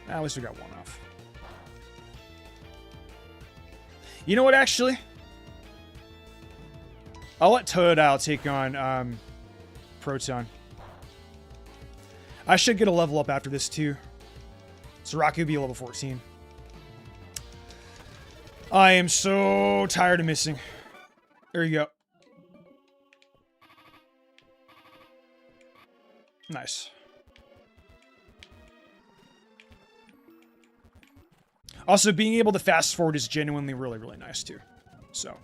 S1: At least we got 1 off. You know what, actually? I'll let Totodile take on Proton. I should get a level up after this too. So Rocky will be level 14. I am so tired of missing. There you go. Nice. Also, being able to fast forward is genuinely really, really nice too. So.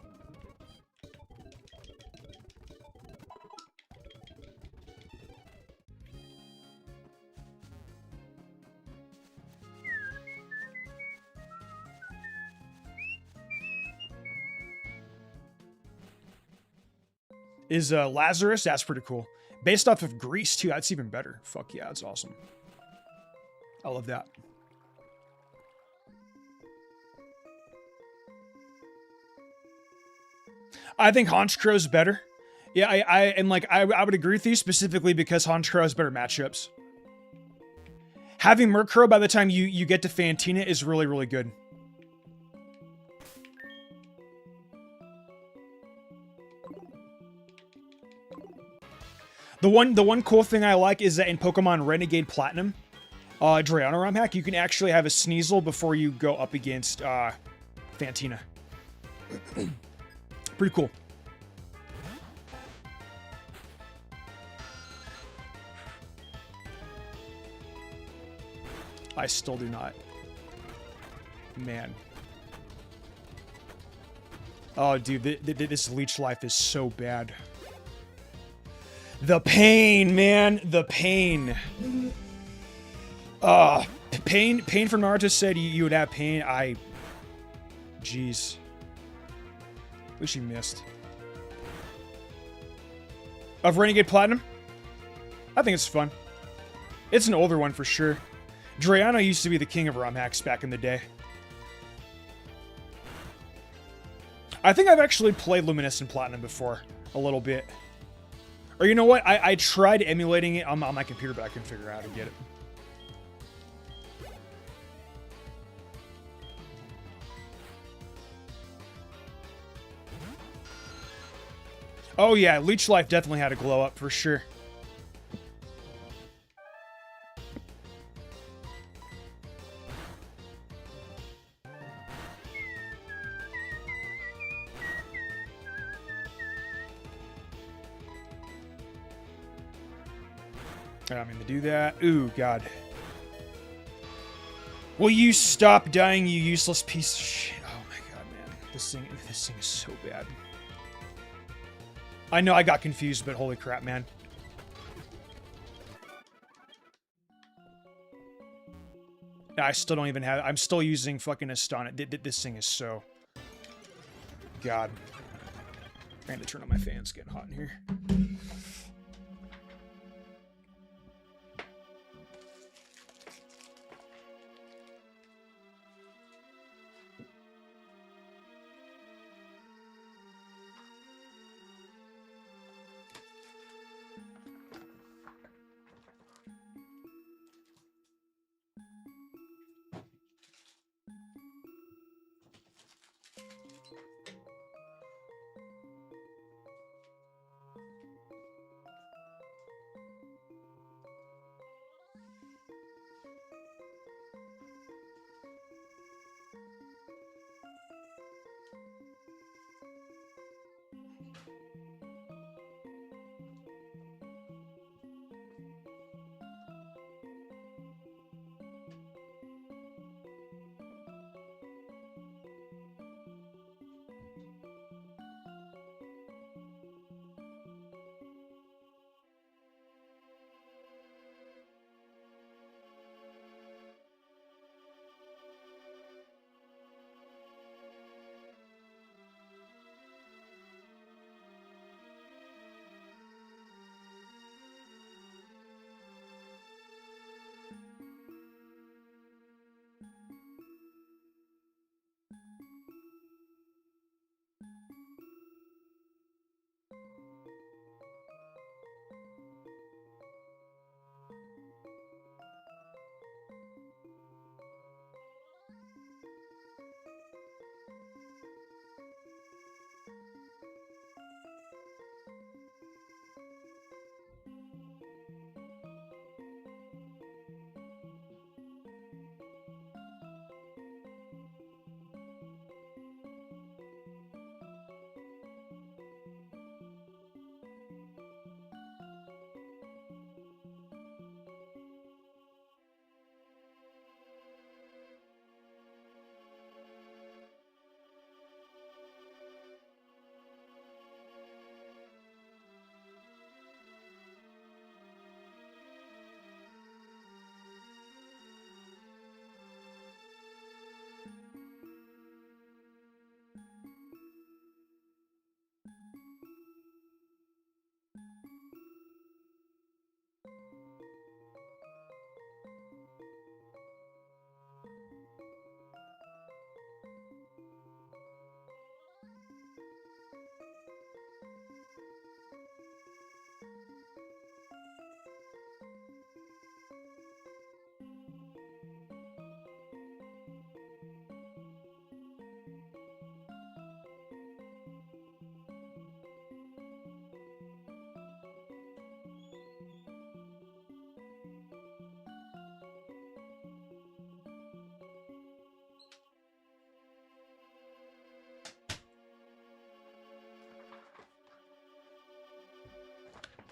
S1: Is Lazarus? That's pretty cool. Based off of Greece too. That's even better. Fuck yeah, that's awesome. I love that. I think Honchkro's better. Yeah, I would agree with you specifically because Honchkro has better matchups. Having Murkrow by the time you get to Fantina is really, really good. The one cool thing I like is that in Pokemon Renegade Platinum, Drayano ROM hack, you can actually have a Sneasel before you go up against Fantina. Pretty cool. I still do not. Man. Oh, dude, this leech life is so bad. The pain, man. The pain. Pain from Naruto said you would have pain. Jeez. At least you missed. Of Renegade Platinum? I think it's fun. It's an older one for sure. Drayano used to be the king of ROM hacks back in the day. I think I've actually played Luminescent Platinum before. A little bit. Or you know what? I tried emulating it on my computer, but I couldn't figure out how to get it. Oh yeah, Leech Life definitely had a glow up for sure. I don't mean to do that. Ooh, God. Will you stop dying, you useless piece of shit? Oh my God, man. This thing is so bad. I know I got confused, but holy crap, man. I still don't even have... I'm still using fucking Astana. This thing is so... God. I had to turn on my fan. It's getting hot in here.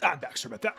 S1: I'm back. Sorry about that.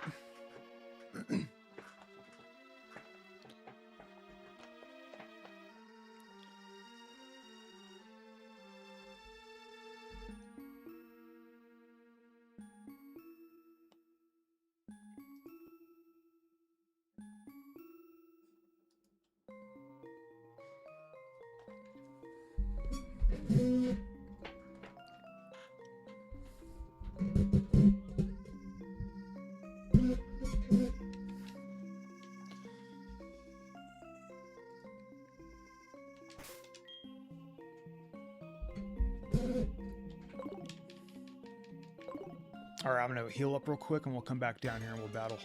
S1: All right, I'm gonna heal up real quick, and we'll come back down here and we'll battle.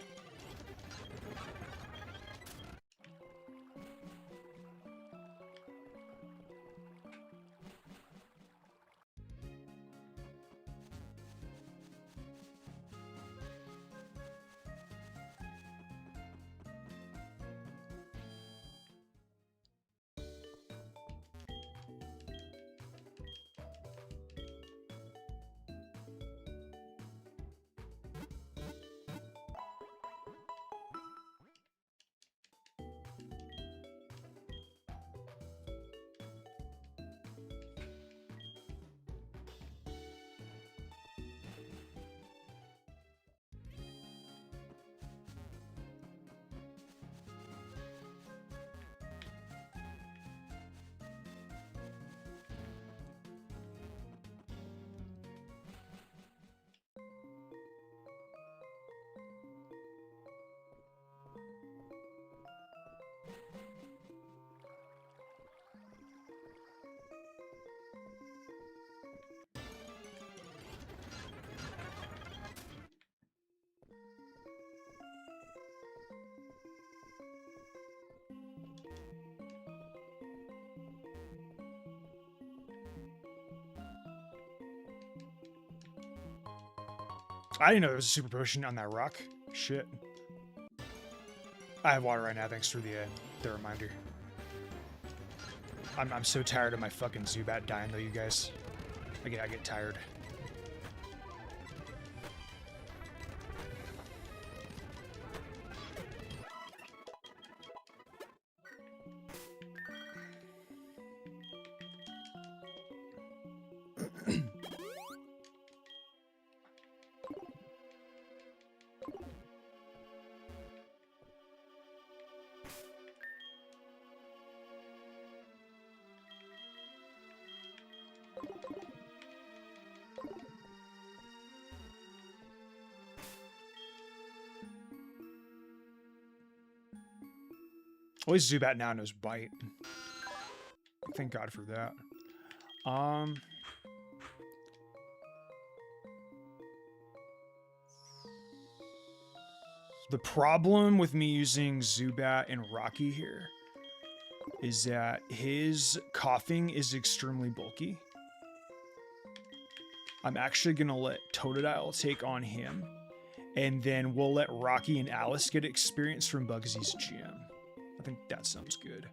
S1: I didn't know there was a super potion on that rock. Shit. I have water right now, thanks for the reminder. I'm so tired of my fucking Zubat dying though, you guys. I get tired. At least Zubat now knows Bite. Thank God for that. The problem with me using Zubat and Rocky here is that his coughing is extremely bulky. I'm actually going to let Totodile take on him, and then we'll let Rocky and Alice get experience from Bugsy's gym. I think that sounds good.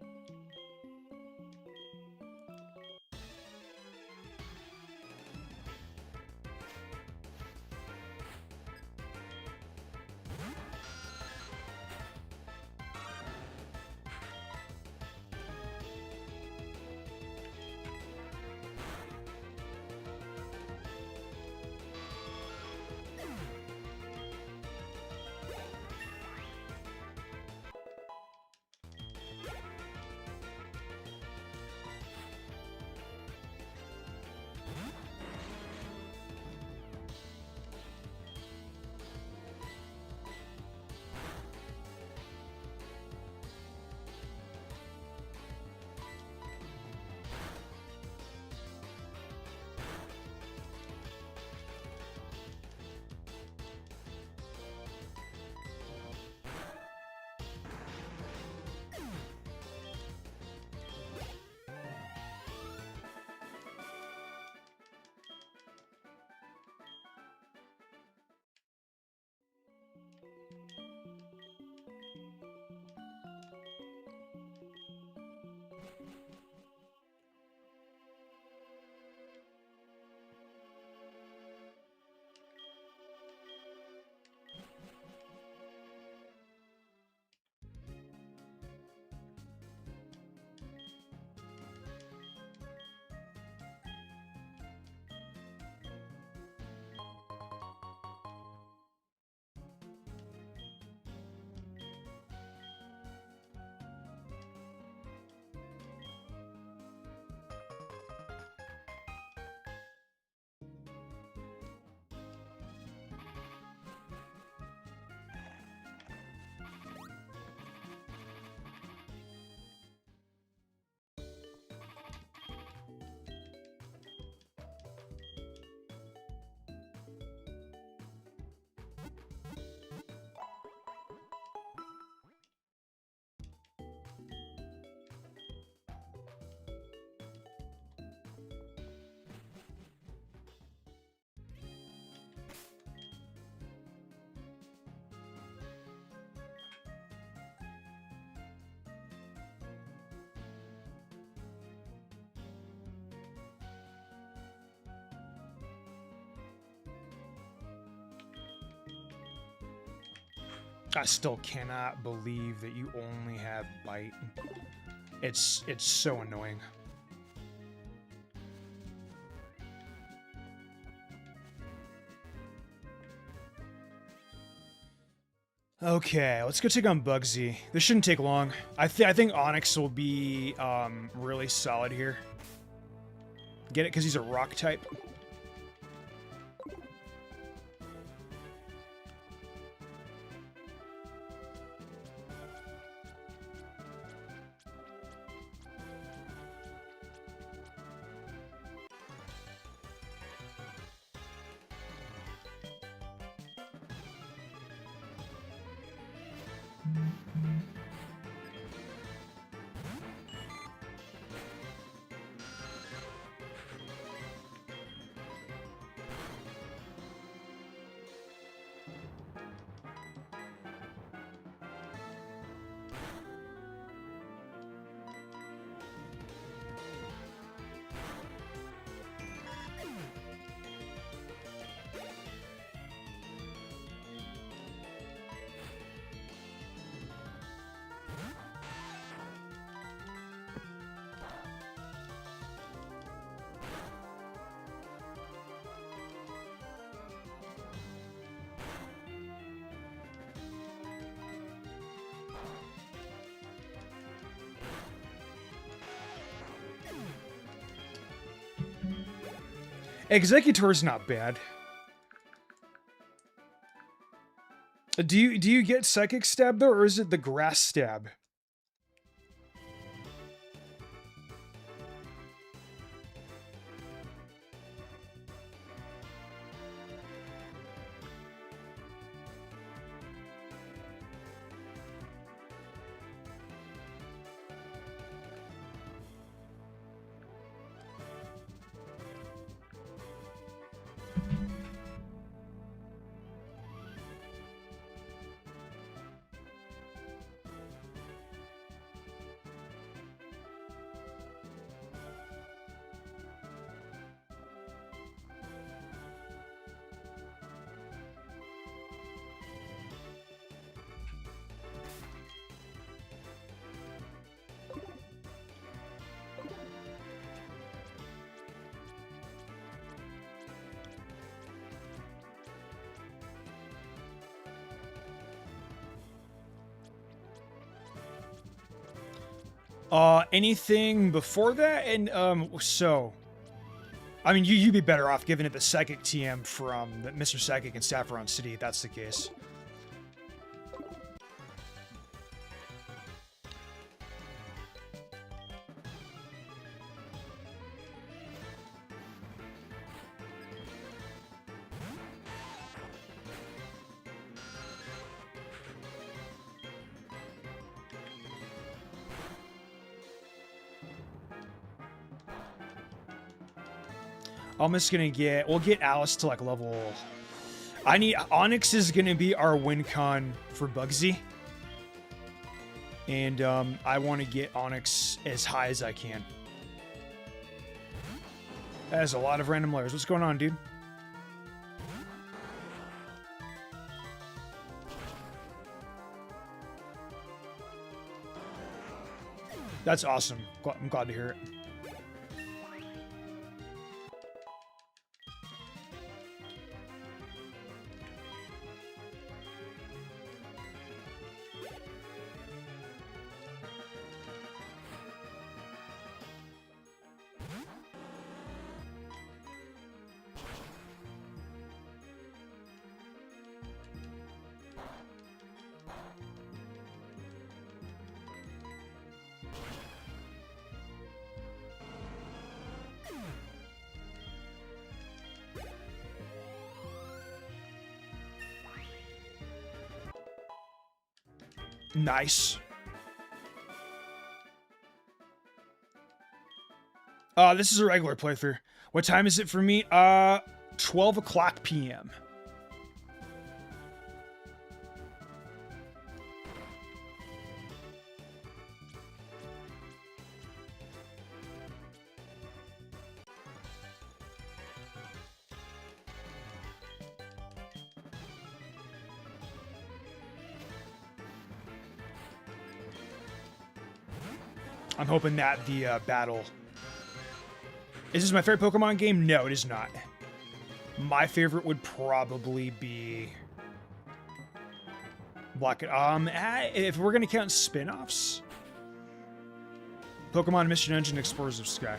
S1: I still cannot believe that you only have bite. It's so annoying. Okay, let's go take on Bugsy. This shouldn't take long. I think Onyx will be really solid here. Get it? Because he's a rock type. Executor's not bad. Do you get Psychic Stab though, or is it the Grass Stab? Anything before that? And, so... I mean, you'd be better off giving it the Psychic TM from the Mr. Psychic in Saffron City, if that's the case. I'm just gonna we'll get Alice to like level... Onyx is gonna be our win con for Bugsy. And I want to get Onyx as high as I can. That is a lot of random layers. What's going on, dude? That's awesome. I'm glad to hear it. Nice. This is a regular playthrough. What time is it for me? 12 o'clock p.m. I'm hoping that the battle... Is this my favorite Pokemon game? No, it is not. My favorite would probably be... if we're gonna count spin-offs... Pokemon Mission Engine Explorers of Sky.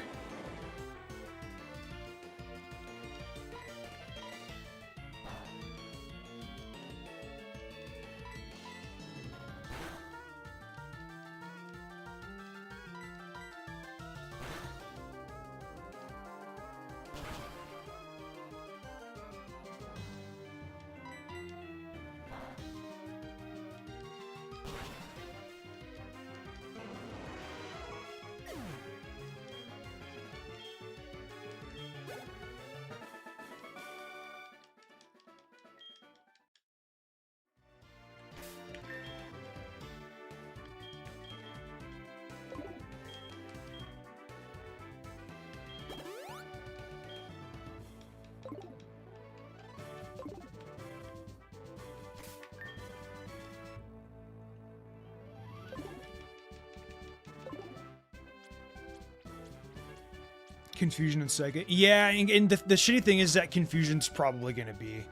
S1: Confusion and Sega. Yeah, and the shitty thing is that Confusion's probably gonna be.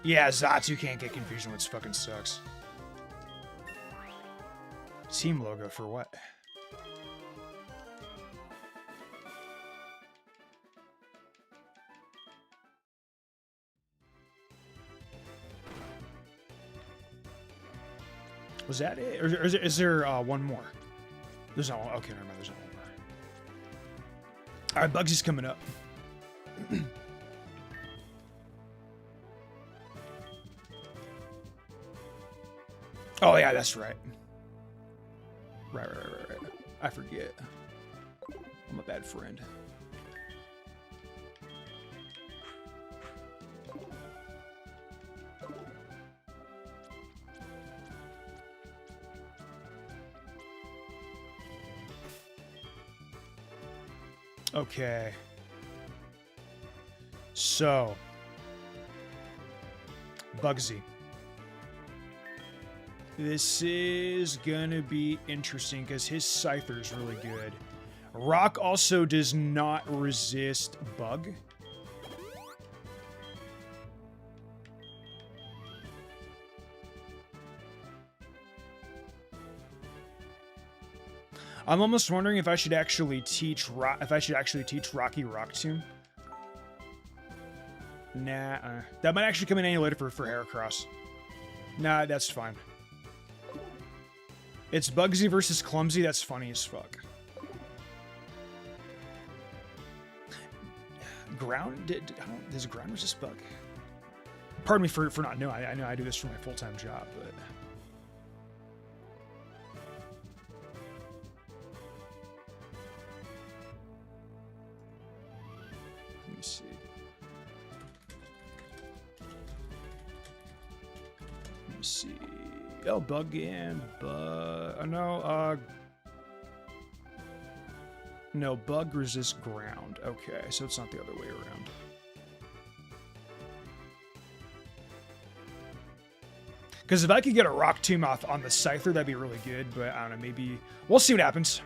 S1: Yeah, Zatu can't get Confusion, which fucking sucks. Team logo for what? Was that it? Or is there one more? There's not one. Okay, never mind. There's not one more. All right, Bugsy's coming up. Oh, yeah, that's right. Right. I forget. I'm a bad friend. Okay. So. Bugsy. This is gonna be interesting because his Scyther's really good. Rock also does not resist Bug. I'm almost wondering if I should actually teach Rocky Rock Tomb. Nah, that might actually come in any later for Heracross. Nah, that's fine. It's Bugsy versus Clumsy. That's funny as fuck. Ground? Does ground resist Bug? Pardon me for not knowing. I know I do this for my full-time job, but... Let me see. Let me see. Oh, Bug and Bug. No, Bug resists ground. Okay, so it's not the other way around. Because if I could get a Rock Tomb off on the Scyther, that'd be really good, but I don't know, maybe... We'll see what happens.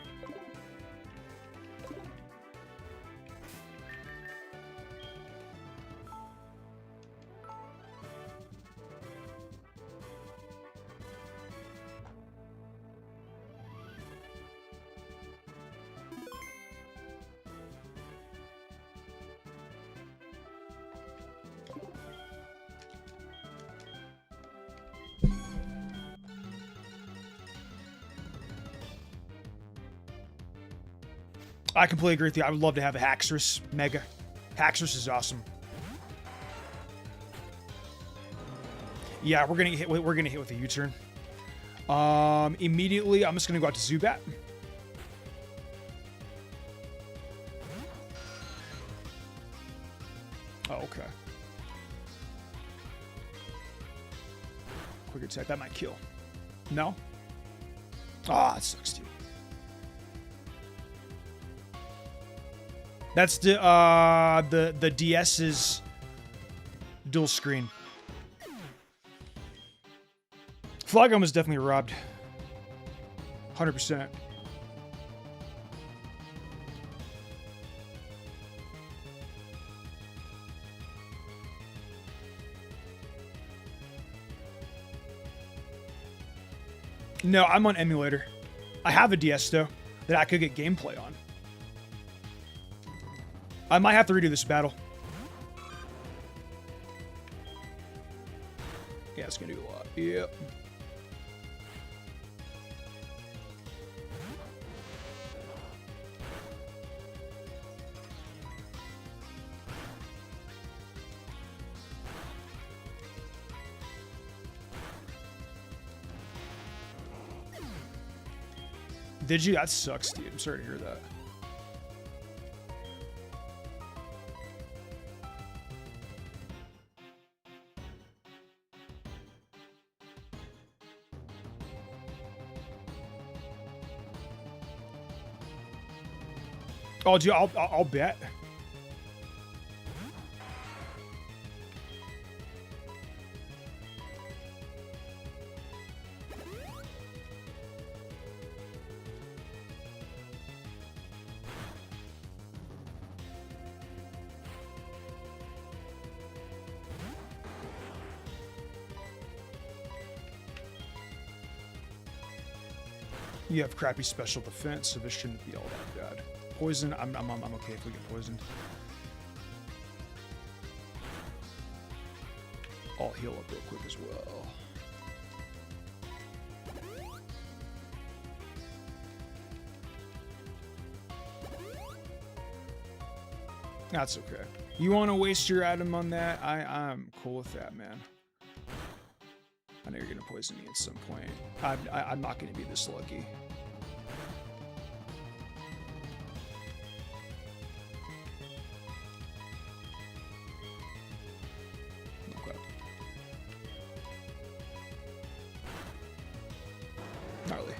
S1: I completely agree with you. I would love to have a Haxorus Mega. Haxorus is awesome. Yeah, we're gonna hit with a U-turn. Immediately, I'm just gonna go out to Zubat. Oh, okay. Quick attack, that might kill. No? Ah, it sucks, dude. That's the DS's dual screen. Flygon was definitely robbed. 100%. No, I'm on emulator. I have a DS though that I could get gameplay on. I might have to redo this battle. Yeah, it's gonna do a lot. Yep. Did you? That sucks, dude. I'm sorry to hear that. Oh, dude, I'll bet. You have crappy special defense, so this shouldn't be all that bad. Poison, I'm okay if we get poisoned. I'll heal up real quick as well. That's okay. You want to waste your item on that? I'm cool with that, man. I know you're gonna poison me at some point. I'm not gonna be this lucky. Okay. Gnarly.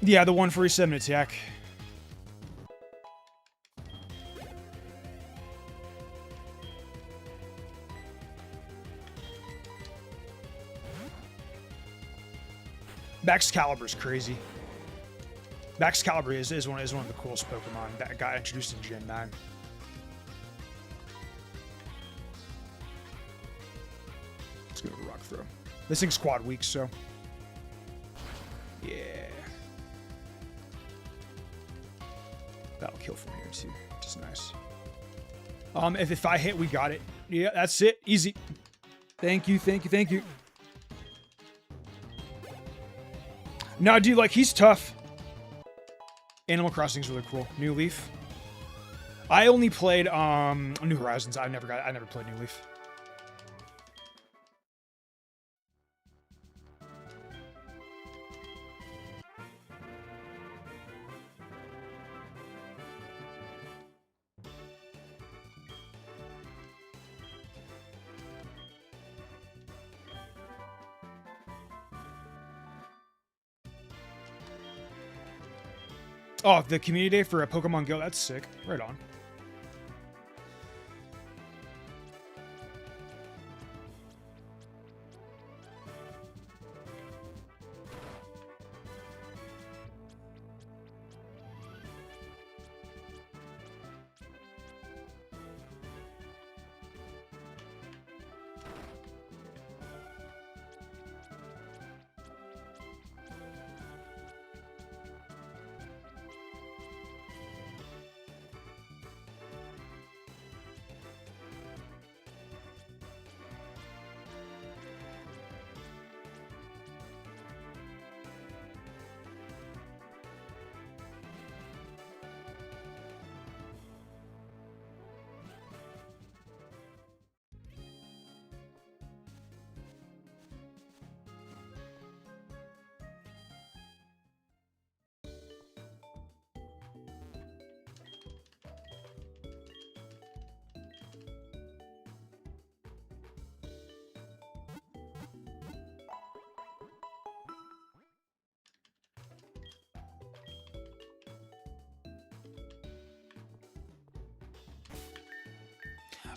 S1: Yeah, the 147 attack. Excalibur's crazy. Excalibur is one of the coolest Pokemon that got introduced in Gen 9. Let's go to Rock Throw. This thing's quad weak, so yeah, that'll kill from here too, which is nice. If I hit, we got it. Yeah, that's it. Easy. Thank you, thank you, thank you. No, dude, like, he's tough. Animal Crossing's really cool. New Leaf. I only played New Horizons. I never played New Leaf. Oh, the community day for a Pokemon Go. That's sick. Right on.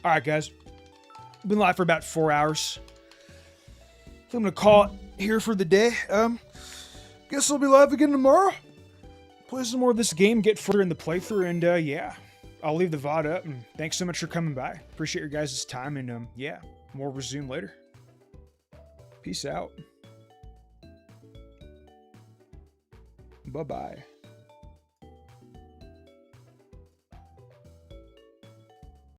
S1: All right, guys. Been live for about 4 hours. So I'm gonna call it here for the day. Guess I'll be live again tomorrow. Play some more of this game, get further in the playthrough, and yeah, I'll leave the VOD up. And thanks so much for coming by. Appreciate your guys' time, and yeah, more will resume later. Peace out. Bye-bye.